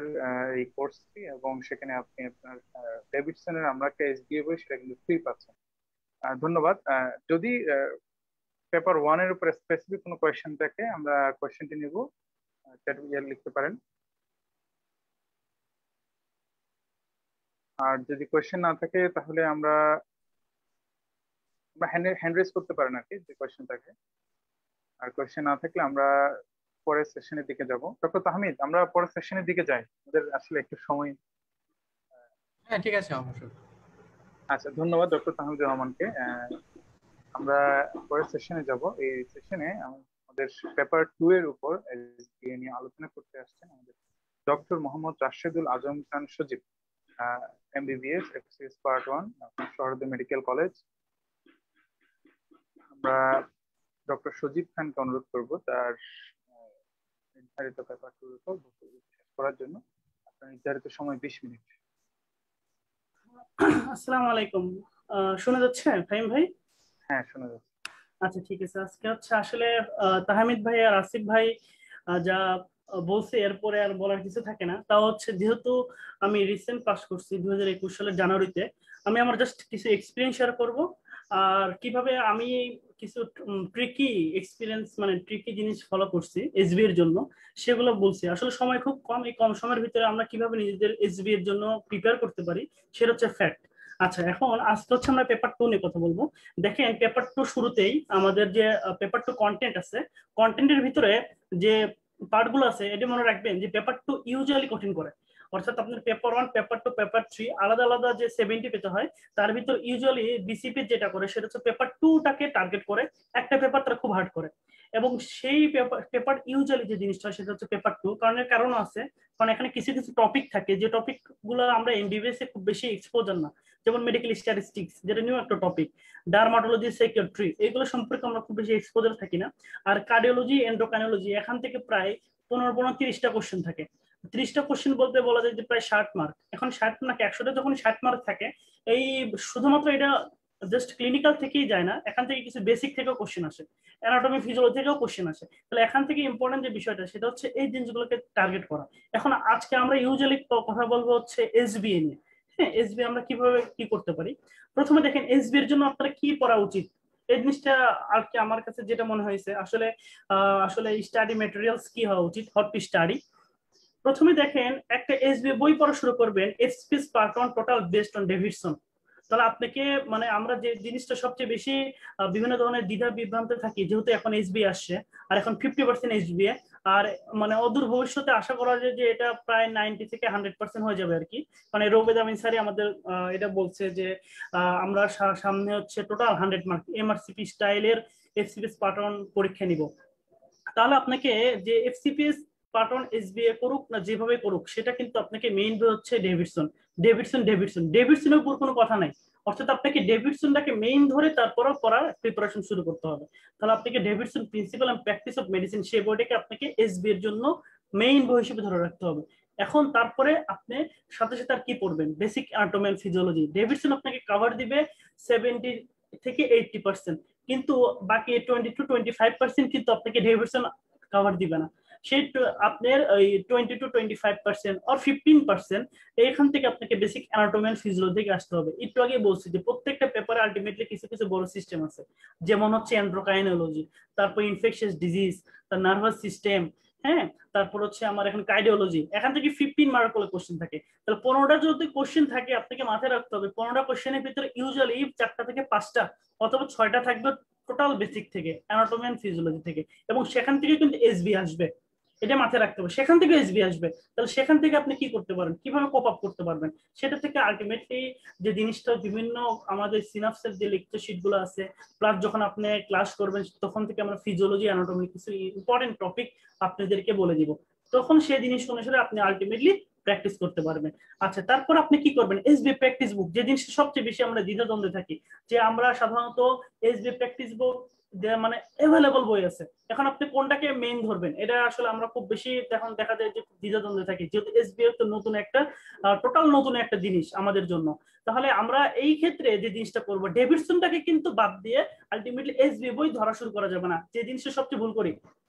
এই কোর্সটি, এবং সেখানে আপনি আপনার ডেভিডসনের আমরা একটা এসবিএ বই সেটা কিন্তু ফ্রি পাচ্ছেন। ধন্যবাদ। যদি পেপার 1 এর উপরে স্পেসিফিক কোনো কোয়েশ্চেন থাকে আমরা কোয়েশ্চেনটি নিব, লিখতে পারেন। আর যদি কোয়েশ্চেন না থাকে তাহলে আমরা হ্যান্ড রেজ করতে পারেন আর কি, যে কোয়েশ্চেন থাকে। আর কোয়েশ্চেন না থাকলে আমরা পরের সেশনের দিকে যাব। ডক্টর তাহমিদ, আমরা পরের সেশনের দিকে যাই, আমাদের আসলে একটু সময়। হ্যাঁ ঠিক আছে, অবশ্যই। আচ্ছা, ধন্যবাদ ডক্টর তাহমিদুর রহমানকে। আমরা পরের সেশনে যাব। এই সেশনে আমাদের পেপার 2 এর উপর এসবিএ নিয়ে আলোচনা করতে আসছেন আমাদের doctor Mohammad Rashedul Azam Khan Sajib, MBBS, FCS part 1, Suhrawardy medical college. আমরা ডক্টর সজীব খানকে অনুরোধ করব তার নির্ধারিত পেপার 2 এর উপর বক্তব্য শেষ করার জন্য। আপনার নির্ধারিত সময় 20 মিনিট। আসসালামু আলাইকুম, শোনা যাচ্ছে ফাহিম ভাই? হ্যাঁ, শোনা যাচ্ছে। আচ্ছা ঠিক আছে। আজকে হচ্ছে আসলে তাহমিদ ভাই আর আসিফ ভাই যা বলছে এরপরে আর বলার কিছু থাকে না। তাও হচ্ছে যেহেতু আমি রিসেন্ট পাস করছি 2021 সালের জানুয়ারিতে, আমি আমার জাস্ট কিছু এক্সপিরিয়েন্স শেয়ার করব আর কিভাবে আমি কিছু ট্রিকি এক্সপিরিয়েন্স মানে ট্রিকি জিনিস ফলো করছি এসবি এর জন্য সেগুলো বলছি। আসলে সময় খুব কম, এই কম সময়ের ভিতরে আমরা কিভাবে নিজেদের এসবি এর জন্য প্রিপেয়ার করতে পারি সেটা হচ্ছে ফ্যাক্ট। আচ্ছা, এখন আজকে হচ্ছে আমরা পেপার 2 নিয়ে কথা বলবো। দেখেন পেপার 2 শুরুতেই আমাদের যে পেপার 2 কন্টেন্ট আছে, কন্টেন্টের ভিতরে যে পার্টগুলো আছে এটা মনে রাখবেন যে পেপার 2 ইউজুয়ালি কঠিন করে। অর্থাৎ আপনার পেপার 1, পেপার 2, পেপার 3 আলাদা আলাদা যে 70 পেতে হয়, তার ভিতর ইউজুয়ালি বিসিপি যেটা করে সেটা হচ্ছে পেপার 2টাকে টার্গেট করে, একটা পেপার তারা খুব হার্ড করে। এবং সেই পেপার ইউজুয়ালি যে জিনিসটা সেটা হচ্ছে পেপার 2, কারণ এর কারণ আছে, কারণ এখানে কিছু কিছু টপিক থাকে যে টপিক গুলো আমরা এমবিবিএস এ খুব বেশি এক্সপোজার না, যেমন মেডিকেল স্ট্যাটিস্টিক্স যেটা নিউ একটা টপিক, ডার্মাটোলজি, সাইকিয়াট্রি, এগুলো সম্পর্কে আমরা খুব বেশি এক্সপোজার থাকি না। আর কার্ডিওলজি, এন্ডোক্রাইনোলজি এখান থেকে প্রায় 15-30টা কোশ্চেন থাকে। 30টা কোশ্চেন বলতে বলা যায় যে প্রায় 60 মার্ক। এখন 60 মার্ক 100টা যখন 60 মার্ক থাকে, এই শুধুমাত্র এটা জাস্ট ক্লিনিক্যাল থেকেই যায় না, এখান থেকে কিছু বেসিক থেকেও কোশ্চেন আসে, অ্যানাটমি ফিজিওলজি থেকেও কোশ্চেন আসে। তাহলে এখান থেকে ইম্পর্টেন্ট যে বিষয়টা সেটা হচ্ছে এই জিনিসগুলোকে টার্গেট করা। এখন আজকে আমরা ইউজুয়ালি কথা বলবো হচ্ছে এসবিএ নিয়ে। হ্যাঁ, এসবি আমরা কিভাবে কি করতে পারি। প্রথমে দেখেন এসবি এর জন্য আপনারা কি পড়া উচিত, এই জিনিসটা আর কি আমার কাছে যেটা মনে হয়েছে আসলে আসলে স্টাডি ম্যাটেরিয়ালস কি হওয়া উচিত, হাউ টু স্টাডি। প্রথমে দেখেন একটা এসবি বই পড়া শুরু করবেন, SPS part 1 total based on Davidson. তাহলে আপনাকে মানে আমরা যে জিনিসটা সবচেয়ে বেশি বিভিন্ন ধরনের দ্বিধা বিভ্রান্তে থাকি, যেহেতু এখন এসবি আসছে আর এখন 50% এসবিএ, আর মানে অদূর ভবিষ্যতে আশা করা যায় যে এটা প্রায় 90 থেকে 100% হয়ে যাবে আর কি। মানে রোবেদ আমিন স্যারই আমাদের এটা বলছে যে আমরা সামনে হচ্ছে টোটাল 100 মার্ক এমআরসিপি স্টাইলের এফসিপিএস প্যাটার্ন পরীক্ষা নিব। তাহলে আপনাকে যে এফসিপিএস প্যাটার্ন এসবিএ করুক না যেভাবে করুক, সেটা কিন্তু আপনাকে মেইন হচ্ছে ডেভিডসন ডেভিডসন ডেভিডসন ডেভিডসনের উপর কোনো কথা নাই। অর্থাৎ আপনাকে ডেভিডসনটাকে মেইন ধরে তারপরে পড়ার প্রিপারেশন শুরু করতে হবে। তাহলে আপনাকে Davidson principle and practice of medicine সেই বইটাকে আপনাকে এসবি এর জন্য মেইন বই হিসেবে ধরে রাখতে হবে। এখন তারপরে আপনি সাথে সাথে আর কি পড়বেন, basic anatomy and physiology. Davidson আপনাকে কভার দিবে 70 থেকে 80%, কিন্তু বাকি 20 to 25% কিন্তু আপনাকে ডেভিডসন কভার দিবে না। সেই আপনার ওই 20 to 25% আর 15% এইখান থেকে আপনাকে বেসিক অ্যানাটমি এন্ড ফিজিওলজি থেকে আসতে হবে। একটু আগে বলছি যে প্রত্যেকটা পেপারে আলটিমেটলি কিছু কিছু বড় সিস্টেম আছে, যেমন হচ্ছে এন্ড্রোকাইনোলজি, তারপর ইনফেকশাস ডিজিজ, তার নার্ভাস সিস্টেম, হ্যাঁ, তারপর হচ্ছে আমার এখন কার্ডিওলজি। এখান থেকে 15 মার্ক করে কোশ্চেন থাকে। তাহলে 15টা যদি কোশ্চেন থাকে আপনাকে মাথায় রাখতে হবে 15টা কোশ্চেনের ভিতরে ইউজুয়ালি 4টা থেকে 5টা অথবা 6টা থাকবে টোটাল বেসিক থেকে অ্যানাটমি এন্ড ফিজিওলজি থেকে, এবং সেখান থেকে কিন্তু এসবি আসবে, এটা মাথায় রাখতে হবে। সেখান থেকে এসবি আসবে, তাহলে সেখান থেকে আপনি কি করতে পারেন, কিভাবে কোপ আপ করতে পারবেন, সেটা থেকে আলটিমেটলি যে জিনিসটা বিভিন্ন আমাদের সিনাপসের যে লেকচার শিট গুলো আছে, প্লাস যখন আপনি ক্লাস করবেন তখন থেকে আমরা ফিজিওলজি অ্যানাটমি কিছু ইম্পর্টেন্ট টপিক আপনাদেরকে বলে দিব, তখন সেই জিনিস অনুসারে আপনি আলটিমেটলি প্র্যাকটিস করতে পারবেন। আচ্ছা, তারপর আপনি কি করবেন, এসবি প্র্যাকটিস বুক, যে জিনিসটা সবচেয়ে বেশি আমরা দ্বিধাদ্বন্দ্বে থাকি, যে আমরা সাধারণত এসবি প্র্যাকটিস বুক মানে অ্যাভেলেবল বই আছে, এখন আপনি কোনটাকে মেইন ধরবেন, এটা আসলে আমরা খুব বেশি এখন দেখা যায় যে দ্বিধাদ্বন্দ্বে থাকি, যেহেতু এসবিএ তো নতুন একটা টোটাল নতুন একটা জিনিস আমাদের জন্য। তাহলে আমরা এই ক্ষেত্রে যে জিনিসটা করবো, ডেভিডসনটাকে কিন্তু বাদ দিয়ে আলটিমেটলি এসবি বই ধরা শুরু করা যাবে না। যে জিনিসটা সবচেয়ে ভুল করি,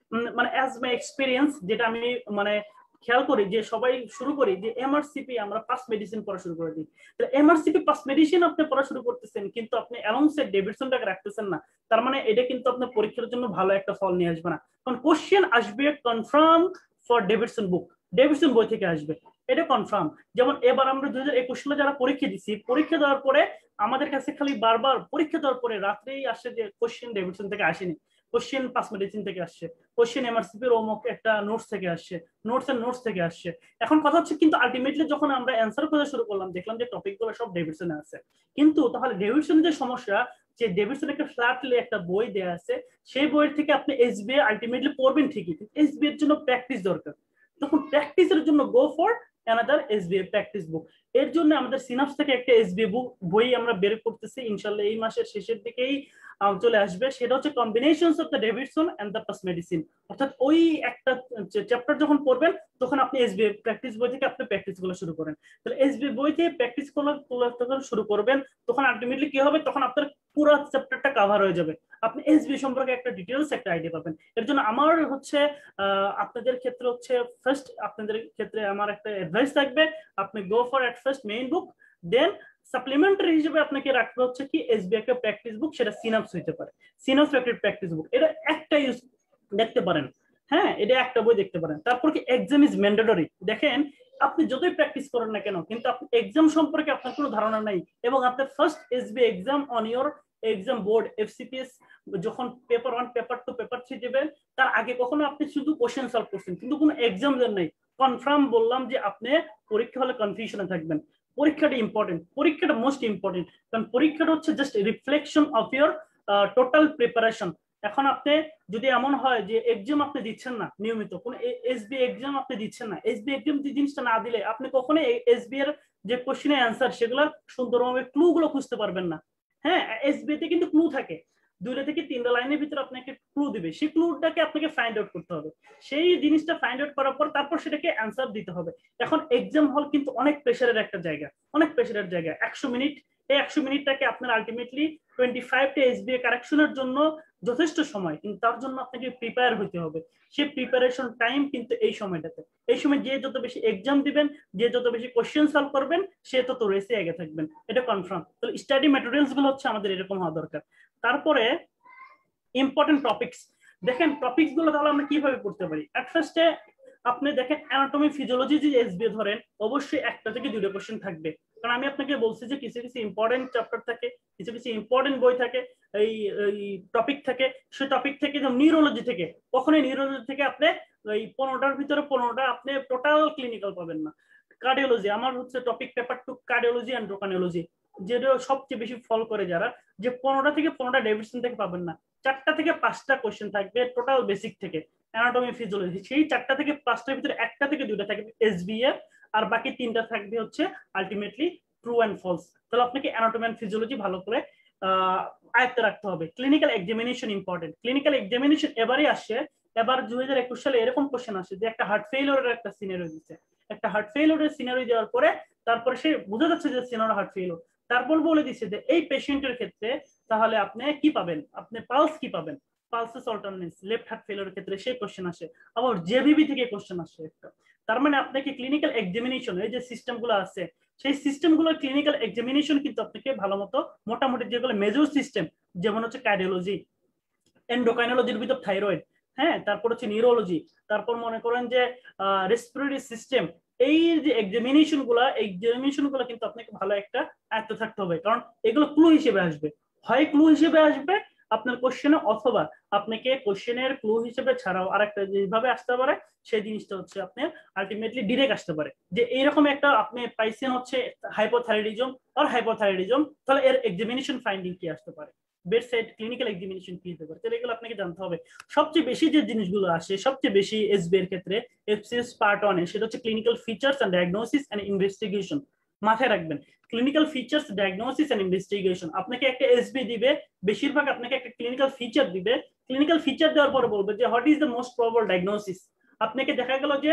মানে অ্যাজ মাই এক্সপিরিয়েন্স, যেটা আমি মানে খেয়াল করি যে সবাই শুরু করি যে এমআরসিপি আমরা পাস মেডিসিন পড়া শুরু করে দিই। তাহলে এমআরসিপি পাস মেডিসিন আপনি পড়া শুরু করতেছেন, কিন্তু আপনি অ্যালংসাইড ডেভিডসনটাকে রাখতেছেন না, তার মানে এটা কিন্তু আপনার পরীক্ষার জন্য ভালো একটা ফল নিয়ে আসবে না। কারণ কোশ্চেন আসবে confirm for Davidson book, Davidson বই থেকে আসবে, এটা কনফার্ম। যেমন এবার আমরা 2021 সালে যারা পরীক্ষা দিচ্ছি, পরীক্ষা দেওয়ার পরে আমাদের কাছে খালি বারবার পরীক্ষা দেওয়ার পরে রাত্রেই আসে যে কোশ্চেন ডেভিডসন থেকে আসেনি, কোশ্চেন পাস মেডিসিন থেকে আসছে, কোশ্চেন এমআরসিপি এর অমুক একটা নোটস থেকে আসছে, নোটস থেকে আসছে। এখন কথা হচ্ছে কিন্তু আলটিমেটলি যখন আমরা অ্যান্সার খোঁজা শুরু করলাম, দেখলাম যে টপিকগুলো সব ডেভিডসনে আছে। কিন্তু তাহলে ডেভিডসনের যে সমস্যা, যে ডেভিডসন একটা ফ্ল্যাটলি একটা বই দেয়া আছে, সেই বইয়ের থেকে আপনি এসবিএ আলটিমেটলি পড়বেন ঠিকই, এসবিএ এর জন্য প্র্যাকটিস দরকার। তখন প্র্যাকটিসের জন্য go for another SBA practice বুক। এর জন্য আমাদের সিনাপস থেকে একটা এসবিএ বুক বই আমরা বের করতেছি, ইনশাআল্লাহ এই মাসের শেষের দিকেই চলে আসবে। সেটা হচ্ছে combinations of the Davidson and the Pass Medicine. অর্থাৎ ওই একটা চ্যাপ্টার যখন পড়বেন তখন আপনি এসবি প্র্যাকটিস বই থেকে আপনি প্র্যাকটিস গুলো শুরু করেন। তাহলে এসবি বই থেকে প্র্যাকটিস গুলো শুরু করবেন, তখন আলটিমেটলি কি হবে, তখন আপনার পুরো চ্যাপ্টারটা কভার হয়ে যাবে, আপনি এসবি সম্পর্কে একটা ডিটেইলস একটা আইডিয়া পাবেন। এর জন্য আমার হচ্ছে আপনাদের ক্ষেত্রে হচ্ছে ফার্স্ট, আপনাদের ক্ষেত্রে আমার একটা অ্যাডভাইস থাকবে, আপনি go for at first main book, then supplementary হিসেবে আপনাকে রাখতে হচ্ছে কি এসবি একটা প্র্যাকটিস বুক, সেটা সিনাপস হইতে পারে, সিনাপস একটা প্র্যাকটিস বুক, এটা একটা ইউজ দেখতে পারেন, হ্যাঁ, এটা একটা বই দেখতে পারেন। তারপর কি এক্সাম ইজ ম্যান্ডেটরি, দেখেন আপনি যতই প্র্যাকটিস করেন না কেন, কিন্তু আপনি এক্সাম সম্পর্কে আপনার কোনো ধারণা নাই, এবং আপনার first SB exam on your exam board FCPS যখন পেপার 1 পেপার 2 পেপার 3 দেবেন, তার আগে কখনো আপনি শুধু কোশ্চেন সলভ করছেন কিন্তু কোনো এক্সাম দেন নাই, কনফার্ম বললাম যে আপনি পরীক্ষা হলে কনফিউশনে থাকবেন। পরীক্ষাটা ইম্পর্টেন্ট, পরীক্ষাটা মোস্ট ইম্পর্টেন্ট, কারণ পরীক্ষাটা হচ্ছে just reflection of your total preparation. এখন আপনি যদি এমন হয় যে এক্সাম আপনি দিচ্ছেন না নিয়মিত, কোন এসবি এক্সাম আপনি দিচ্ছেন না, এসবি এক্সাম জিনিসটা না দিলে আপনি কখনোই এসবি এর যে কোশ্চেনের অ্যান্সার সেগুলো সুন্দরভাবে ক্লু গুলো খুঁজতে পারবেন না। হ্যাঁ, এসবি তে কিন্তু ক্লু থাকে, 2 থেকে 3টা লাইনের ভিতরে আপনাকে ক্লু দিবে, সেই ক্লুটাকে আপনাকে ফাইন্ড আউট করতে হবে, সেই জিনিসটা ফাইন্ড আউট করার পর তারপর সেটাকে অ্যান্সার দিতে হবে। এখন এক্সাম হল কিন্তু অনেক প্রেশারের একটা জায়গা, অনেক প্রেশারের জায়গা, 100 মিনিট, এই 100 মিনিটটাকে আপনার আলটিমেটলি 25টা এসবিএ কারেকশনের জন্য যথেষ্ট সময়, কিন্তু তার জন্য আপনাকে প্রিপেয়ার হতে হবে, সেই প্রিপারেশন টাইম কিন্তু এই সময়টাতে, এই সময় যে যত বেশি এক্সাম দিবেন, যে যত বেশি কোশ্চেন সলভ করবেন, সে তত রেসে আগে থাকবেন, এটা কনফার্ম। তাহলে স্টাডি ম্যাটেরিয়ালস গুলো হচ্ছে আমাদের এরকম হওয়া দরকার। তারপরে ইম্পর্টেন্ট টপিকস, দেখেন টপিকস গুলো তাহলে আমরা কিভাবে পড়তে পারি। এট ফার্স্টে আপনি দেখেন অ্যানাটমি ফিজিওলজি যে এসবি ধরেন, অবশ্যই 1টা থেকে 2টা কোশ্চেন থাকবে, কারণ আমি আপনাকে বলছি যে কিছু কিছু ইম্পর্টেন্ট চ্যাপ্টার থাকে, কিছু কিছু ইম্পর্টেন্ট বই থাকে, এই টপিক থাকে, সেই টপিক থেকে যেমন নিউরোলজি থেকে, কখনোই নিউরোলজি থেকে আপনি এই 15টার ভিতরে 15টা আপনি টোটাল ক্লিনিক্যাল পাবেন না। কার্ডিওলজি আমার হচ্ছে topic paper 2 cardiology and endocrinology, যেটা সবচেয়ে বেশি ফল করে যারা, যে 15টা থেকে 15টা ডেভিশন থেকে পাবেন না, 4টা থেকে 5টা কোশ্চেন থাকবে টোটাল বেসিক থেকে, অ্যানাটমি ফিজিওলজি, সেই 4টা থেকে 5টার ভিতরে 1টা থেকে 2টা থাকবে এসবিএফ, আর বাকি 3টা থাকবে হচ্ছে আলটিমেটলি ট্রু এন্ড ফলস। তাহলে আপনাকে অ্যানাটমি এন্ড ফিজিওলজি ভালো করে আয়ত্তে রাখতে হবে। Clinical examination important. Clinical examination এবারই আসছে, এবার 2021 সালে এরকম কোশ্চেন আসে যে একটা হার্ট ফেইলিওরের একটা সিনারিও দিচ্ছে, একটা হার্ট ফেইলিওরের সিনারিও দেওয়ার পরে তারপরে সে বোঝা যাচ্ছে যে সিনারিও হার্ট ফেইলিওর, তারপর বলে দিচ্ছে যে এই পেশেন্টের ক্ষেত্রে তাহলে আপনি কি পাবেন, আপনি পালস কি পাবেন, পালসেস অল্টারনেস লেফট হার্ট ফেইলিওরের ক্ষেত্রে সেই কোশ্চেন আসে, আবার জেবিবি থেকে কোশ্চেন আসে একটা। তার মানে আপনাকে ক্লিনিক্যাল এক্সামিনেশন এই যে সিস্টেমগুলো আছে, সেই সিস্টেমগুলোর ক্লিনিক্যাল এক্সামিনেশন কিন্তু আপনাকে ভালো মতো মোটামুটি যেগুলো মেজর সিস্টেম, যেমন হচ্ছে কার্ডিওলজি, এন্ডোক্রাইনোলজির ভিতর থাইরয়েড, হ্যাঁ, তারপর হচ্ছে নিউরোলজি, তারপর মনে করেন যে রেসপিরেটরি সিস্টেম, এই যে এক্সামিনেশন গুলো কিন্তু আপনাকে ভালো একটা আয়ত্ত থাকতে হবে, কারণ এগুলো ক্লু হিসেবে আসবে, হয় ক্লু হিসেবে আসবে আপনার কোশ্চেনে, অথবা আপনাকে কোশ্চেনের ক্লু হিসেবে ছাড়াও আরেকটা যেভাবে আসতে পারে সেই জিনিসটা হচ্ছে আপনার আলটিমেটলি ডিরেক্ট আসতে পারে, যে এইরকম একটা আপনি পাইছেন হচ্ছে হাইপোথাইরয়েডিজম আর হাইপোথাইরয়েডিজম, তাহলে এর এক্সামিনেশন ফাইন্ডিং কি আসতে পারে, বেডসাইড ক্লিনিক্যাল এক্সামিনেশন কি হতে পারে, তাহলে এগুলো আপনাকে জানতে হবে। সবচেয়ে বেশি যে জিনিসগুলো আসে সবচেয়ে বেশি এসবি এর ক্ষেত্রে এফসিএস পার্ট 1 এ, সেটা হচ্ছে clinical features and diagnosis and investigation. মাথায় রাখবেন, clinical features diagnosis and investigation, আপনাকে একটা এসবি দিবে, বেশিরভাগ আপনাকে একটা ক্লিনিক্যাল ফিচার দিবে, ক্লিনিক্যাল ফিচার দেওয়ার পরে বলবে যে what is the most probable diagnosis. আপনাকে দেখা গেল যে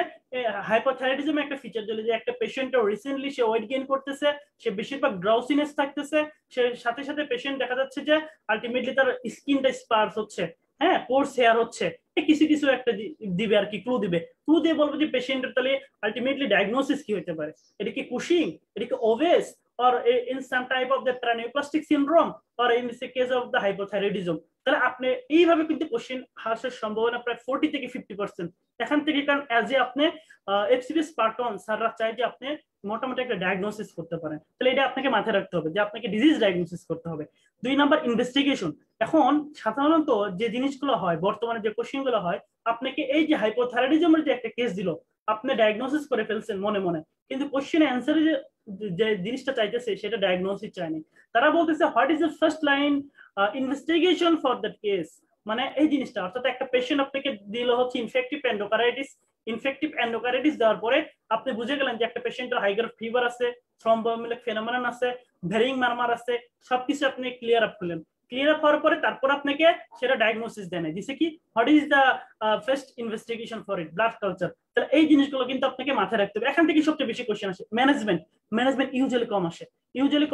হাইপোথাইরয়েডিজম একটা ফিচার দিল যে একটা পেশেন্টের রিসেন্টলি সে ওয়েট গেইন করতেছে, সে বেশিরভাগ ড্রাউসিনেস থাকতেছে, সে সাথে সাথে পেশেন্ট দেখা যাচ্ছে যে আলটিমেটলি তার স্কিনটা স্পার্স হচ্ছে, হ্যাঁ, পোর্স হেয়ার হচ্ছে, কিছু কিছু একটা দিবে আর কি, ক্লু দিবে, ক্লু দিয়ে বলবো যে পেশেন্টের তাহলে আলটিমেটলি ডায়াগনোসিস কি হতে পারে, এটা কি কুশিং, এটা কি obeys, or in some type of the paraneoplastic syndrome, or in the case of the hypothyroidism। তাহলে আপনি এইভাবে কিন্তু কোশ্চেন আসার সম্ভাবনা প্রায় 40 থেকে 50% এখান থেকে, কারণ অ্যাজ এ আপনি এফসিবিএস পার্ট 1 স্যাররা চাই যে আপনি মোটামুটি একটা ডায়াগনোসিস করতে পারেন, তাহলে এটা আপনাকে মাথায় রাখতে হবে যে আপনাকে ডিজিজ ডায়াগনোসিস করতে হবে। 2 নাম্বার ইনভেস্টিগেশন। এখন সাধারণত যে জিনিসগুলো হয়, বর্তমানে যে কোশ্চেনগুলো হয়, আপনাকে এই যে হাইপোথাইরয়েডিজমের যে একটা কেস দিল, আপনি ডায়াগনোসিস করে ফেলছেন মনে মনে, কিন্তু কোশ্চেন অ্যান্সারে যে জিনিসটা চাইতেছে সেটা ডায়াগনোসিস চায়নি, তারা বলতেছে what is the first line investigation for that case. মানে এই জিনিসটা, অর্থাৎ একটা পেশেন্ট আপনাকে দিল হচ্ছে ইনফেক্টিভ এন্ডোকারাইটিস দেওয়ার পরে আপনি বুঝে গেলেন যে একটা পেশেন্টের হাইগ্রেড ফিভার আছে, থ্রম্বোএমিলিক ফেনোমেনন আছে, ভ্যারিং মারমার আছে, সবকিছু আপনি ক্লিয়ার আপ করলেন, ক্লিয়ার আপ হওয়ার পরে তারপর আপনাকে সেটা ডায়াগনোসিস দেয়, দিছে কি what is the first investigation for it, blood culture. তাহলে এই জিনিসগুলো কিন্তু আপনাকে মাথায় রাখতে হবে। এখান থেকে সবচেয়ে বেশি কোশ্চেন আসে। ম্যানেজমেন্ট ইউজুয়ালি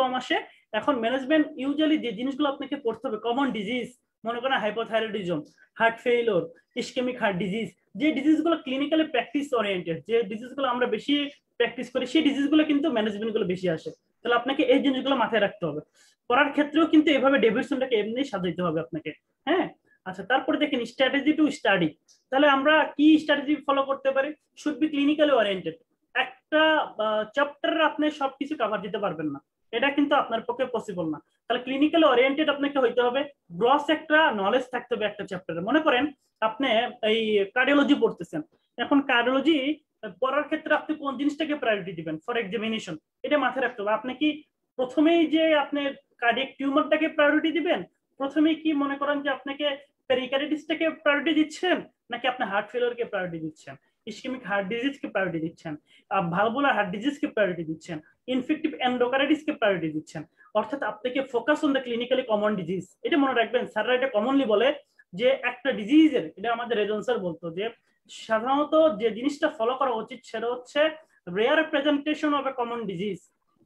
কম আসে। এখন ম্যানেজমেন্ট ইউজুয়ালি যে জিনিসগুলো আপনাকে পড়তে হবে, কমন ডিজিজ, মনে করেন hypothyroidism, heart failure, ischaemic heart disease, যে ডিজিজগুলো ক্লিনিক্যালি প্র্যাকটিস ওরিয়েন্টেড, যে ডিজিজগুলো আমরা বেশি প্র্যাকটিস করি, সেই ডিজিজগুলো কিন্তু ম্যানেজমেন্টগুলো বেশি আসে। তাহলে আপনাকে এই জিনিসগুলো মাথায় রাখতে হবে। পড়ার ক্ষেত্রেও কিন্তু এভাবে ডেভিশনটাকে এমনি সাজাইতে হবে আপনাকে, হ্যাঁ। আচ্ছা, তারপরে দেখেন স্ট্র্যাটেজি টু স্টাডি। তাহলে আমরা কি স্ট্র্যাটেজি ফলো করতে পারি? Should be clinically oriented. একটা চ্যাপ্টারে আপনি সবকিছু কভার দিতে পারবেন না, এটা কিন্তু আপনার পক্ষে পসিবল না। তাহলে ক্লিনিক্যালি ওরিয়েন্টেড আপনাকে হইতে হবে, গ্রস একটা নলেজ থাকতে হবে একটা চ্যাপ্টারে। মনে করেন আপনি এই কার্ডিওলজি পড়তেছেন, এখন কার্ডিওলজি পড়ার ক্ষেত্রে আপনি কোন জিনিসটাকে প্রায়োরিটি দিবেন ফর এক্সামিনেশন, এটা মাথায় রাখতে হবে। আপনি কি প্রথমেই যে আপনি কার্ডিয়াক টিউমারটাকে প্রায়োরিটি দিবেন, প্রথমেই কি মনে করেন যে আপনাকে পেরিকার্ডিটিসটাকে প্রায়োরিটি দিচ্ছেন, নাকি আপনি হার্ট ফেলিওরকে প্রায়োরিটি দিচ্ছেন, ইসকেমিক হার্ট ডিজিজকে প্রায়োরিটি দিচ্ছেন, ভালভুলার হার্ট ডিজিজকে প্রায়োরিটি দিচ্ছেন, ইনফেক্টিভ এন্ডোকারাইটিসকে প্রায়োরিটি দিচ্ছেন। অর্থাৎ আপনাকে focus on the clinically common disease. এটা মনে রাখবেন, স্যাররা এটা কমনলি বলে যে একটা ডিজিজের, এটা আমাদের রেজন স্যার বলতো যে সাধারণত যে জিনিসটা ফলো করা উচিত সেটা হচ্ছে rare presentation of a common disease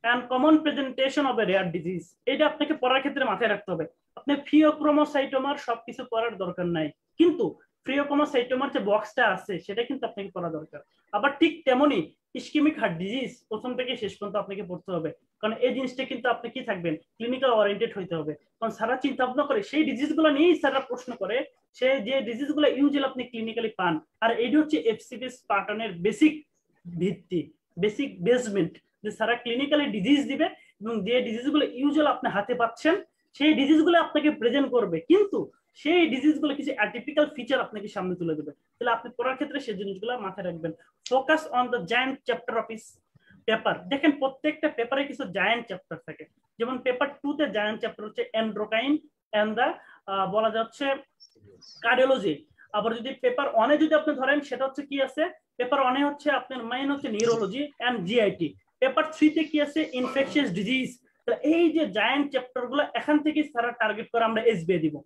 and common presentation of a rare disease। এটা আপনাকে পড়ার ক্ষেত্রে মাথায় রাখতে হবে। আপনি ফিওক্রোমোসাইটোমার সবকিছু পড়ার দরকার নাই, কিন্তু ফিওক্রোমোসাইটোমার যে বক্সটা আছে সেটা কিন্তু আপনাকে পড়া দরকার। আবার ঠিক তেমনি ইসকেমিক হার্ট ডিজিজ প্রথম থেকে শেষ পর্যন্ত আপনাকে পড়তে হবে, কারণ এই জিনিসটা কিন্তু আপনি কি থাকবেন, ক্লিনিক্যাল ওরিয়েন্টেড হইতে হবে। কারণ সারা চিন্তা ভাবনা করে সেই ডিজিজগুলো নিয়েই সারা প্রশ্ন করে, সে যে ডিজিজগুলো ইউজুয়ালি আপনি ক্লিনিক্যালি পান। আর এইটা হচ্ছে এফসিবিএস প্যাটার্নের বেসিক ভিত্তি, বেসিক বেসমেন্ট। যে সারা ক্লিনিক্যালি ডিজিজ দিবে এবং যে ডিজিজগুলো ইউজুয়াল আপনি হাতে পাচ্ছেন সেই ডিজিজগুলো আপনাকে প্রেজেন্ট করবে, কিন্তু সেই ডিজিজগুলো কিছু অ্যাটিপিক্যাল ফিচার আপনাকে সামনে তুলে দেবে। তাহলে আপনি পড়ার ক্ষেত্রে সেই জিনিসগুলো মাথায় রাখবেন। Focus on the giant chapter of is paper. দেখেন প্রত্যেকটা পেপারে কিছু জায়ান্ট চ্যাপ্টার থাকে, যেমন পেপার 2 তে জায়ান্ট চ্যাপ্টার হচ্ছে এন্ডোক্রাইন এন্ড দা বলা যাচ্ছে কার্ডিওলজি। আবার যদি পেপার 1 এ যদি আপনি ধরেন সেটা হচ্ছে কি আছে, পেপার 1 এ হচ্ছে আপনার মেইন হচ্ছে নিউরোলজি এন্ড জিআইটি। পেপার 3 তে কি আছে, ইনফেকশাস ডিজিজ। তাহলে এই যে জায়ান্ট চ্যাপ্টার গুলো এখান থেকে সারা টার্গেট করে আমরা এসবিএ দিব।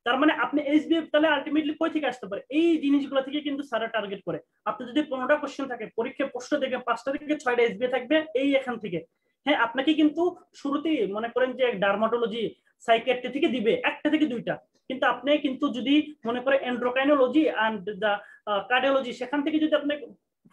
তার মানে আপনি এসবিএ তাহলে আলটিমেটলি কই থেকে আসতে পারে, এই জিনিসগুলো থেকে কিন্তু সারা টার্গেট করে। আপনি যদি 15টা কোশ্চেন থাকে পরীক্ষায় প্রশ্ন দেখে 5টা থেকে 6টা এসবিএ থাকবে এই এখান থেকে। হ্যাঁ, আপনাকে কিন্তু শুরুতেই মনে করেন যে ডার্মাটোলজি সাইকিয়াট্রি থেকে দিবে 1টা থেকে 2টা, কিন্তু আপনি কিন্তু যদি মনে করেন এন্ডোক্রাইনোলজি এন্ড দা কার্ডিওলজি সেখান থেকে যদি আপনি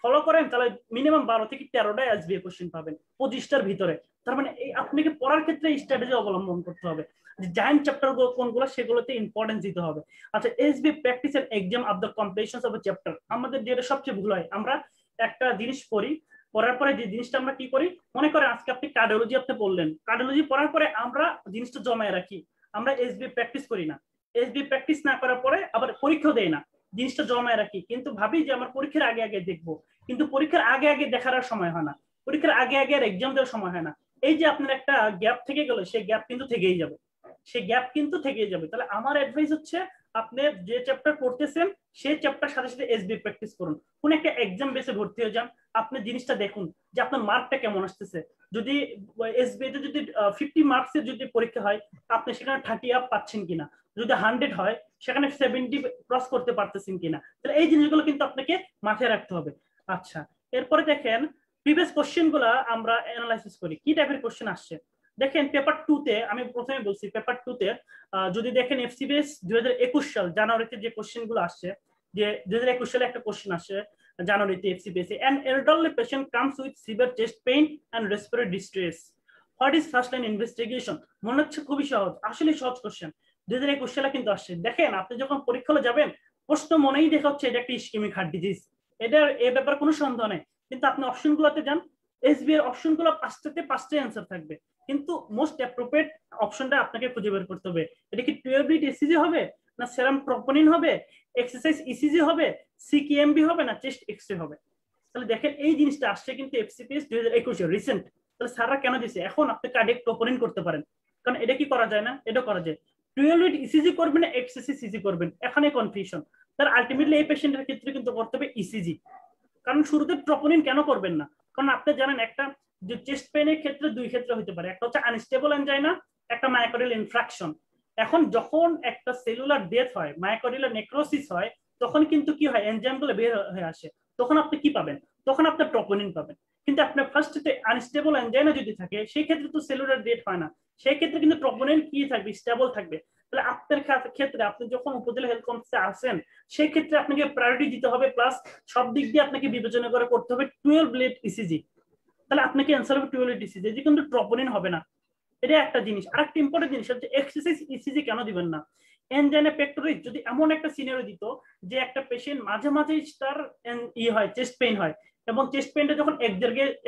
ফলো করেন তাহলে মিনিমাম 12 থেকে 13টা এসবিএ কোশ্চেন পাবেন 25টার ভিতরে। তার মানে এই আপনাকে পড়ার ক্ষেত্রে স্ট্র্যাটেজি অবলম্বন করতে হবে, যে জায়ান্ট চ্যাপ্টার কোনগুলো সেগুলোতে ইম্পর্টেন্স দিতে হবে। আচ্ছা, SBA practice and exam of the completions of a chapter. আমাদের যেটা সবচেয়ে ভুল হয়, আমরা একটা জিনিস পড়ি, পড়ার পরে যে জিনিসটা আমরা কি করি, মনে করেন আজকে আপনি কার্ডিওলজি আপনি পড়লেন, কার্ডিওলজি পড়ার পরে আমরা জিনিসটা জমায় রাখি, আমরা এসবিএ প্র্যাকটিস করি না। এসবিএ প্র্যাকটিস না করার পরে আবার পরীক্ষা দেয় না, জিনিসটা জমায় রাখি, কিন্তু ভাবি যে আমার পরীক্ষার আগে আগে দেখবো, কিন্তু পরীক্ষার আগে আগে দেখার আর সময় হয় না, পরীক্ষার আগে আগে আর এক্সাম দেওয়ার সময় হয় না। এই যে আপনার একটা গ্যাপ থেকে গেল, সেই গ্যাপ কিন্তু থেকেই যাবে, সেই গ্যাপ কিন্তু থেকেই যাবে। তাহলে আমার অ্যাডভাইস হচ্ছে আপনি যে চ্যাপ্টার পড়তেছেন সেই চ্যাপ্টার সাথে সাথে এসবি প্র্যাকটিস করুন। কোন একটা এক্সাম বেসে ভর্তি হয়ে যান, আপনি জিনিসটা দেখুন যে আপনার মার্কটা কেমন আসতেছে। যদি এসবি তে যদি 50 মার্কসের যদি পরীক্ষা হয়, আপনি সেখানে 30 আপ পাচ্ছেন কিনা, যদি 100 হয় সেখানে 70 ক্রস করতে পারতেছেন কিনা। তাহলে এই জিনিসগুলো কিন্তু আপনাকে মাথায় রাখতে হবে। আচ্ছা, এরপরে দেখেন প্রিভিয়াস কোশ্চেন গুলা আমরা অ্যানালাইসিস করি, কি টাইপের কোশ্চেন আসছে। দেখেন পেপার 2 তে, আমি প্রথমে বলছি পেপার 2 তে যদি দেখেন এফসিবিএস 2021 সাল জানুয়ারিতে যে কোশ্চেন গুলো আসছে, যে 2021 সালে একটা কোশ্চেন আসে জানুয়ারিতে FCBS, an elderly patient comes with severe chest pain and respiratory distress, what is first line investigation। মনে হচ্ছে খুবই সহজ, আসলে সহজ কোশ্চেন, 2021 সালে কিন্তু আসছে। দেখেন আপনি যখন পরীক্ষা হলে যাবেন, প্রশ্ন মনেই দেখা হচ্ছে এটা একটা ইসকেমিক হার্ট ডিজিজ, এটার এ ব্যাপারে কোনো সন্দেহ নেই, কিন্তু আপনি অপশনগুলোতে যান, এসবি এর অপশনগুলো 5টাতে 5টাই অ্যান্সার থাকবে, কিন্তু মোস্ট অ্যাপ্রোপ্রিয়েট অপশনটা আপনাকে খুঁজে বের করতে হবে। এটা কি 12 বিট ইসিজি হবে, না সেরাম ট্রপোনিন হবে, এক্সারসাইজ ইসিজি হবে, সিকিএমবি হবে, না চেস্ট এক্সরে হবে। তাহলে দেখেন এই জিনিসটা আসছে কিন্তু এফসিপিএস 2021 রিসেন্ট। তাহলে স্যাররা কেন দিছে, এখন আপনি কার্ডিয়াক ট্রপোনিন করতে পারেন, কারণ এটা কি করা যায় না, এটা করা যায়। 12 বিট ইসিজি করবেন না এক্সারসাইজ ইসিজি করবেন, এখানে কনফিউশন। তার আলটিমেটলি এই পেশেন্টের ক্ষেত্রে কিন্তু করতে হবে ইসিজি। কারণ শুরুতে ট্রপোনিন কেন করবেন না, কারণ আপনি জানেন একটা যে চেস্ট পেইনের ক্ষেত্রে দুই ক্ষেত্রে হতে পারে, একটা হচ্ছে আনস্টেবল এনজাইনা, একটা মায়োকার্ডিয়াল ইনফ্রাকশন। এখন যখন একটা সেলুলার ডেথ হয়, মায়োকার্ডিয়াল নেক্রোসিস হয়, তখন কিন্তু কি হয়, এনজাইমগুলো বের হয়ে আসে, তখন আপনি কি পাবেন, তখন আপনি ট্রপোনিন পাবেন। কিন্তু আপনার ফার্স্টে আনস্টেবল এনজাইনা যদি থাকে, সেই ক্ষেত্রে তো সেলুলার ডেথ হয় না, সেই ক্ষেত্রে কিন্তু ট্রপোনিন কি থাকবে, স্টেবল থাকবে। তাহলে আপনার ক্ষেত্রে আপনি যখন উপজেলা হেলথ কমপ্লেক্সে আসেন, সেই ক্ষেত্রে আপনাকে প্রায়োরিটি দিতে হবে, প্লাস সব দিক দিয়ে আপনাকে বিবেচনা করে করতে হবে 12 বিট ইসিজি। তাহলে আপনাকে অ্যান্সার হবে 12 বিট ইসিজি, যে কিন্তু ট্রপোনিন হবে না। এটা একটা জিনিস। আরেকটা ইম্পর্টেন্ট জিনিস হচ্ছে এক্সারসাইজ ইসিজি কেন দিবেন না। এনজাইনা পেক্টোরিস যদি এমন একটা সিনারিও দিত যে একটা পেশেন্ট মাঝে মাঝে তার হয় চেস্ট পেইন হয়, এবং চেস্ট পেইনটা যখন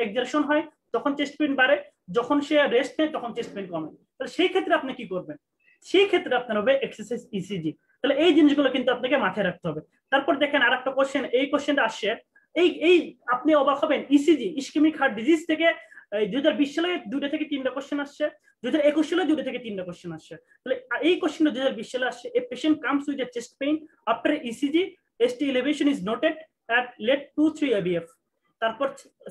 এক্সারশন হয় তখন চেস্ট পেইন বাড়ে, যখন সে রেস্ট নেয় তখন চেস্ট পেইন কমে, তাহলে সেই ক্ষেত্রে আপনি কি করবেন, সেই ক্ষেত্রে আপনার হবে এক্সারসাইজ ইসিজি। তাহলে এই জিনিসগুলো কিন্তু আপনাকে মাথায় রাখতে হবে। তারপর দেখেন আরেকটা কোশ্চেন, এই কোশ্চেনটা আসছে, এই আপনি অবাক হবেন, ইসিজি ইসকেমিক হার্ট ডিজিজ থেকে 2020 সালে 2টা থেকে 3টা কোশ্চেন আসছে, 2021 সালে 2টা থেকে 3টা কোশ্চেন আসছে। তাহলে এই কোশ্চেনটা 2020 সালে আসছে, a patient comes with a chest pain after ECG, ST elevation is noted at late 2-3 ABF, তারপর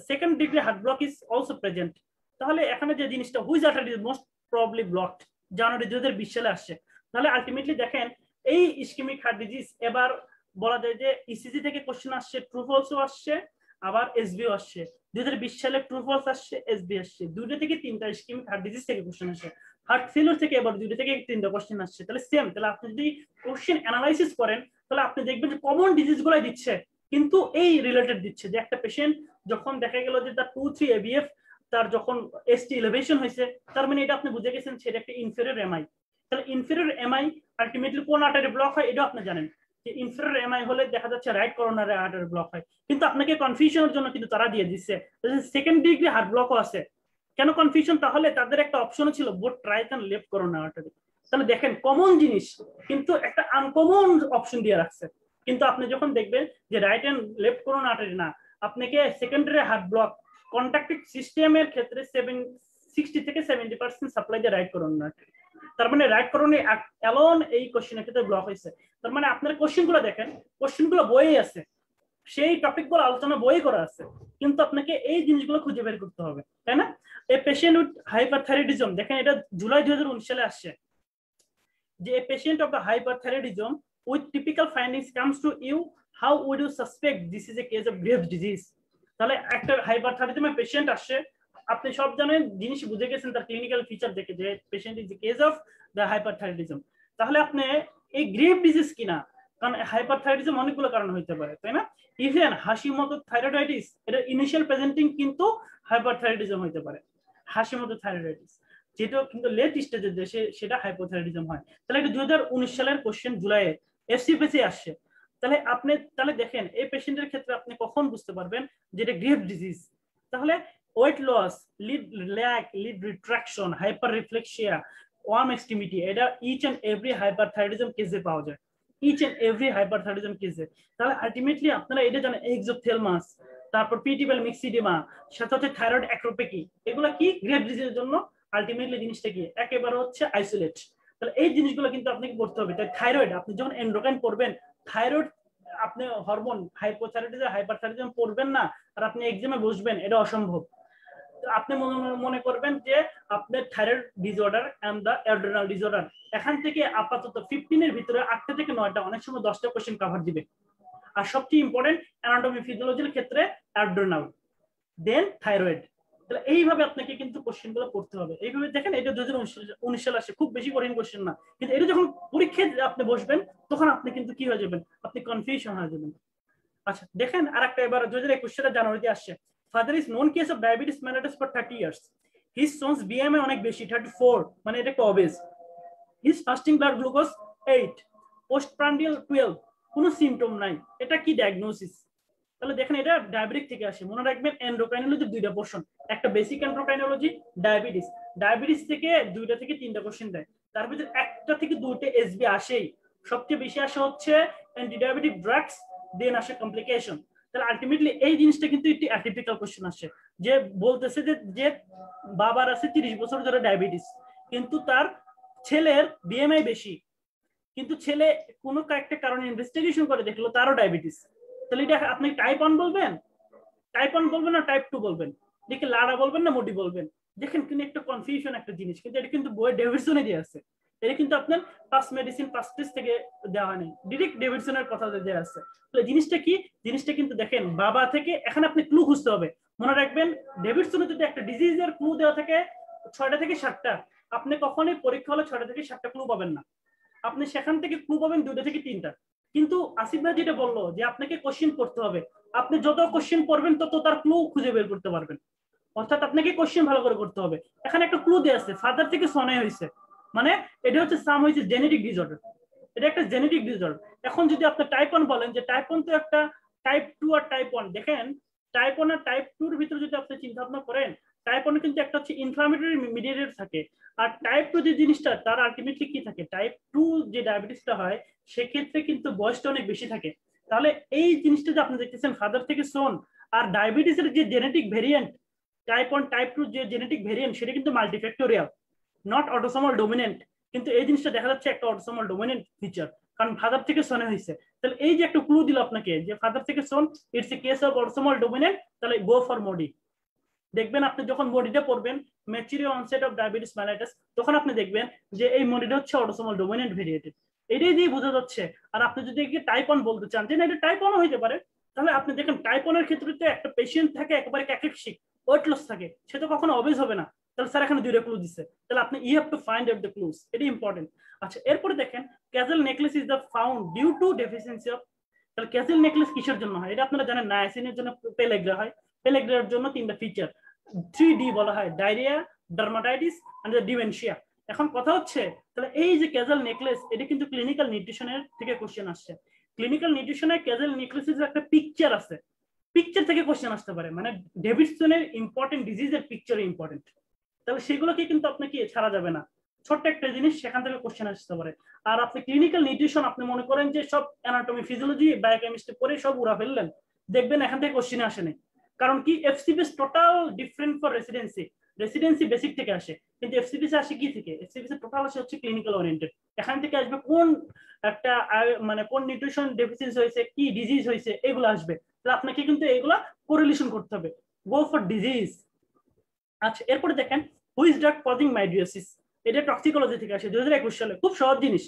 second degree heart block is also present. তাহলে এখানে যে জিনিসটা which artery is most probably blocked, January 2020 সালে আসছে। তাহলে আলটিমেটলি দেখেন এই ইসকেমিক হার্ট ডিজিজ এবার বলা যায় যে ইসিজি থেকে কোশ্চেন আসছে, ট্রু ফলসও আসছে, আবার এসবিও আসছে। 2020 সালে ট্রু ফলস আসছে, এসবি আসছে, 2টা থেকে 3টা ইসকেমিক হার্ট ডিজিজ থেকে কোশ্চেন আসছে। হার্ট ফেলিওর থেকে এবার 2টা থেকে 3টা কোশ্চেন আসছে। তাহলে সেম, তাহলে আপনি যদি কোশ্চেন অ্যানালাইসিস করেন তাহলে আপনি দেখবেন যে কমন ডিজিজ গুলাই দিচ্ছে, কিন্তু এই রিলেটেড দিচ্ছে, যে একটা পেশেন্ট যখন দেখা গেল যে তার 2-3 ABF, তার যখন ST এলিভেশন হয়েছে, তার মানে এটা আপনি বুঝে গেছেন সেটা একটা ইনফেরিয়র এমআই। তাহলে ইনফেরিয়র এমআই আলটিমেটলি কোন আর্টারি ব্লক হয় এটা আপনি জানেন। যে ইনফেরিয়র এমআই হলে দেখা যাচ্ছে রাইট করোনারি আর্টারি ব্লক হয়, কিন্তু আপনাকে কনফিউশনের জন্য কিন্তু তারা দিয়ে দিচ্ছে সেকেন্ড ডিগ্রি হার্ট ব্লকও আছে। কেন কনফিউশন? তাহলে তাদের একটা অপশন ছিল both right and left coronary artery. তাহলে দেখেন কমন জিনিস কিন্তু একটা আনকমন অপশন দিয়ে রাখছে। কিন্তু আপনি যখন দেখবেন যে right and left coronary artery না, আপনাকে সেকেন্ডারি হার্ট ব্লক কন্ট্রাক্টেড সিস্টেমের ক্ষেত্রে 60 থেকে 70% সাপ্লাই দিয়ে রাইট করোনারি আর্টারি। তার মানে রাইট করোনারি অ্যালোন এই কোশ্চেনের ক্ষেত্রে ব্লক হয়েছে। তার মানে আপনার কোশ্চেনগুলো দেখেন, কোশ্চেনগুলো বইয়ে আছে, সেই টপিকগুলো আলোচনা বই করা আছে, কিন্তু আপনাকে এই জিনিসগুলো খুঁজে বের করতে হবে, তাই না? এই পেশেন্ট উইথ হাইপারথাইরয়েডিজম, দেখেন এটা জুলাই 2019 সালে আসছে, যে a patient of the hyperthyroidism with typical findings comes to you, how would you suspect this is a case of Graves' disease? তাহলে একটা হাইপারথাইরয়েডিজমের পেশেন্ট আসছে, আপনি সব জানেন, জিনিস বুঝে গেছেন তার ক্লিনিক্যাল ফিচার দেখে যে patient is A case of the hyperthyroidism. তাহলে আপনি এই গ্রেভ ডিজিজ কিনা, কারণ হাইপারথাইরয়েডিজম অনেকগুলো কারণ হইতে পারে, তাই না? ইভেন হাশিমোতো থাইরয়েডাইটিস, এটা ইনিশিয়াল প্রেজেন্টিং কিন্তু হাইপারথাইরয়েডিজম হইতে পারে। হাশিমোতো থাইরয়েডাইটিস যেটা কিন্তু লেট স্টেজের দেশে সেটা হাইপোথাইরয়েডিজম হয়। তাহলে এটা 2019 সালের কোশ্চেন জুলাইয়ে এফসিপিসি আসছে। তাহলে দেখেন এই পেশেন্টের ক্ষেত্রে আপনি কখন বুঝতে পারবেন যে এটা গ্রেভ ডিজিজ? তাহলে weight loss, lid lag, lid retraction, hyper reflexia, warm extremity, এটা ইচ এন্ড এভরি হাইপারথাইরয়েডিজম কেসে পাওয়া যায়, ইচ এন্ড এভরি হাইপারথাইরয়েডিজম কেসে। তাহলে আলটিমেটলি আপনারা এটা জানেন এক্সোথেলমাস, তারপর পিটিবেল মিক্সিডিমা, সাথে হচ্ছে থাইরয়েড অ্যাক্রোপেকি, এগুলো কি গ্রেভ ডিজিজের জন্য আলটিমেটলি জিনিসটা কি একেবারে হচ্ছে আইসোলেট। তাহলে এই জিনিসগুলো কিন্তু আপনাকে পড়তে হবে। তাই থাইরয়েড আপনি যখন এন্ডোক্রাইন পড়বেন, থাইরয়েড আপনি হরমোন হাইপোথাইরয়েডিজম হাইপারথাইরয়েডিজম পড়বেন না আর আপনি এক্সামে বসবেন, এটা অসম্ভব। আপনি মনে করবেন যে আপনার thyroid disorder and the adrenal disorder, এখান থেকে আপাতত 15 এর ভিতরে 8টা থেকে 9টা, অনেক সময় 10টা কোশ্চেন কভার দিবে। আর সবচেয়ে ইম্পর্টেন্ট অ্যানাটমি ফিজিওলজির ক্ষেত্রে অ্যাড্রেনাল, দেন থাইরয়েড। তাহলে এইভাবে আপনাকে কিন্তু কোশ্চেনগুলো পড়তে হবে। এইভাবে দেখেন এটা 2019 সালে আসে, খুব বেশি কঠিন কোশ্চেন না, কিন্তু এটা যখন পরীক্ষায় আপনি বসবেন তখন আপনি কিন্তু কি হয়ে যাবেন, আপনি কনফিউশন হয়ে যাবেন। আচ্ছা দেখেন আরেকটা, এবার 2021 সালে জানুয়ারিতে আসছে, father is known case of diabetes mellitus for 30 years, his sons BMI অনেক বেশি 34, মানে এটা একটা obese, his fasting blood glucose 8, postprandial 12, কোনো সিমটম নাই, এটা কি ডায়াগনোসিস? তাহলে দেখেন এটা ডায়াবেটিক থেকে আসে। মনে রাখবেন এন্ডোক্রাইনোলজি দুইটা পোর্শন, একটা বেসিক এন্ডোক্রাইনোলজি, ডায়াবেটিস। ডায়াবেটিস থেকে 2টা থেকে 3টা কোশ্চেন দেয়, তার ভিতরে 1টা থেকে 2টা এসবি আসেই। সবচেয়ে বেশি আসে হচ্ছে অ্যান্টি ডায়াবেটিক ড্রাগস, দেন আসে কমপ্লিকেশন। তাহলে আলটিমেটলি এই জিনিসটা কিন্তু একটি অ্যাটিপিক্যাল কোশ্চেন আসে, যে বলতেছে যে বাবার আছে 30 বছর ধরে ডায়াবেটিস, কিন্তু তার ছেলের বিএমআই বেশি, কিন্তু ছেলে কোনো একটা কারণে ইনভেস্টিগেশন করে দেখলো তারও ডায়াবেটিস। তাহলে এটা আপনি টাইপ 1 বলবেন, টাইপ 1 বলবেন না টাইপ 2 বলবেন, দেখে লাড়া বলবেন না মোডি বলবেন? দেখেন কিন্তু একটা কনফিউশন একটা জিনিস, কিন্তু এটা কিন্তু বই ডেভিডসনে দিয়ে আছে, এটা কিন্তু আপনার পাস মেডিসিন পাস টেস্ট থেকে দেওয়া হয়নি, ডিরেক্ট ডেভিডসনের কথা দেওয়া আছে। তাহলে জিনিসটা কি? জিনিসটা কিন্তু দেখেন বাবা থেকে, এখানে আপনি ক্লু খুঁজতে হবে। মনে রাখবেন ডেভিডসনে যদি একটা ডিজিজের ক্লু দেওয়া থাকে 6টা থেকে 7টা, আপনি কখনোই পরীক্ষা হলে 6টা থেকে 7টা ক্লু পাবেন না, আপনি সেখান থেকে ক্লু পাবেন 2টা থেকে 3টা। কিন্তু আসিফ ভাই যেটা বললো যে আপনাকে কোশ্চেন পড়তে হবে, আপনি যত কোশ্চেন পড়বেন তত তার ক্লু খুঁজে বের করতে পারবেন, অর্থাৎ আপনাকে কোশ্চেন ভালো করে করতে হবে। এখানে একটা ক্লু দেয়া আছে, ফাদার থেকে সনে হয়েছে, মানে এটা হচ্ছে সাম হয়েছে জেনেটিক ডিসঅর্ডার, এটা একটা জেনেটিক ডিসঅর্ডার। এখন যদি আপনি টাইপ 1 বলেন, যে টাইপ 1 তো একটা, টাইপ 2 আর টাইপ 1, দেখেন টাইপ 1 আর টাইপ 2 এর ভিতরে যদি আপনি চিন্তা ভাবনা করেন, টাইপ 1 কিন্তু একটা হচ্ছে ইনফ্লামেটরি মিডিয়েটর থাকে, আর টাইপ 2 যে জিনিসটা তার আলটিমেটলি কি থাকে, টাইপ 2 যে ডায়াবেটিসটা হয় সেক্ষেত্রে কিন্তু বয়সটা অনেক বেশি থাকে। তাহলে এই জিনিসটা যে আপনি দেখতেছেন ফাদার থেকে সোন, আর ডায়াবেটিসের যে জেনেটিক ভেরিয়েন্ট টাইপ 1 টাইপ 2 যে জেনেটিক ভেরিয়েন্ট সেটা কিন্তু মাল্টিফ্যাক্টোরিয়াল, নট অটোসোমাল ডোমিনেন্ট, কিন্তু এই জিনিসটা দেখা যাচ্ছে একটা অটোসোমাল ডোমিনেন্ট ফিচার, কারণ ফাদার থেকে সোনে হয়েছে। তাহলে এই যে একটা ক্লু দিল আপনাকে যে ফাদার থেকে son, it's a case of autosomal dominant, তাহলে গো ফর মোডি। দেখবেন আপনি যখন মোডিটা পড়বেন maturity onset of diabetes mellitus, তখন আপনি দেখবেন যে এই মোডিটা হচ্ছে অটোসোমাল ডোমিনেন্ট ভেরিয়েন্ট, এটাই দিয়ে বোঝা যাচ্ছে। আর আপনি যদি টাইপ 1 বলতে চান যে না এটা টাইপ 1 হইতে পারে, তাহলে আপনি দেখেন টাইপ 1 এর ক্ষেত্রে তো একটা পেশেন্ট থাকে একেবারে ক্যাকেকশিক, ওয়েট লস থাকে, সে তো কখনো অবেজ হবে না। তাহলে স্যার এখানে 2টা ক্লু দিচ্ছে, তাহলে আপনি you have to find out the clues, এটা ইম্পর্টেন্ট। আচ্ছা এরপরে দেখেন Casal necklace is the found due to deficiency of, তাহলে ক্যাজেল নেকলেস কিসের জন্য হয়? এটা আপনারা জানেন নায়াসিনের জন্য পেলেগ্রা হয়, পেলেগ্রার জন্য 3টা ফিচার, 3D বলা হয়, ডায়রিয়া, ডার্মাটাইটিস এন্ড ডিমেনশিয়া। এখন কথা হচ্ছে তাহলে এই যে ক্যাজাল নেকলেস, এটা কিন্তু ক্লিনিক্যাল নিউট্রিশনের থেকে কোশ্চেন আসছে। ক্লিনিক্যাল নিউট্রিশনে ক্যাজাল নিউক্লিওসিসের একটা পিকচার আছে, পিকচার থেকে কোশ্চেন আসতে পারে, মানে ডেভিডসনের ইম্পর্টেন্ট ডিজিজের পিকচার ইম্পর্টেন্ট, তাহলে সেগুলোকে কিন্তু আপনাকে ছাড়া যাবে না। ছোট্ট একটা জিনিস, সেখান থেকে কোশ্চেন আসতে পারে। আর আপনি ক্লিনিক্যাল নিউট্রিশন আপনি মনে করেন যে সব অ্যানাটমি ফিজিওলজি বায়োকেমিস্ট্রি পড়ে সব উড়া ফেললেন, দেখবেন এখান থেকে কোশ্চেন আসে নাই। কারণ কি, FCPS total different for residency, residency basic থেকে আসে, কিন্তু এফসিপিএস আসে কি থেকে, এফসিপিএস টোটাল আসে হচ্ছে ক্লিনিক্যাল ওরিয়েন্টেড। এখান থেকে আসবে কোন একটা মানে কোন নিউট্রিশন ডেফিসিয়েন্সি হয়েছে, কি ডিজিজ হয়েছে, এগুলো আসবে। তাহলে আপনাকে কিন্তু এগুলা কোরিলেশন করতে হবে, গো ফর ডিজিজ। আচ্ছা, এরপরে দেখেন হুইচ ড্রাগ কজিং মাইডিওসিস, এটা টক্সিকোলজি থেকে আসে 2021 সালে, খুব সহজ জিনিস।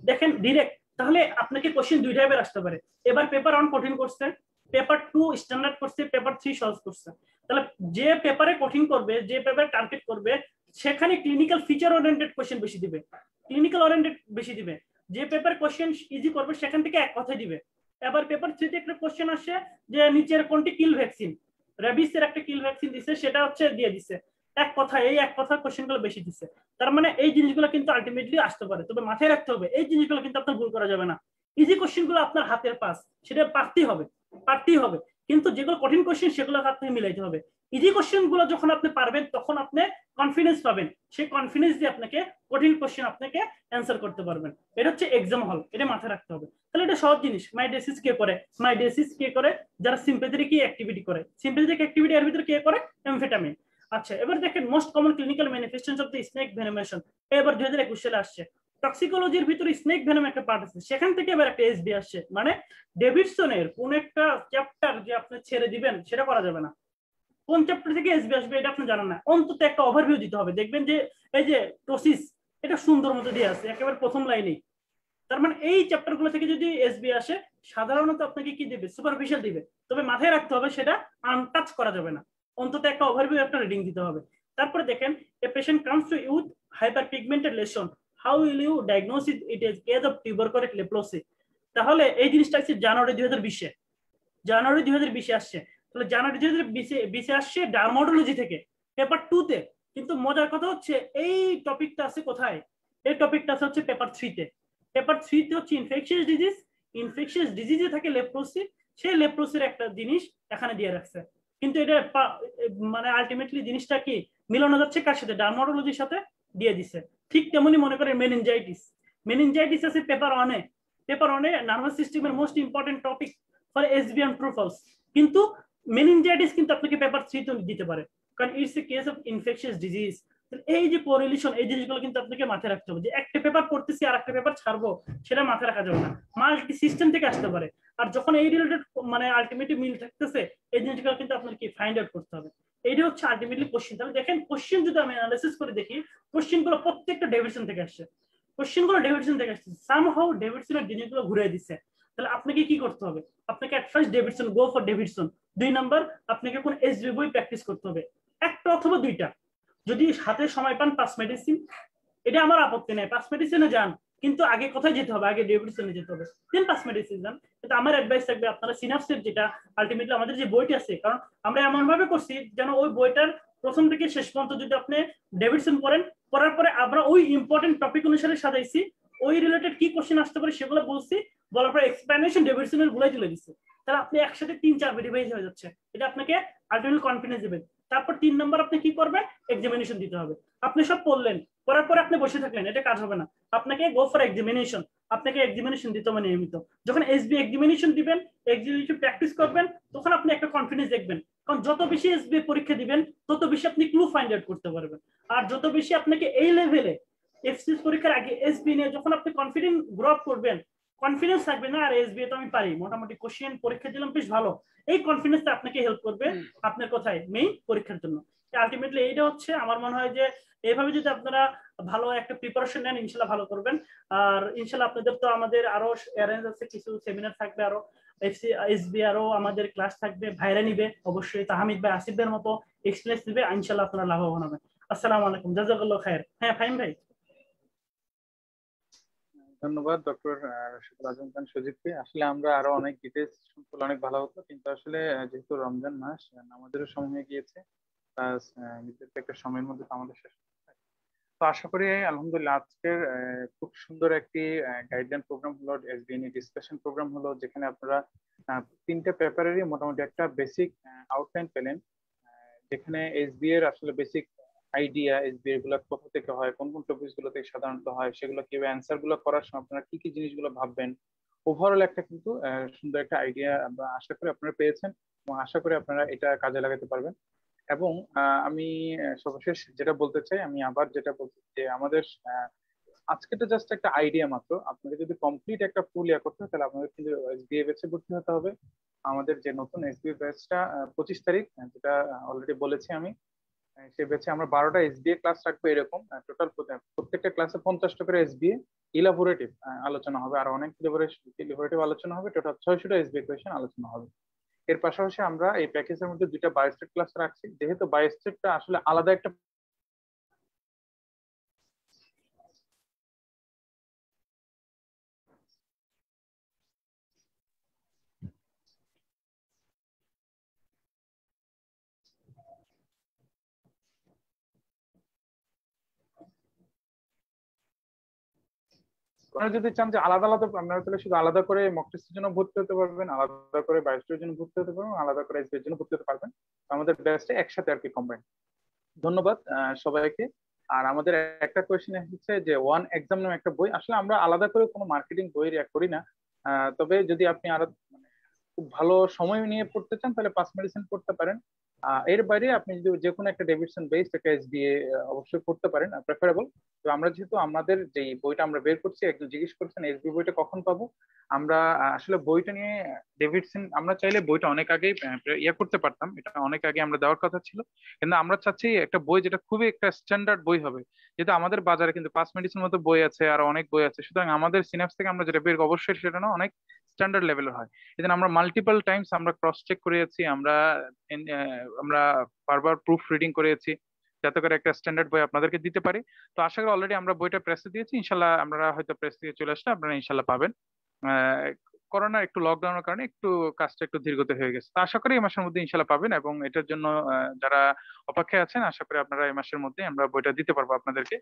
দেখেন ডিরেক্ট, তাহলে আপনাকে কোশ্চেন দুই টাইপের আসতে পারে। এবার পেপার 1 কঠিন করছে, পেপার 2 স্ট্যান্ডার্ড করছে, পেপার 3 সহজ করছে। তাহলে যে পেপারে কঠিন করবে, যে পেপারে টার্গেট করবে, সেখানে ক্লিনিক্যাল ফিচার ওরিয়েন্টেড কোশ্চেন বেশি দিবে, ক্লিনিক্যাল ওরিয়েন্টেড বেশি দিবে। যে পেপার কোশ্চেন ইজি করবে সেখান থেকে এক কথাই দিবে। এবার পেপার 3 তে একটা কোশ্চেন আসে যে নিচের কোনটি কিল ভ্যাকসিন, রেবিসের একটা কিল ভ্যাকসিন দিছে, সেটা হচ্ছে দিয়ে দিছে এক কথা, এই এক কথা কোশ্চেনগুলো বেশি দিচ্ছে। তার মানে এই জিনিসগুলো কিন্তু আলটিমেটলি আসতে পারে, তবে মাথায় রাখতে হবে এই জিনিসগুলো কিন্তু আপনার ভুল করা যাবে না। ইজি কোশ্চেনগুলো আপনার হাতের পাস, সেটা পারতেই হবে, পারতেই হবে। কিন্তু যেগুলো কঠিন কোশ্চেন সেগুলো আপনাকে মিলাইতে হবে। ইজি কোশ্চেন গুলো যখন আপনি পারবেন তখন আপনি কনফিডেন্স পাবেন, সেই কনফিডেন্স দিয়ে আপনাকে কঠিন কোশ্চেন আপনাকে অ্যান্সার করতে পারবেন। এটা হচ্ছে এক্সাম হল, এটা মাথায় রাখতে হবে। তাহলে এটা সহজ জিনিস। মাইডেসিস কে করে, মাইডেসিস কে করে, যারা সিম্প্যাথেটিক অ্যাক্টিভিটি করে, সিম্প্যাথেটিক অ্যাক্টিভিটি এর ভিতরে কে করে, এমফেটামিন। আচ্ছা, এবার দেখেন most common clinical manifestation of the snake envenomation, এবার 2021 সালে আসছে। টক্সিকোলজির ভিতরে স্নেক ভেনম একটা পার্ট আছে, সেখান থেকে এবার একটা এসবি আসছে, মানে ডেভিডসনের কোন একটা চ্যাপ্টার যে আপনি ছেড়ে দিবেন সেটা করা যাবে না। কোন চ্যাপ্টার থেকে এসবি আসবে এটা আপনি জানেন না, অন্তত একটা ওভারভিউ দিতে হবে। দেখবেন যে এই যে টোসিস, এটা সুন্দর মতো দিয়ে আছে একেবারে প্রথম লাইনেই। তার মানে এই চ্যাপ্টার গুলো থেকে যদি এসবি আসে, সাধারণত আপনাকে কি দিবে, সুপারফিশিয়াল দিবে, তবে মাথায় রাখতে হবে সেটা আনটাচ করা যাবে না, অন্তত একটা ওভারভিউ একটা রিডিং দিতে হবে। তারপরে দেখেন, a patient comes to you with hyperpigmented lesion, how will you diagnose it is case of tubercular leprosy. তাহলে এই জিনিসটা আসছে জানুয়ারি 2020-এ, জানুয়ারি 2020-এ আসছে। তাহলে জানুয়ারি 2020-এ আসছে ডার্মাটোলজি থেকে, পেপার 2-তে। কিন্তু মজার কথা হচ্ছে এই টপিকটা আছে কোথায়, এই টপিকটা আছে হচ্ছে পেপার 3-তে। পেপার 3-তে হচ্ছে ইনফেকশিয়াস ডিজিজ, ইনফেকশিয়াস ডিজিজে থাকে লেপ্রোসি, সেই লেপ্রোসির একটা জিনিস এখানে দিয়ে রাখছে। কিন্তু এটা মানে আলটিমেটলি জিনিসটা কি মিলানো যাচ্ছে কার সাথে, ডার্মাটোলজির সাথে দিয়ে দিছে। ঠিক তেমনি মনে করেন মেনিনজাইটিস, মেনিনজাইটিস আছে পেপার 1-এ, পেপার 1-এ নার্ভাস সিস্টেমের most important topic for SB and true false. কিন্তু মেনিনজাইটিস কিন্তু আপনাকে পেপার 3-তে দিতে পারে, কারণ it's a case of infectious disease. এই যে কোরিলেশন, এই জিনিসগুলো কিন্তু আপনাকে মাথায় রাখতে হবে, যে একটা পেপার পড়তেছি আর একটা পেপার ছাড়বো সেটা মাথায় রাখা যাবে না, মাল্টি সিস্টেম থেকে আসতে পারে। আর যখন এই রিলেটেড মানে আলটিমেটলি মিল থাকতেছে, এই জিনিসগুলো কিন্তু আপনার কি ফাইন্ড আউট করতে হবে। এইটা হচ্ছে আলটিমেটলি কোশ্চেন। তাহলে দেখেন কোশ্চেন যদি আমি অ্যানালাইসিস করে দেখি, কোশ্চেন গুলো প্রত্যেকটা ডেভিডসন থেকে আসছে, কোশ্চেন গুলো ডেভিডসন থেকে আসছে, সামহাউ ডেভিডসনের জিনিসগুলো ঘুরে দিচ্ছে। তাহলে আপনাকে কি করতে হবে, আপনাকে at first Davidson, go for Davidson. 2 number, আপনাকে কোন এসবি বই প্র্যাকটিস করতে হবে, একটা অথবা দুইটা। যদি হাতে সময় পান 5 মেডিসিন, এটা আমার আপত্তি নেই, 5 মেডিসিনে যান, কিন্তু আগে কোথায় যেতে হবে, আগে ডেভিডসনে যেতে হবে, দেন 5 মেডিসিন যান। কিন্তু আমার অ্যাডভাইস থাকবে আপনারা সিনাপসের যেটা আলটিমেটলি আমাদের যে বইটি আছে, কারণ আমরা এমন ভাবে করছি যেন ওই বইটার প্রথম থেকে শেষ পর্যন্ত যদি আপনি ডেভিডসন পড়েন, পড়ার পরে আমরা ওই ইম্পর্টেন্ট টপিক অনুসারে সাজাইছি, ওই রিলেটেড কি কোশ্চেন আসতে পারে সেগুলো বলছি, বলার পরে এক্সপ্লেনেশন ডেভিডসনের গুলাই তুলে দিচ্ছে। তাহলে আপনি একসাথে 3-4 রিভাইজ হয়ে যাচ্ছে, এটা আপনাকে আলটিমেটলি কনফিডেন্স দেবে। তারপর 3 নাম্বার আপনি কি করবেন, এক্সামিনেশন দিতে হবে। আপনি সব পড়লেন, পড়ার পরে আপনি বসে থাকলেন, এটা কাজ হবে না, আপনাকে গো ফর এক্সামিনেশন, আপনাকে এক্সামিনেশন দিতে হবে নিয়মিত। যখন এসবি এক্সামিনেশন দিবেন, এক্সামিনেশন প্র্যাকটিস করবেন, তখন আপনি একটা কনফিডেন্স দেখবেন, কারণ যত বেশি এসবি পরীক্ষা দিবেন তত বেশি আপনি ক্লু ফাইন্ড আউট করতে পারবেন। আর যত বেশি আপনাকে এই লেভেলে এফসিএস পরীক্ষার আগে এসবি নিয়ে যখন আপনি কনফিডেন্ট গ্রো আপ করবেন, কনফিডেন্স থাকবে না আর এসবি তো আমি পারি, মোটামুটি কোশ্চেন পরীক্ষা দিলাম বেশ ভালো, এই কনফিডেন্সটা আপনাকে হেল্প করবে আপনার কোথায় মেইন পরীক্ষার জন্য। আলটিমেটলি এইটা হচ্ছে আমার মনে হয় যে এইভাবে যদি আপনারা ভালো একটা প্রিপারেশন নেন, ইনশাল্লাহ ভালো করবেন। আর ইনশাল্লাহ আপনাদের তো আমাদের আরো অ্যারেঞ্জ আছে, কিছু সেমিনার থাকবে, আরো এসবি আরো আমাদের ক্লাস থাকবে, ভাইরা নিবে অবশ্যই, তাহমিদ ভাই, আসিফ ভাইয়ের মতো এক্সপিরিয়েন্স দিবে, ইনশাল্লাহ আপনারা লাভবান হবেন। আসসালামু আলাইকুম, জাযাকাল্লাহু খায়ের। হ্যাঁ ফাহিম ভাই। ধন্যবাদ ডক্টর রাশিদুল আজম খান সজীবকে। আসলে আমরা আরো অনেক ডিটেলস শুনতে অনেক ভালো হতো, কিন্তু আসলে যেহেতু রমজান মাস, আমাদেরও সময় হয়ে গিয়েছে, প্লাস নির্ধারিত একটা সময়ের মধ্যে আমাদের শেষ করতে হয়। তো আশা করি আলহামদুলিল্লাহ আজকের খুব সুন্দর একটি গাইডলাইন প্রোগ্রাম হলো, এসবিএনই ডিসকাশন প্রোগ্রাম হলো, যেখানে আপনারা তিনটে পেপারেরই মোটামুটি একটা বেসিক আউটলাইন পেলেন, যেখানে এসবি এর আসলে বেসিক আইডিয়া, এসবি এর গুলো কোথা থেকে হয়, কোন কোন টপিক গুলো থেকে সাধারণত হয়, সেগুলো কিভাবে অ্যান্সার গুলো করার সময় আপনারা কি কি জিনিসগুলো ভাববেন, ওভারঅল একটা কিন্তু সুন্দর একটা আইডিয়া আশা করি আপনারা পেয়েছেন, এবং আশা করি আপনারা এটা কাজে লাগাতে পারবেন। এবং আমি সর্বশেষ যেটা বলতে চাই, আমি আবার যেটা বলতে যে আমাদের আজকে তো জাস্ট একটা আইডিয়া মাত্র, আপনাদের যদি কমপ্লিট একটা ফুল ইয়া করতে হয় তাহলে আপনাদের কিন্তু এসবিএ ব্যাচে ভর্তি হতে হবে। আমাদের যে নতুন এসবিএ ব্যাচটা 25 তারিখ, যেটা অলরেডি বলেছি আমি, সেই ব্যাচে আমরা 12টা এসবিএ ক্লাস রাখবো। এরকম টোটাল প্রত্যেকটা ক্লাসে 50টা করে এসবিএ ইলাবোরেটিভ আলোচনা হবে, আর অনেক ইলাবোরেটিভ আলোচনা হবে। টোটাল 600টা এসবিএ কোয়েশ্চেন আলোচনা হবে। এর পাশাপাশি আমরা এই প্যাকেজের মধ্যে 2টা বায়োস্টেট ক্লাস রাখছি, যেহেতু বায়োস্টেটটা আসলে আলাদা একটা আপনারা যদি চান যে আলাদা আলাদা, আপনারা তাহলে শুধু আলাদা করে মক টেস্টের জন্য ভর্তি হতে পারবেন, আলাদা করে বায়োস্টেটের জন্য ভর্তি হতে পারবেন, আলাদা করে এসবিএর জন্য ভর্তি হতে পারবেন। আমাদের ব্যাচটা একসাথে আর কি কম্বাইন। ধন্যবাদ সবাইকে। আর আমাদের একটা কোয়েশ্চেন এসেছে যে ওয়ান এক্সাম নামে একটা বই, আসলে আমরা আলাদা করে কোনো মার্কেটিং বই করি না। তবে যদি আপনি আরো খুব ভালো সময় নিয়ে পড়তে চান তাহলে পাস মেডিসিন পড়তে পারেন। এর বাইরে আপনি যদি যে কোনো একটা ডেভিডসন বেসড একটা এসবিএ অবশ্যই পড়তে পারেন, প্রেফারেবল। তো আমরা যেহেতু আমাদের যে বইটা আমরা বের করছি, একজন জিজ্ঞেস করছেন এসবি বইটা কখন পাবো, আমরা আসলে বইটা নিয়ে ডেভিডসন আমরা চাইলে বইটা অনেক আগেই করতে পারতাম, এটা অনেক আগে আমরা দেওয়ার কথা ছিল, কিন্তু আমরা চাচ্ছি একটা বই যেটা খুবই একটা স্ট্যান্ডার্ড বই হবে, যেহেতু আমাদের বাজারে কিন্তু পাস মেডিসিন মতো বই আছে আর অনেক বই আছে, সুতরাং আমাদের সিনাপস থেকে আমরা যেটা বের অবশ্যই সেটা না অনেক স্ট্যান্ডার্ড লেভেলের হয়। এজন্য আমরা মাল্টিপল টাইমস আমরা ক্রস চেক করেছি, আমরা বারবার প্রুফ রিডিং করেছি, যাতে করে একটা স্ট্যান্ডার্ড বই আপনাদেরকে দিতে পারি। তো আশা করি অলরেডি আমরা বইটা প্রেসে দিয়েছি, ইনশাল্লাহ আমরা হয়তো প্রেস থেকে চলে আসলে আপনারা ইনশাল্লাহ পাবেন। করোনা একটু লকডাউনের কারণে একটু কাজটা একটু ধীরগতি হয়ে গেছে, তো আশা করি এই মাসের মধ্যে ইনশাল্লাহ পাবেন। এবং এটার জন্য যারা অপেক্ষায় আছেন, আশা করি আপনারা এই মাসের মধ্যে আমরা বইটা দিতে পারবো আপনাদেরকে।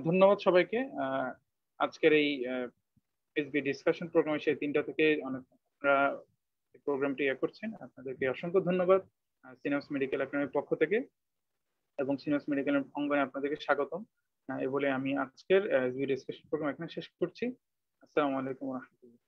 ধন্যবাদ সবাইকে। আজকের এই এসবি ডিসকাশন প্রোগ্রামে সেই 3টা থেকে অনেক আপনারা প্রোগ্রামটি করছেন, আপনাদেরকে অসংখ্য ধন্যবাদ সিনাপস মেডিকেল একাডেমির পক্ষ থেকে, এবং সিনাপস মেডিকেল অঙ্গনে আপনাদেরকে স্বাগতম। এই বলে আমি আজকের ডিসকাশন প্রোগ্রাম এখানে শেষ করছি। আসসালামু আলাইকুম ওয়া রাহমাতুল্লাহ।